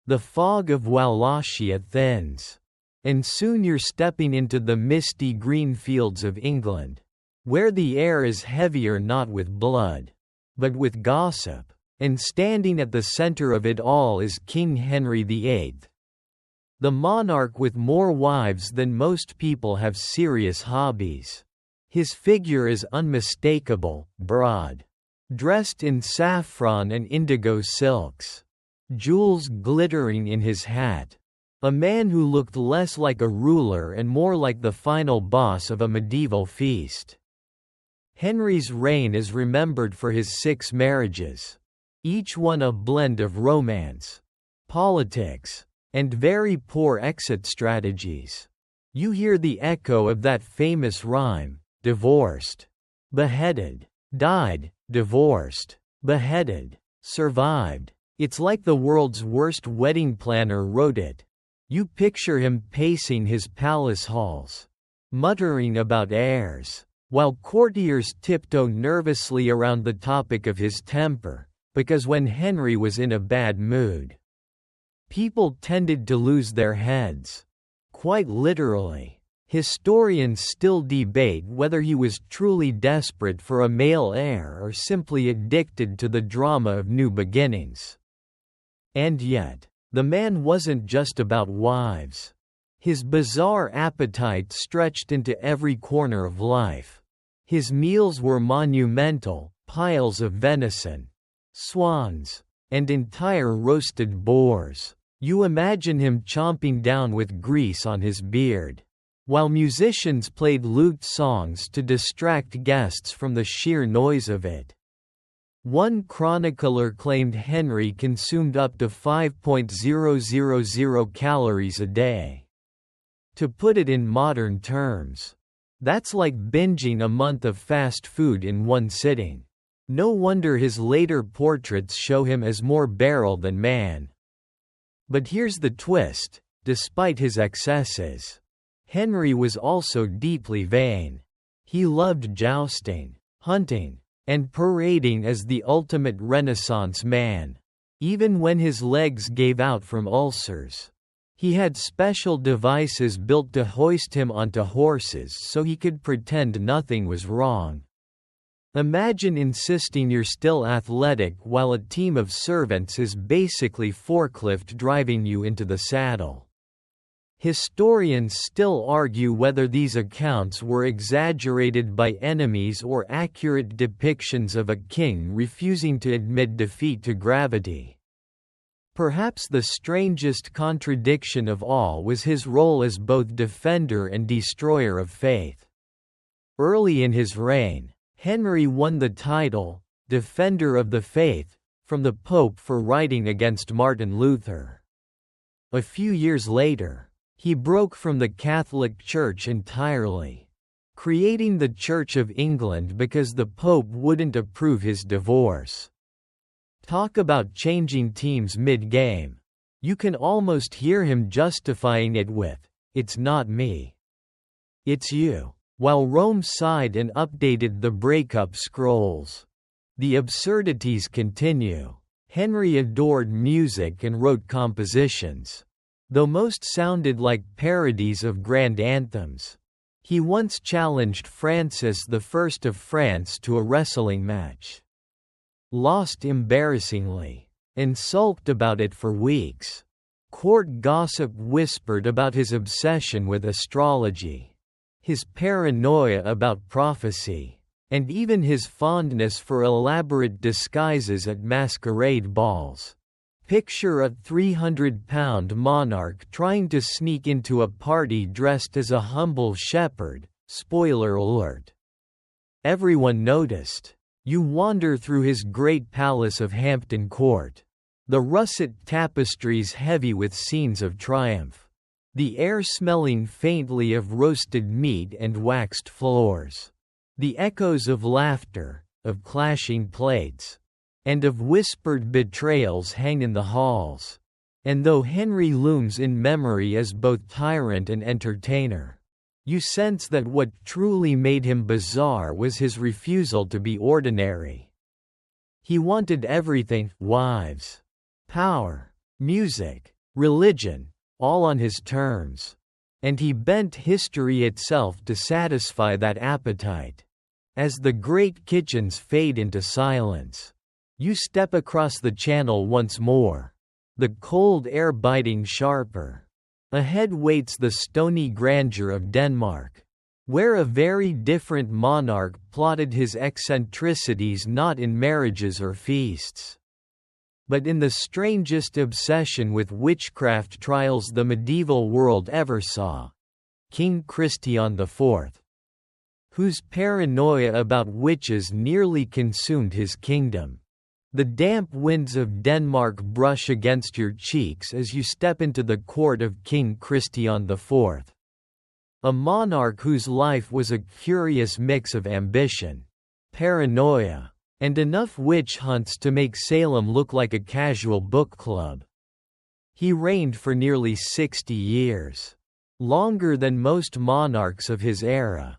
The fog of Wallachia thins, and soon you're stepping into the misty green fields of England, where the air is heavier not with blood, but with gossip, and standing at the center of it all is King Henry VIII. The monarch with more wives than most people have serious hobbies. His figure is unmistakable, broad, dressed in saffron and indigo silks, jewels glittering in his hat. A man who looked less like a ruler and more like the final boss of a medieval feast. Henry's reign is remembered for his 6 marriages, each one a blend of romance, politics, and very poor exit strategies. You hear the echo of that famous rhyme, divorced, beheaded, died, divorced, beheaded, survived. It's like the world's worst wedding planner wrote it. You picture him pacing his palace halls, muttering about heirs, while courtiers tiptoe nervously around the topic of his temper, because when Henry was in a bad mood, people tended to lose their heads. Quite literally. Historians still debate whether he was truly desperate for a male heir or simply addicted to the drama of new beginnings. And yet, the man wasn't just about wives. His bizarre appetite stretched into every corner of life. His meals were monumental, piles of venison, swans, and entire roasted boars. You imagine him chomping down with grease on his beard, while musicians played lute songs to distract guests from the sheer noise of it. One chronicler claimed Henry consumed up to 5,000 calories a day. To put it in modern terms, that's like binging a month of fast food in one sitting. No wonder his later portraits show him as more beryl than man. But here's the twist: despite his excesses, Henry was also deeply vain. He loved jousting, hunting, and parading as the ultimate Renaissance man. Even when his legs gave out from ulcers, he had special devices built to hoist him onto horses so he could pretend nothing was wrong. Imagine insisting you're still athletic while a team of servants is basically forklift driving you into the saddle. Historians still argue whether these accounts were exaggerated by enemies or accurate depictions of a king refusing to admit defeat to gravity. Perhaps the strangest contradiction of all was his role as both defender and destroyer of faith. Early in his reign, Henry won the title, Defender of the Faith, from the Pope for writing against Martin Luther. A few years later, he broke from the Catholic Church entirely, creating the Church of England because the Pope wouldn't approve his divorce. Talk about changing teams mid-game. You can almost hear him justifying it with, "It's not me. It's you," while Rome sighed and updated the breakup scrolls. The absurdities continue. Henry adored music and wrote compositions, though most sounded like parodies of grand anthems. He once challenged Francis I of France to a wrestling match, lost embarrassingly, and sulked about it for weeks. Court gossip whispered about his obsession with astrology, his paranoia about prophecy, and even his fondness for elaborate disguises at masquerade balls. Picture a 300-pound monarch trying to sneak into a party dressed as a humble shepherd. Spoiler alert. Everyone noticed. You wander through his great palace of Hampton Court. The russet tapestries heavy with scenes of triumph. The air smelling faintly of roasted meat and waxed floors. The echoes of laughter, of clashing plates, and of whispered betrayals hang in the halls. And though Henry looms in memory as both tyrant and entertainer, you sense that what truly made him bizarre was his refusal to be ordinary. He wanted everything: wives, power, music, religion, all on his terms. And he bent history itself to satisfy that appetite. As the great kitchens fade into silence, you step across the channel once more, the cold air biting sharper. Ahead waits the stony grandeur of Denmark, where a very different monarch plotted his eccentricities not in marriages or feasts, but in the strangest obsession with witchcraft trials the medieval world ever saw: King Christian IV, whose paranoia about witches nearly consumed his kingdom. The damp winds of Denmark brush against your cheeks as you step into the court of King Christian IV. A monarch whose life was a curious mix of ambition, paranoia, and enough witch hunts to make Salem look like a casual book club. He reigned for nearly 60 years, longer than most monarchs of his era.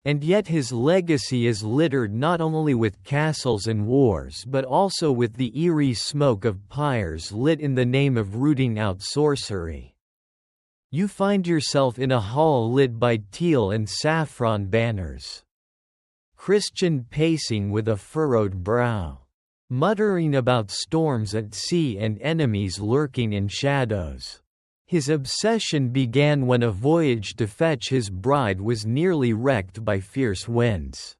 And yet his legacy is littered not only with castles and wars but also with the eerie smoke of pyres lit in the name of rooting out sorcery. You find yourself in a hall lit by teal and saffron banners. Christian pacing with a furrowed brow, muttering about storms at sea and enemies lurking in shadows. His obsession began when a voyage to fetch his bride was nearly wrecked by fierce winds.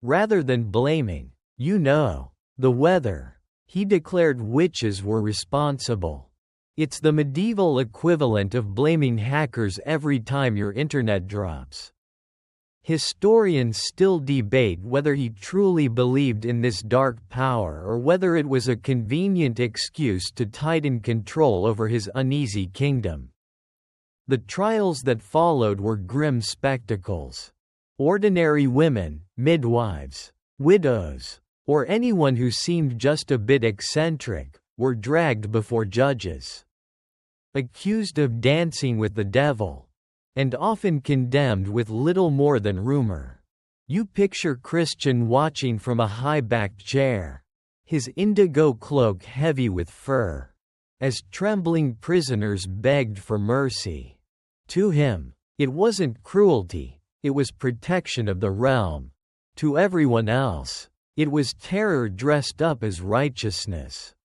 Rather than blaming, the weather, he declared witches were responsible. It's the medieval equivalent of blaming hackers every time your internet drops. Historians still debate whether he truly believed in this dark power or whether it was a convenient excuse to tighten control over his uneasy kingdom. The trials that followed were grim spectacles. Ordinary women, midwives, widows, or anyone who seemed just a bit eccentric, were dragged before judges, accused of dancing with the devil, and often condemned with little more than rumor. You picture Christian watching from a high-backed chair, his indigo cloak heavy with fur, as trembling prisoners begged for mercy. To him, it wasn't cruelty, it was protection of the realm. To everyone else, it was terror dressed up as righteousness.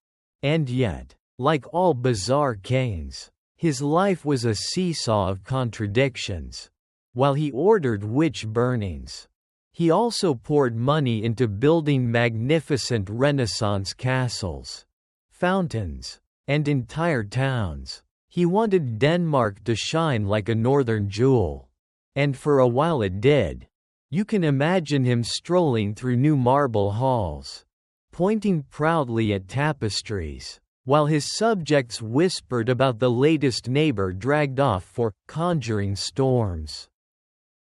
And yet, like all bizarre kings, his life was a seesaw of contradictions. While he ordered witch burnings, he also poured money into building magnificent Renaissance castles, fountains, and entire towns. He wanted Denmark to shine like a northern jewel. And for a while it did. You can imagine him strolling through new marble halls, pointing proudly at tapestries, while his subjects whispered about the latest neighbor dragged off for conjuring storms.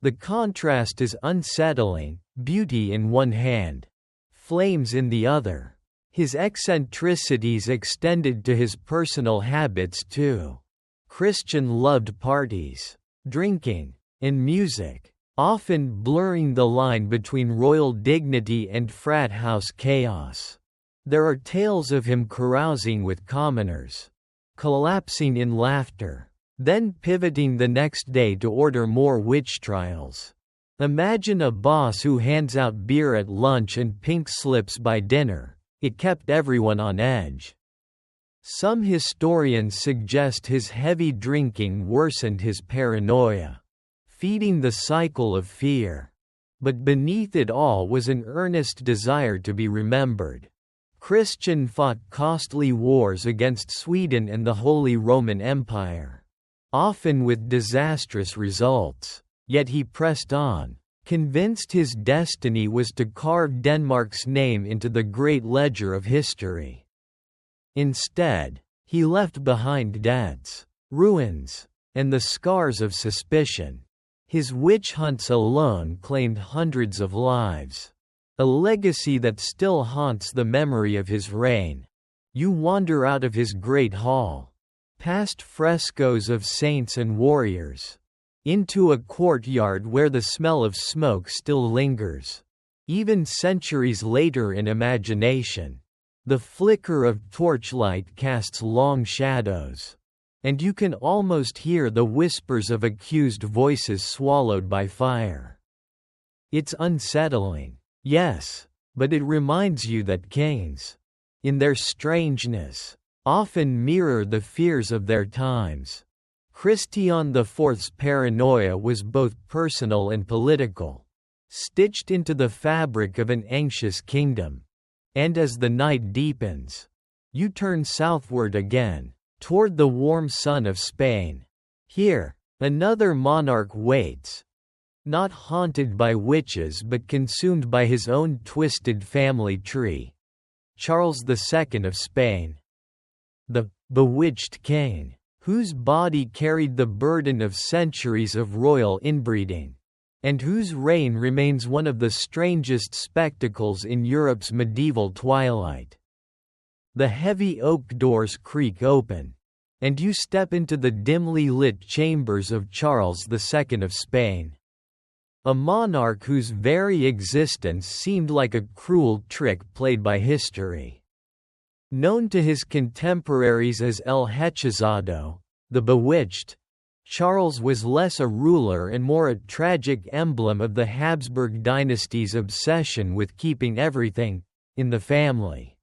The contrast is unsettling, beauty in one hand, flames in the other. His eccentricities extended to his personal habits too. Christian loved parties, drinking, and music, often blurring the line between royal dignity and frat house chaos. There are tales of him carousing with commoners, collapsing in laughter, then pivoting the next day to order more witch trials. Imagine a boss who hands out beer at lunch and pink slips by dinner. It kept everyone on edge. Some historians suggest his heavy drinking worsened his paranoia, feeding the cycle of fear. But beneath it all was an earnest desire to be remembered. Christian fought costly wars against Sweden and the Holy Roman Empire, often with disastrous results. Yet he pressed on, convinced his destiny was to carve Denmark's name into the great ledger of history. Instead, he left behind debts, ruins, and the scars of suspicion. His witch hunts alone claimed hundreds of lives, a legacy that still haunts the memory of his reign. You wander out of his great hall, past frescoes of saints and warriors, into a courtyard where the smell of smoke still lingers. Even centuries later in imagination, the flicker of torchlight casts long shadows, and you can almost hear the whispers of accused voices swallowed by fire. It's unsettling, yes, but it reminds you that kings, in their strangeness, often mirror the fears of their times. Christian IV's paranoia was both personal and political, stitched into the fabric of an anxious kingdom. And as the night deepens, you turn southward again, toward the warm sun of Spain. Here, another monarch waits, not haunted by witches but consumed by his own twisted family tree. Charles II of Spain, the bewitched king, whose body carried the burden of centuries of royal inbreeding, and whose reign remains one of the strangest spectacles in Europe's medieval twilight. The heavy oak doors creak open, and you step into the dimly lit chambers of Charles II of Spain, a monarch whose very existence seemed like a cruel trick played by history. Known to his contemporaries as El Hechizado, the Bewitched, Charles was less a ruler and more a tragic emblem of the Habsburg dynasty's obsession with keeping everything in the family.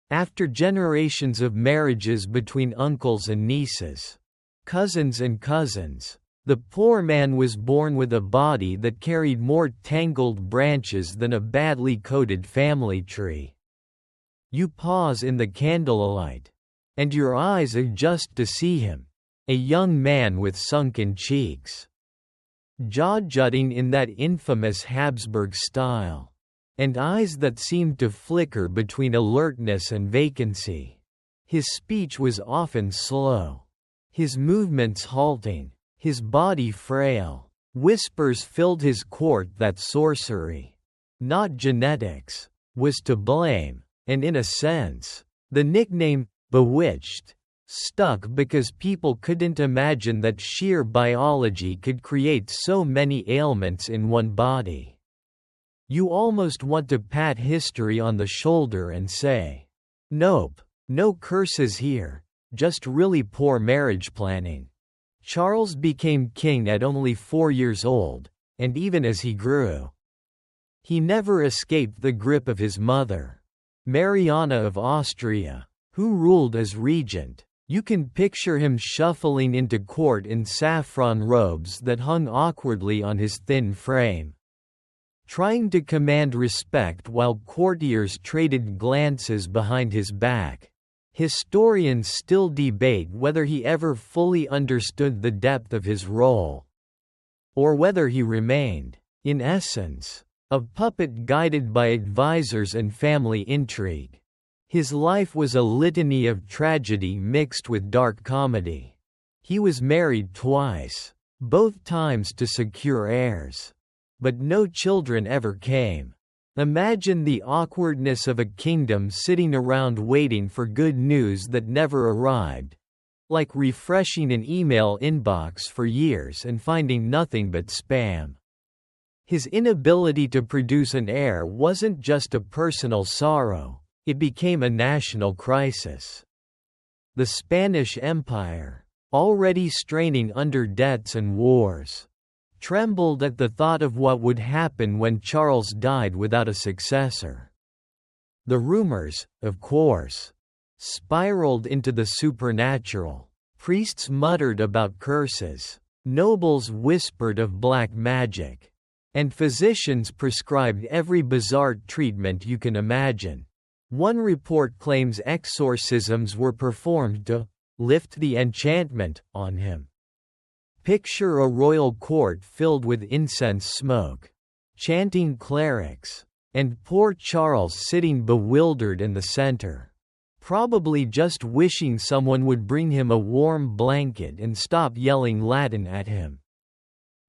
After generations of marriages between uncles and nieces, cousins and cousins, the poor man was born with a body that carried more tangled branches than a badly coated family tree. You pause in the candlelight, and your eyes adjust to see him, a young man with sunken cheeks, jaw-jutting in that infamous Habsburg style, and eyes that seemed to flicker between alertness and vacancy. His speech was often slow, his movements halting, his body frail. Whispers filled his court that sorcery, not genetics, was to blame. And in a sense, the nickname, Bewitched, stuck because people couldn't imagine that sheer biology could create so many ailments in one body. You almost want to pat history on the shoulder and say, "Nope, no curses here, just really poor marriage planning." Charles became king at only 4 years old, and even as he grew, he never escaped the grip of his mother, Mariana of Austria, who ruled as regent. You can picture him shuffling into court in saffron robes that hung awkwardly on his thin frame, trying to command respect while courtiers traded glances behind his back. Historians still debate whether he ever fully understood the depth of his role, or whether he remained, in essence, a puppet guided by advisors and family intrigue. His life was a litany of tragedy mixed with dark comedy. He was married twice, both times to secure heirs. But no children ever came. Imagine the awkwardness of a kingdom sitting around waiting for good news that never arrived, like refreshing an email inbox for years and finding nothing but spam. His inability to produce an heir wasn't just a personal sorrow, it became a national crisis. The Spanish Empire, already straining under debts and wars, trembled at the thought of what would happen when Charles died without a successor. The rumors, of course, spiraled into the supernatural. Priests muttered about curses, nobles whispered of black magic, and physicians prescribed every bizarre treatment you can imagine. One report claims exorcisms were performed to lift the enchantment on him. Picture a royal court filled with incense smoke, chanting clerics, and poor Charles sitting bewildered in the center, probably just wishing someone would bring him a warm blanket and stop yelling Latin at him.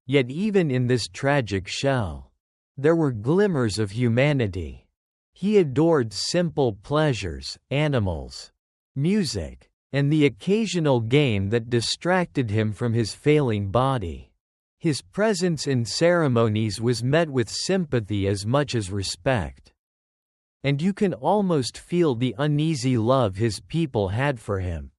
Yet even in this tragic shell, there were glimmers of humanity. He adored simple pleasures, animals, music, and the occasional game that distracted him from his failing body. His presence in ceremonies was met with sympathy as much as respect. And you can almost feel the uneasy love his people had for him.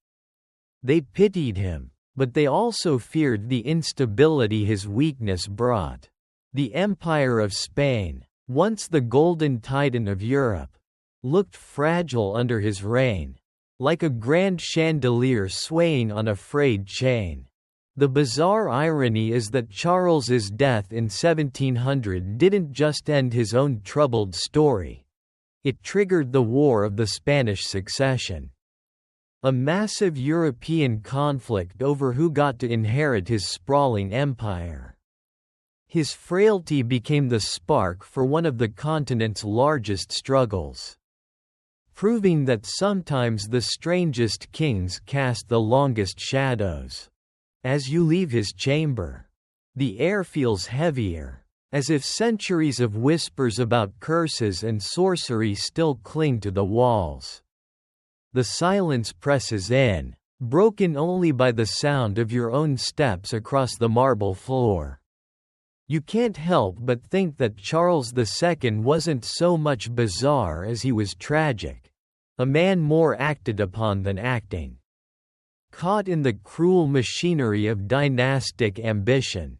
They pitied him, but they also feared the instability his weakness brought. The Empire of Spain, once the golden titan of Europe, looked fragile under his reign, like a grand chandelier swaying on a frayed chain. The bizarre irony is that Charles's death in 1700 didn't just end his own troubled story. It triggered the War of the Spanish Succession, a massive European conflict over who got to inherit his sprawling empire. His frailty became the spark for one of the continent's largest struggles, proving that sometimes the strangest kings cast the longest shadows. As you leave his chamber, the air feels heavier, as if centuries of whispers about curses and sorcery still cling to the walls. The silence presses in, broken only by the sound of your own steps across the marble floor. You can't help but think that Charles II wasn't so much bizarre as he was tragic, a man more acted upon than acting. Caught in the cruel machinery of dynastic ambition.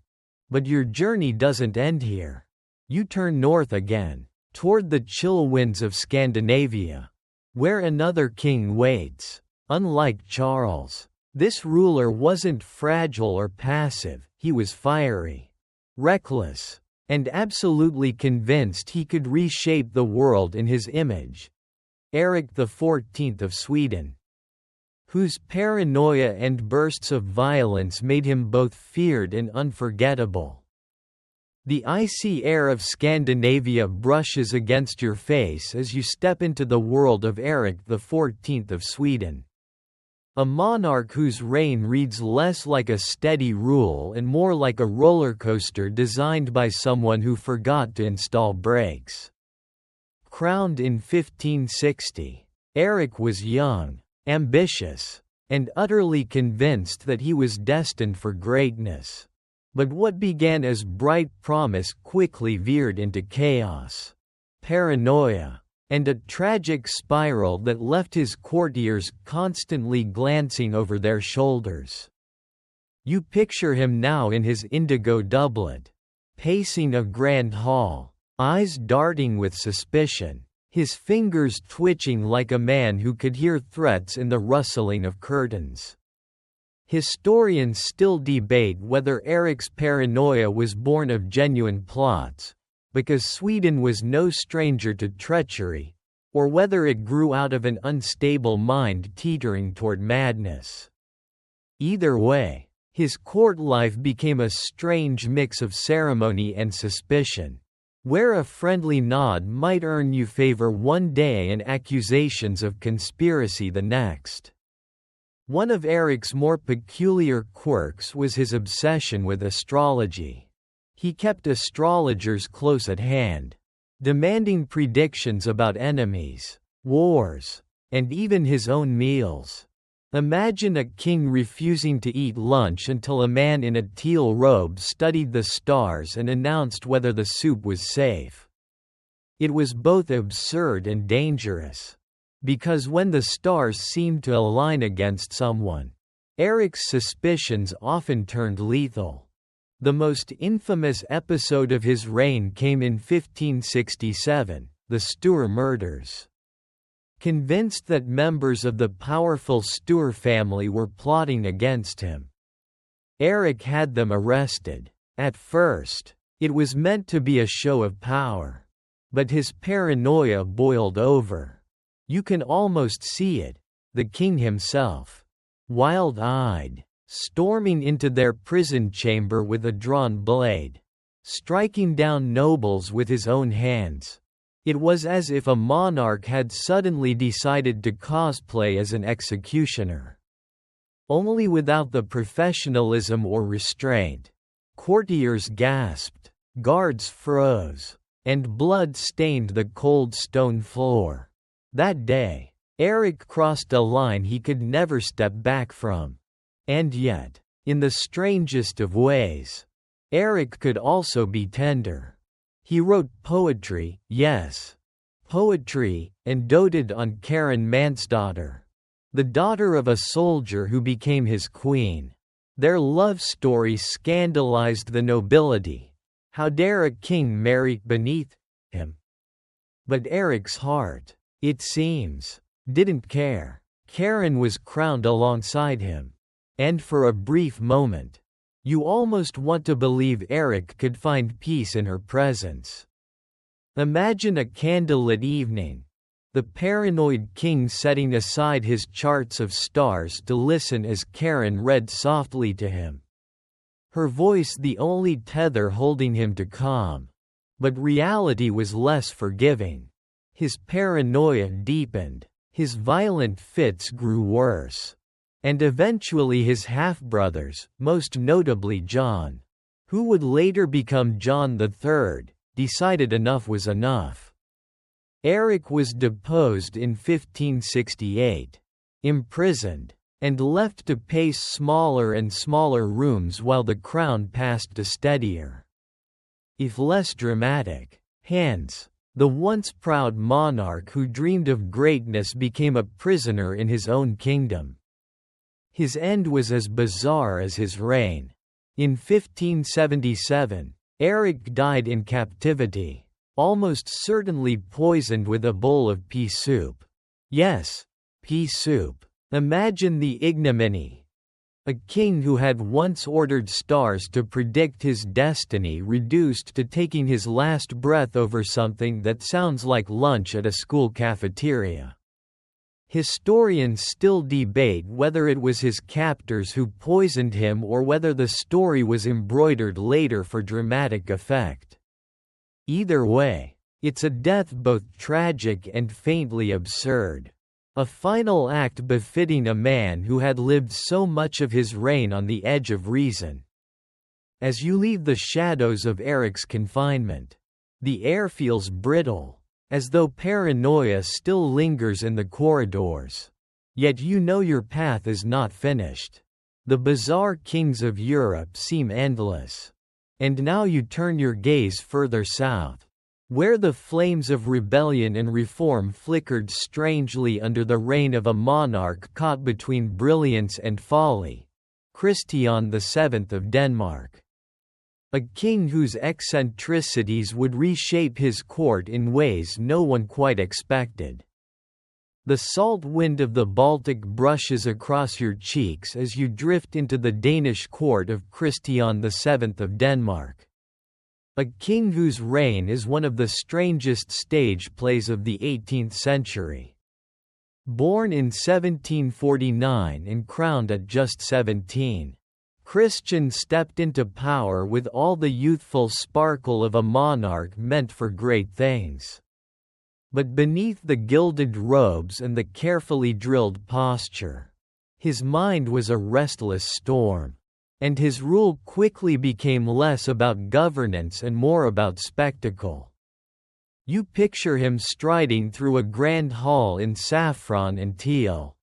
But your journey doesn't end here. You turn north again, toward the chill winds of Scandinavia, where another king waits. Unlike Charles, this ruler wasn't fragile or passive, he was fiery, reckless, and absolutely convinced he could reshape the world in his image. Eric XIV of Sweden, whose paranoia and bursts of violence made him both feared and unforgettable. The icy air of Scandinavia brushes against your face as you step into the world of Eric XIV of Sweden, a monarch whose reign reads less like a steady rule and more like a roller coaster designed by someone who forgot to install brakes. Crowned in 1560, Eric was young, ambitious, and utterly convinced that he was destined for greatness. But what began as bright promise quickly veered into chaos, paranoia, and a tragic spiral that left his courtiers constantly glancing over their shoulders. You picture him now in his indigo doublet, pacing a grand hall, eyes darting with suspicion, his fingers twitching like a man who could hear threats in the rustling of curtains. Historians still debate whether Eric's paranoia was born of genuine plots, because Sweden was no stranger to treachery, or whether it grew out of an unstable mind teetering toward madness. Either way, his court life became a strange mix of ceremony and suspicion, where a friendly nod might earn you favor one day and accusations of conspiracy the next. One of Eric's more peculiar quirks was his obsession with astrology. He kept astrologers close at hand, demanding predictions about enemies, wars, and even his own meals. Imagine a king refusing to eat lunch until a man in a teal robe studied the stars and announced whether the soup was safe. It was both absurd and dangerous. Because when the stars seemed to align against someone, Eric's suspicions often turned lethal. The most infamous episode of his reign came in 1567, the Sture murders. Convinced that members of the powerful Sture family were plotting against him, Eric had them arrested. At first, it was meant to be a show of power. But his paranoia boiled over. You can almost see it, the king himself, wild-eyed, storming into their prison chamber with a drawn blade, striking down nobles with his own hands. It was as if a monarch had suddenly decided to cosplay as an executioner. Only without the professionalism or restraint. Courtiers gasped, guards froze, and blood stained the cold stone floor. That day, Eric crossed a line he could never step back from. And yet, in the strangest of ways, Eric could also be tender. He wrote poetry, yes, poetry, and doted on Karin Mansdotter, the daughter of a soldier who became his queen. Their love story scandalized the nobility. How dare a king marry beneath him? But Eric's heart, it seems, didn't care. Karin was crowned alongside him. And for a brief moment, you almost want to believe Eric could find peace in her presence. Imagine a candlelit evening, the paranoid king setting aside his charts of stars to listen as Karin read softly to him. Her voice the only tether holding him to calm. But reality was less forgiving. His paranoia deepened, his violent fits grew worse. And eventually his half-brothers, most notably John, who would later become John III, decided enough was enough. Eric was deposed in 1568, imprisoned, and left to pace smaller and smaller rooms while the crown passed to steadier, if less dramatic, hands. The once proud monarch who dreamed of greatness became a prisoner in his own kingdom. His end was as bizarre as his reign. In 1577, Eric died in captivity, almost certainly poisoned with a bowl of pea soup. Yes, pea soup. Imagine the ignominy. A king who had once ordered stars to predict his destiny reduced to taking his last breath over something that sounds like lunch at a school cafeteria. Historians still debate whether it was his captors who poisoned him or whether the story was embroidered later for dramatic effect. Either way, it's a death both tragic and faintly absurd. A final act befitting a man who had lived so much of his reign on the edge of reason. As you leave the shadows of Eric's confinement, the air feels brittle, as though paranoia still lingers in the corridors. Yet you know your path is not finished. The bizarre kings of Europe seem endless. And now you turn your gaze further south, where the flames of rebellion and reform flickered strangely under the reign of a monarch caught between brilliance and folly, Christian VII of Denmark. A king whose eccentricities would reshape his court in ways no one quite expected. The salt wind of the Baltic brushes across your cheeks as you drift into the Danish court of Christian VII of Denmark. A king whose reign is one of the strangest stage plays of the 18th century. Born in 1749 and crowned at just 17, Christian stepped into power with all the youthful sparkle of a monarch meant for great things. But beneath the gilded robes and the carefully drilled posture, his mind was a restless storm, and his rule quickly became less about governance and more about spectacle. You picture him striding through a grand hall in saffron and teal,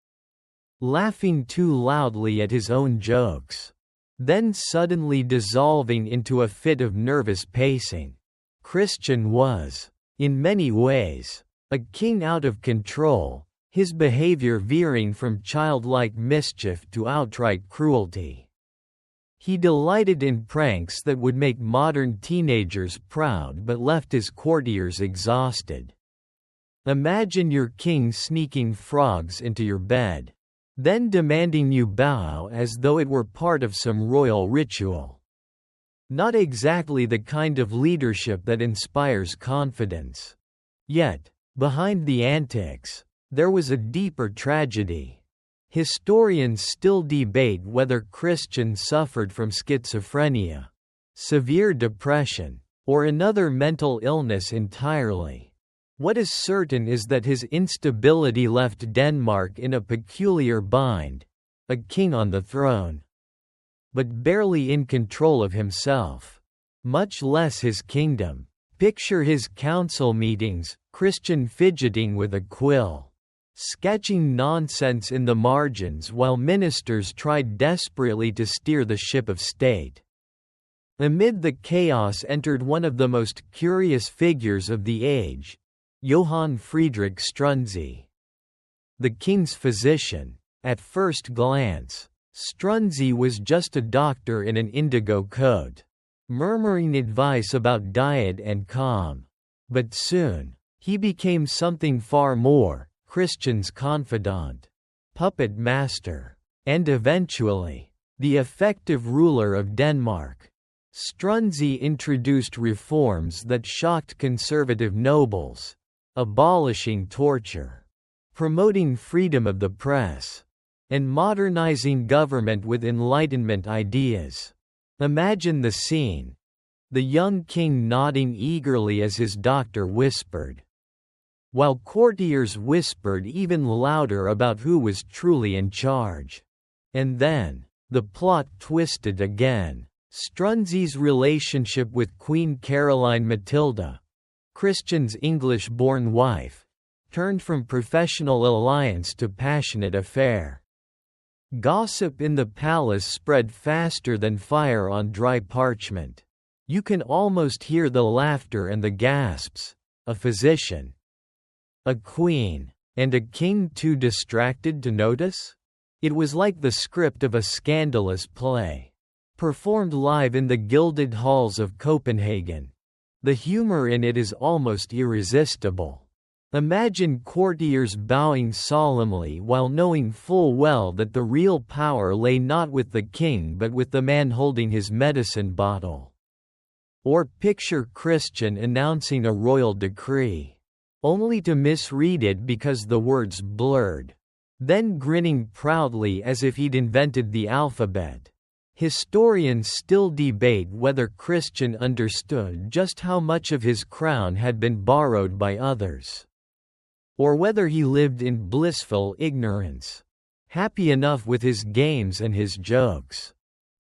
laughing too loudly at his own jokes, then suddenly dissolving into a fit of nervous pacing. Christian was, in many ways, a king out of control, his behavior veering from childlike mischief to outright cruelty. He delighted in pranks that would make modern teenagers proud but left his courtiers exhausted. Imagine your king sneaking frogs into your bed, then demanding you bow as though it were part of some royal ritual. Not exactly the kind of leadership that inspires confidence. Yet, behind the antics, there was a deeper tragedy. Historians still debate whether Christian suffered from schizophrenia, severe depression, or another mental illness entirely. What is certain is that his instability left Denmark in a peculiar bind, a king on the throne, but barely in control of himself, much less his kingdom. Picture his council meetings, Christian fidgeting with a quill, sketching nonsense in the margins while ministers tried desperately to steer the ship of state. Amid the chaos entered one of the most curious figures of the age, Johann Friedrich Struensee. The king's physician. At first glance, Struensee was just a doctor in an indigo coat, murmuring advice about diet and calm. But soon, he became something far more: Christian's confidant, puppet master, and eventually, the effective ruler of Denmark. Struensee introduced reforms that shocked conservative nobles, abolishing torture, promoting freedom of the press, and modernizing government with Enlightenment ideas. Imagine the scene: the young king nodding eagerly as his doctor whispered, while courtiers whispered even louder about who was truly in charge. And then, the plot twisted again. Struensee's relationship with Queen Caroline Matilda, Christian's English-born wife, turned from professional alliance to passionate affair. Gossip in the palace spread faster than fire on dry parchment. You can almost hear the laughter and the gasps. A physician, a queen, and a king too distracted to notice? It was like the script of a scandalous play, performed live in the gilded halls of Copenhagen. The humor in it is almost irresistible. Imagine courtiers bowing solemnly while knowing full well that the real power lay not with the king but with the man holding his medicine bottle. Or picture Christian announcing a royal decree, only to misread it because the words blurred, then grinning proudly as if he'd invented the alphabet. Historians still debate whether Christian understood just how much of his crown had been borrowed by others, or whether he lived in blissful ignorance, happy enough with his games and his jokes.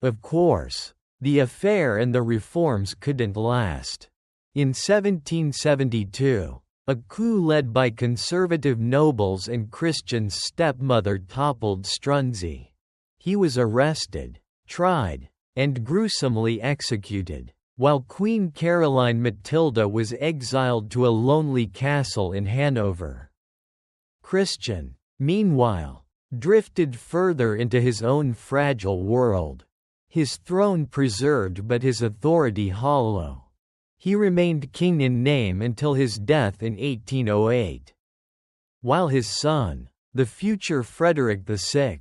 Of course, the affair and the reforms couldn't last. In 1772, a coup led by conservative nobles and Christian's stepmother toppled Struensee. He was arrested, tried, and gruesomely executed, while Queen Caroline Matilda was exiled to a lonely castle in Hanover. Christian, meanwhile, drifted further into his own fragile world. His throne preserved but his authority hollow. He remained king in name until his death in 1808. While his son, the future Frederick VI,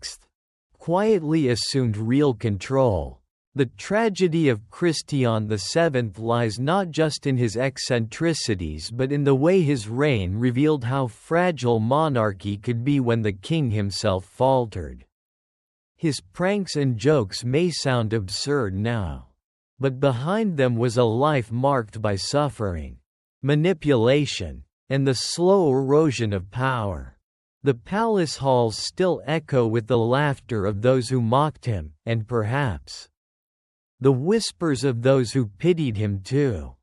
quietly assumed real control. The tragedy of Christian VII lies not just in his eccentricities but in the way his reign revealed how fragile monarchy could be when the king himself faltered. His pranks and jokes may sound absurd now, but behind them was a life marked by suffering, manipulation, and the slow erosion of power. The palace halls still echo with the laughter of those who mocked him, and perhaps the whispers of those who pitied him too.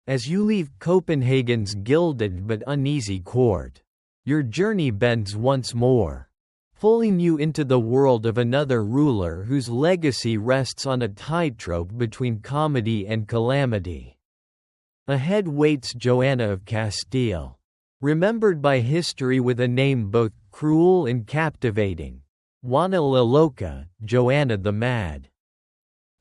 As you leave Copenhagen's gilded but uneasy court, your journey bends once more, pulling you into the world of another ruler whose legacy rests on a tightrope between comedy and calamity. Ahead waits Joanna of Castile, remembered by history with a name both cruel and captivating, Juana la Loca, Joanna the Mad.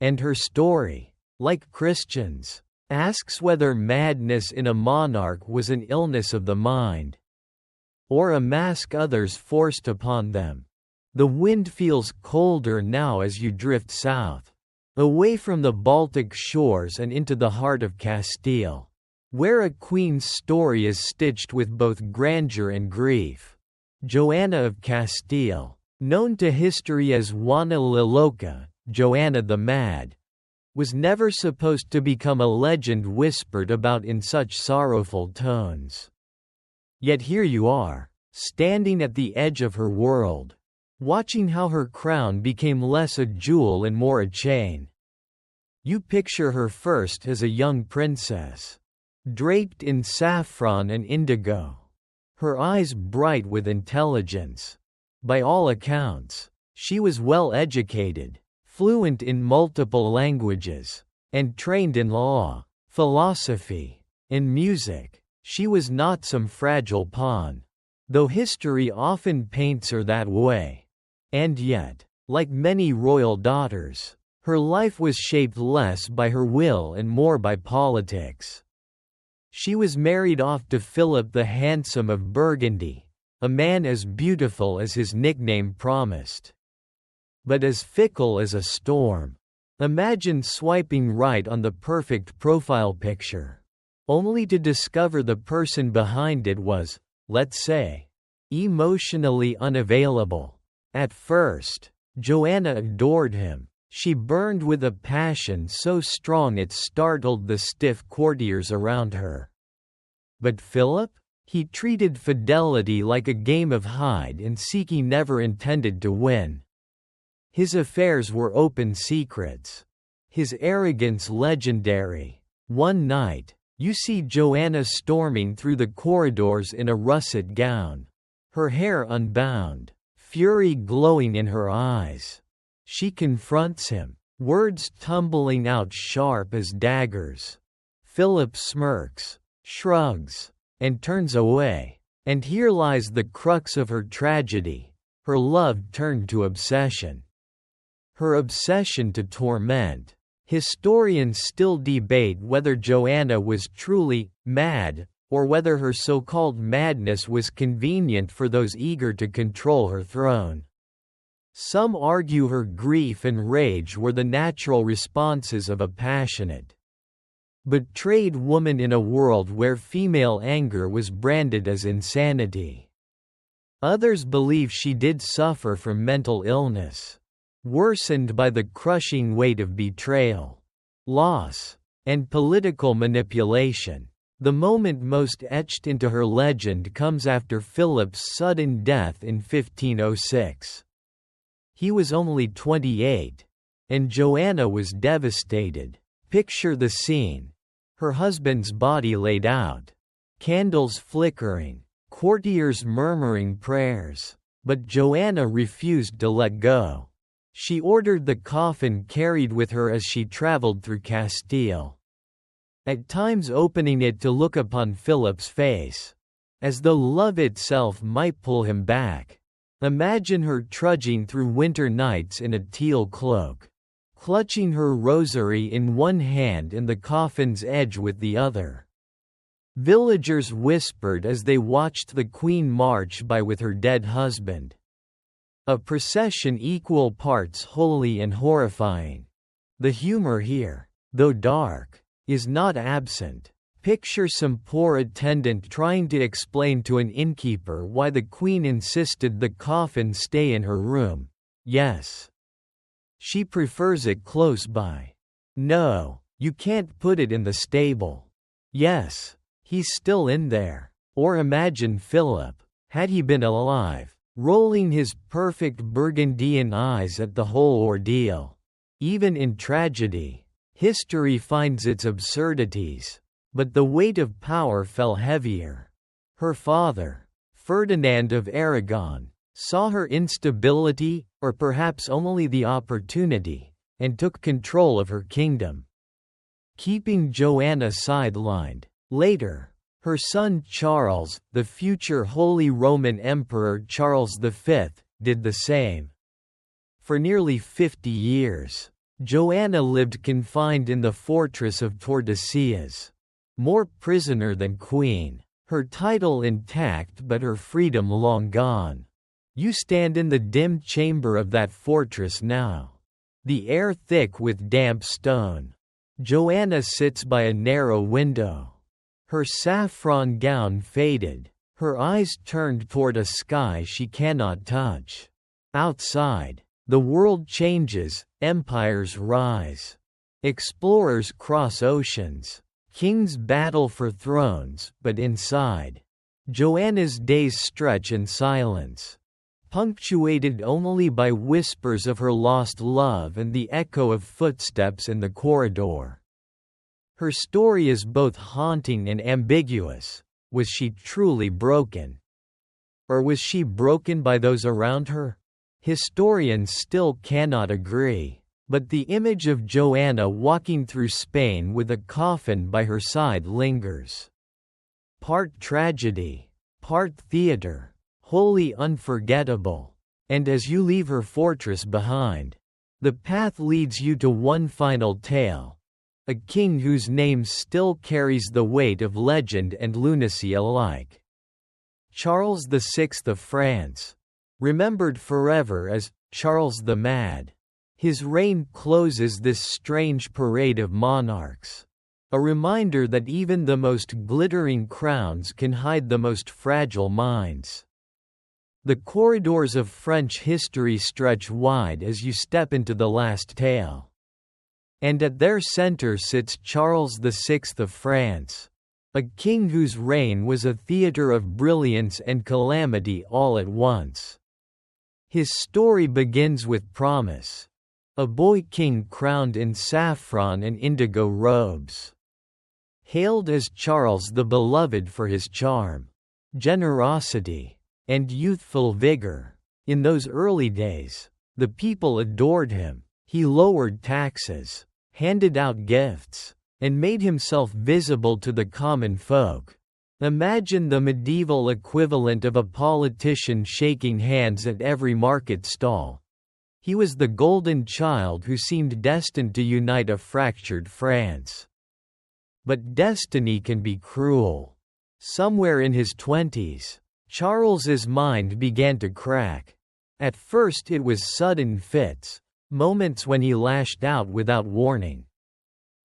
And her story, like Christian's, asks whether madness in a monarch was an illness of the mind, or a mask others forced upon them. The wind feels colder now as you drift south, away from the Baltic shores and into the heart of Castile, where a queen's story is stitched with both grandeur and grief. Joanna of Castile, known to history as Juana la Loca, Joanna the Mad, was never supposed to become a legend whispered about in such sorrowful tones. Yet here you are, standing at the edge of her world, watching how her crown became less a jewel and more a chain. You picture her first as a young princess, draped in saffron and indigo, her eyes bright with intelligence. By all accounts, she was well educated, fluent in multiple languages, and trained in law, philosophy, and music. She was not some fragile pawn, though history often paints her that way. And yet, like many royal daughters, her life was shaped less by her will and more by politics. She was married off to Philip the Handsome of Burgundy, a man as beautiful as his nickname promised, but as fickle as a storm. Imagine swiping right on the perfect profile picture, only to discover the person behind it was, let's say, emotionally unavailable. At first, Joanna adored him. She burned with a passion so strong it startled the stiff courtiers around her. But Philip? He treated fidelity like a game of hide and seek he never intended to win. His affairs were open secrets, his arrogance legendary. One night, you see Joanna storming through the corridors in a russet gown, her hair unbound, fury glowing in her eyes. She confronts him, words tumbling out sharp as daggers. Philip smirks, shrugs, and turns away. And here lies the crux of her tragedy, her love turned to obsession. Her obsession to torment. Historians still debate whether Joanna was truly mad, or whether her so-called madness was convenient for those eager to control her throne. Some argue her grief and rage were the natural responses of a passionate, betrayed woman in a world where female anger was branded as insanity. Others believe she did suffer from mental illness, worsened by the crushing weight of betrayal, loss, and political manipulation. The moment most etched into her legend comes after Philip's sudden death in 1506. He was only 28, and Joanna was devastated. Picture the scene. Her husband's body laid out, candles flickering, courtiers murmuring prayers. But Joanna refused to let go. She ordered the coffin carried with her as she traveled through Castile, at times opening it to look upon Philip's face, as though love itself might pull him back. Imagine her trudging through winter nights in a teal cloak, clutching her rosary in one hand and the coffin's edge with the other. Villagers whispered as they watched the Queen march by with her dead husband. A procession equal parts holy and horrifying. The humor here, though dark, is not absent. Picture some poor attendant trying to explain to an innkeeper why the Queen insisted the coffin stay in her room. Yes, she prefers it close by. No, you can't put it in the stable. Yes, he's still in there. Or imagine Philip, had he been alive, rolling his perfect Burgundian eyes at the whole ordeal. Even in tragedy, history finds its absurdities, but the weight of power fell heavier. Her father, Ferdinand of Aragon, saw her instability, or perhaps only the opportunity, and took control of her kingdom, keeping Joanna sidelined. Later, her son Charles, the future Holy Roman Emperor Charles V, did the same. For nearly 50 years, Joanna lived confined in the fortress of Tordesillas, more prisoner than queen, her title intact but her freedom long gone. You stand in the dim chamber of that fortress now, the air thick with damp stone. Joanna sits by a narrow window, her saffron gown faded, her eyes turned toward a sky she cannot touch. Outside, the world changes, empires rise, explorers cross oceans, kings battle for thrones, but inside, Joanna's days stretch in silence, punctuated only by whispers of her lost love and the echo of footsteps in the corridor. Her story is both haunting and ambiguous. Was she truly broken? Or was she broken by those around her? Historians still cannot agree, but the image of Joanna walking through Spain with a coffin by her side lingers. Part tragedy, part theater, wholly unforgettable. And as you leave her fortress behind, the path leads you to one final tale, a king whose name still carries the weight of legend and lunacy alike. Charles VI of France, remembered forever as Charles the Mad. His reign closes this strange parade of monarchs, a reminder that even the most glittering crowns can hide the most fragile minds. The corridors of French history stretch wide as you step into the last tale. And at their center sits Charles VI of France, a king whose reign was a theater of brilliance and calamity all at once. His story begins with promise, a boy king crowned in saffron and indigo robes, hailed as Charles the Beloved for his charm, generosity, and youthful vigor. In those early days, the people adored him. He lowered taxes, handed out gifts, and made himself visible to the common folk. Imagine the medieval equivalent of a politician shaking hands at every market stall. He was the golden child who seemed destined to unite a fractured France. But destiny can be cruel. Somewhere in his 20s, Charles's mind began to crack. At first it was sudden fits, moments when he lashed out without warning.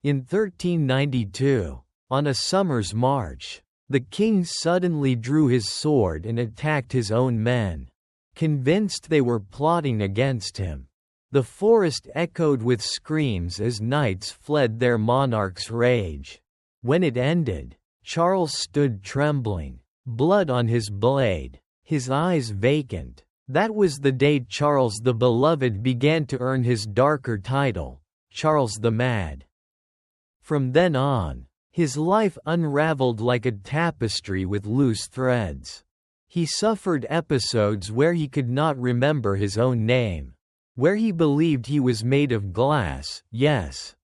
In 1392, on a summer's march, the king suddenly drew his sword and attacked his own men, convinced they were plotting against him. The forest echoed with screams as knights fled their monarch's rage. When it ended, Charles stood trembling, blood on his blade, his eyes vacant. That was the day Charles the Beloved began to earn his darker title, Charles the Mad. From then on, his life unraveled like a tapestry with loose threads. He suffered episodes where he could not remember his own name, where he believed he was made of glass, yes,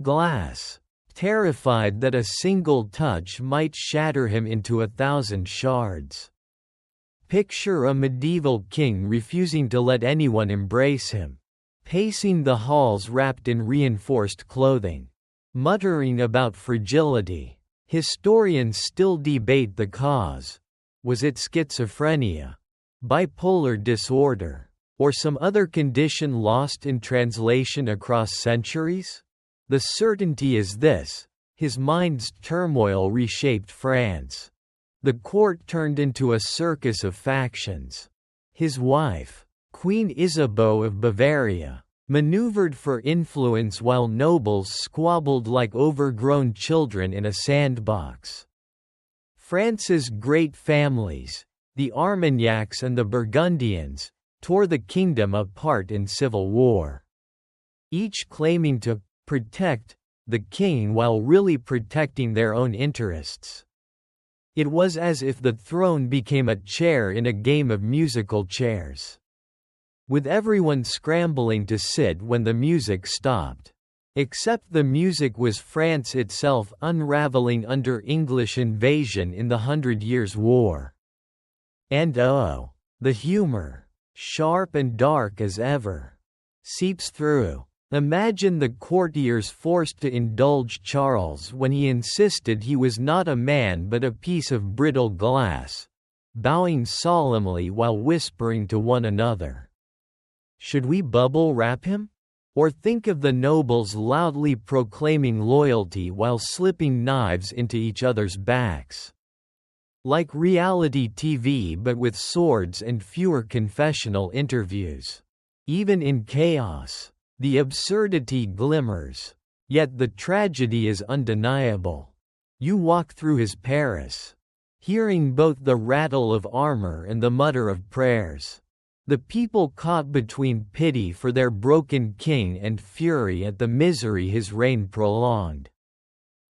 glass, terrified that a single touch might shatter him into 1,000 shards. Picture a medieval king refusing to let anyone embrace him, pacing the halls wrapped in reinforced clothing, muttering about fragility. Historians still debate the cause. Was it schizophrenia, bipolar disorder, or some other condition lost in translation across centuries? The certainty is this: his mind's turmoil reshaped France. The court turned into a circus of factions. His wife, Queen Isabeau of Bavaria, maneuvered for influence while nobles squabbled like overgrown children in a sandbox. France's great families, the Armagnacs and the Burgundians, tore the kingdom apart in civil war, each claiming to protect the king while really protecting their own interests. It was as if the throne became a chair in a game of musical chairs, with everyone scrambling to sit when the music stopped. Except the music was France itself unraveling under English invasion in the 100 Years' War. And oh, the humor, sharp and dark as ever, seeps through. Imagine the courtiers forced to indulge Charles when he insisted he was not a man but a piece of brittle glass, bowing solemnly while whispering to one another. Should we bubble wrap him? Or think of the nobles loudly proclaiming loyalty while slipping knives into each other's backs. Like reality TV but with swords and fewer confessional interviews. Even in chaos, the absurdity glimmers, yet the tragedy is undeniable. You walk through his Paris, hearing both the rattle of armor and the mutter of prayers. The people caught between pity for their broken king and fury at the misery his reign prolonged.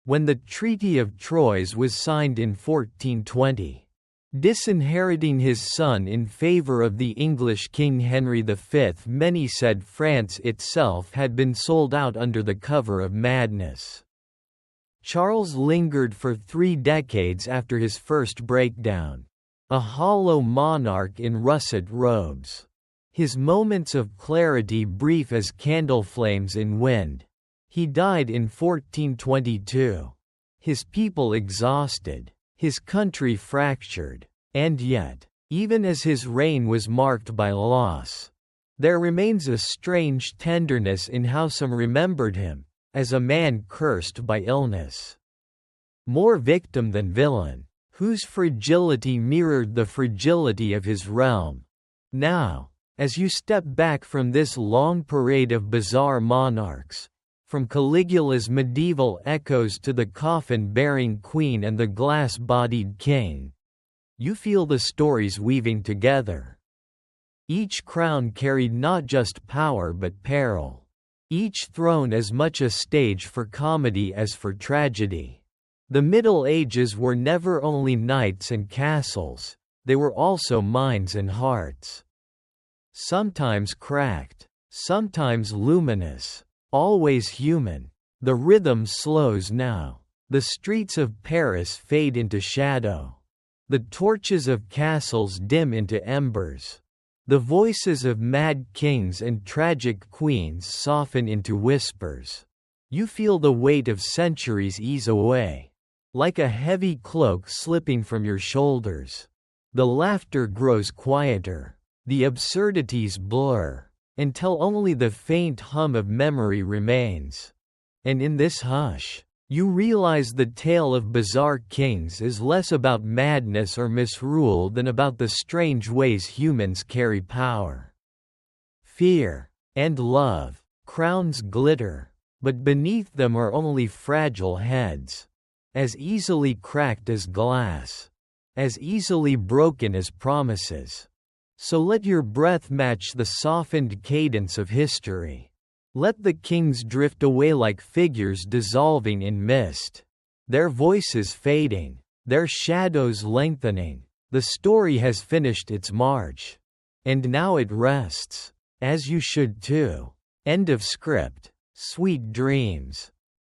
When the Treaty of Troyes was signed in 1420, disinheriting his son in favor of the English King Henry V, many said France itself had been sold out under the cover of madness. Charles lingered for 3 decades after his first breakdown, a hollow monarch in russet robes. His moments of clarity brief as candle flames in wind. He died in 1422. His people exhausted, his country fractured, and yet, even as his reign was marked by loss, there remains a strange tenderness in how some remembered him, as a man cursed by illness. More victim than villain, whose fragility mirrored the fragility of his realm. Now, as you step back from this long parade of bizarre monarchs, from Caligula's medieval echoes to the coffin-bearing queen and the glass-bodied king, you feel the stories weaving together. Each crown carried not just power but peril. Each throne as much a stage for comedy as for tragedy. The Middle Ages were never only knights and castles, they were also minds and hearts. Sometimes cracked, sometimes luminous, always human. The rhythm slows now. The streets of Paris fade into shadow. The torches of castles dim into embers. The voices of mad kings and tragic queens soften into whispers. You feel the weight of centuries ease away, like a heavy cloak slipping from your shoulders. The laughter grows quieter, the absurdities blur, until only the faint hum of memory remains. And in this hush, you realize the tale of bizarre kings is less about madness or misrule than about the strange ways humans carry power. Fear and love, crowns glitter, but beneath them are only fragile heads, as easily cracked as glass, as easily broken as promises. So let your breath match the softened cadence of history. Let the kings drift away like figures dissolving in mist. Their voices fading, their shadows lengthening. The story has finished its march. And now it rests, As you should too. End of script. Sweet dreams.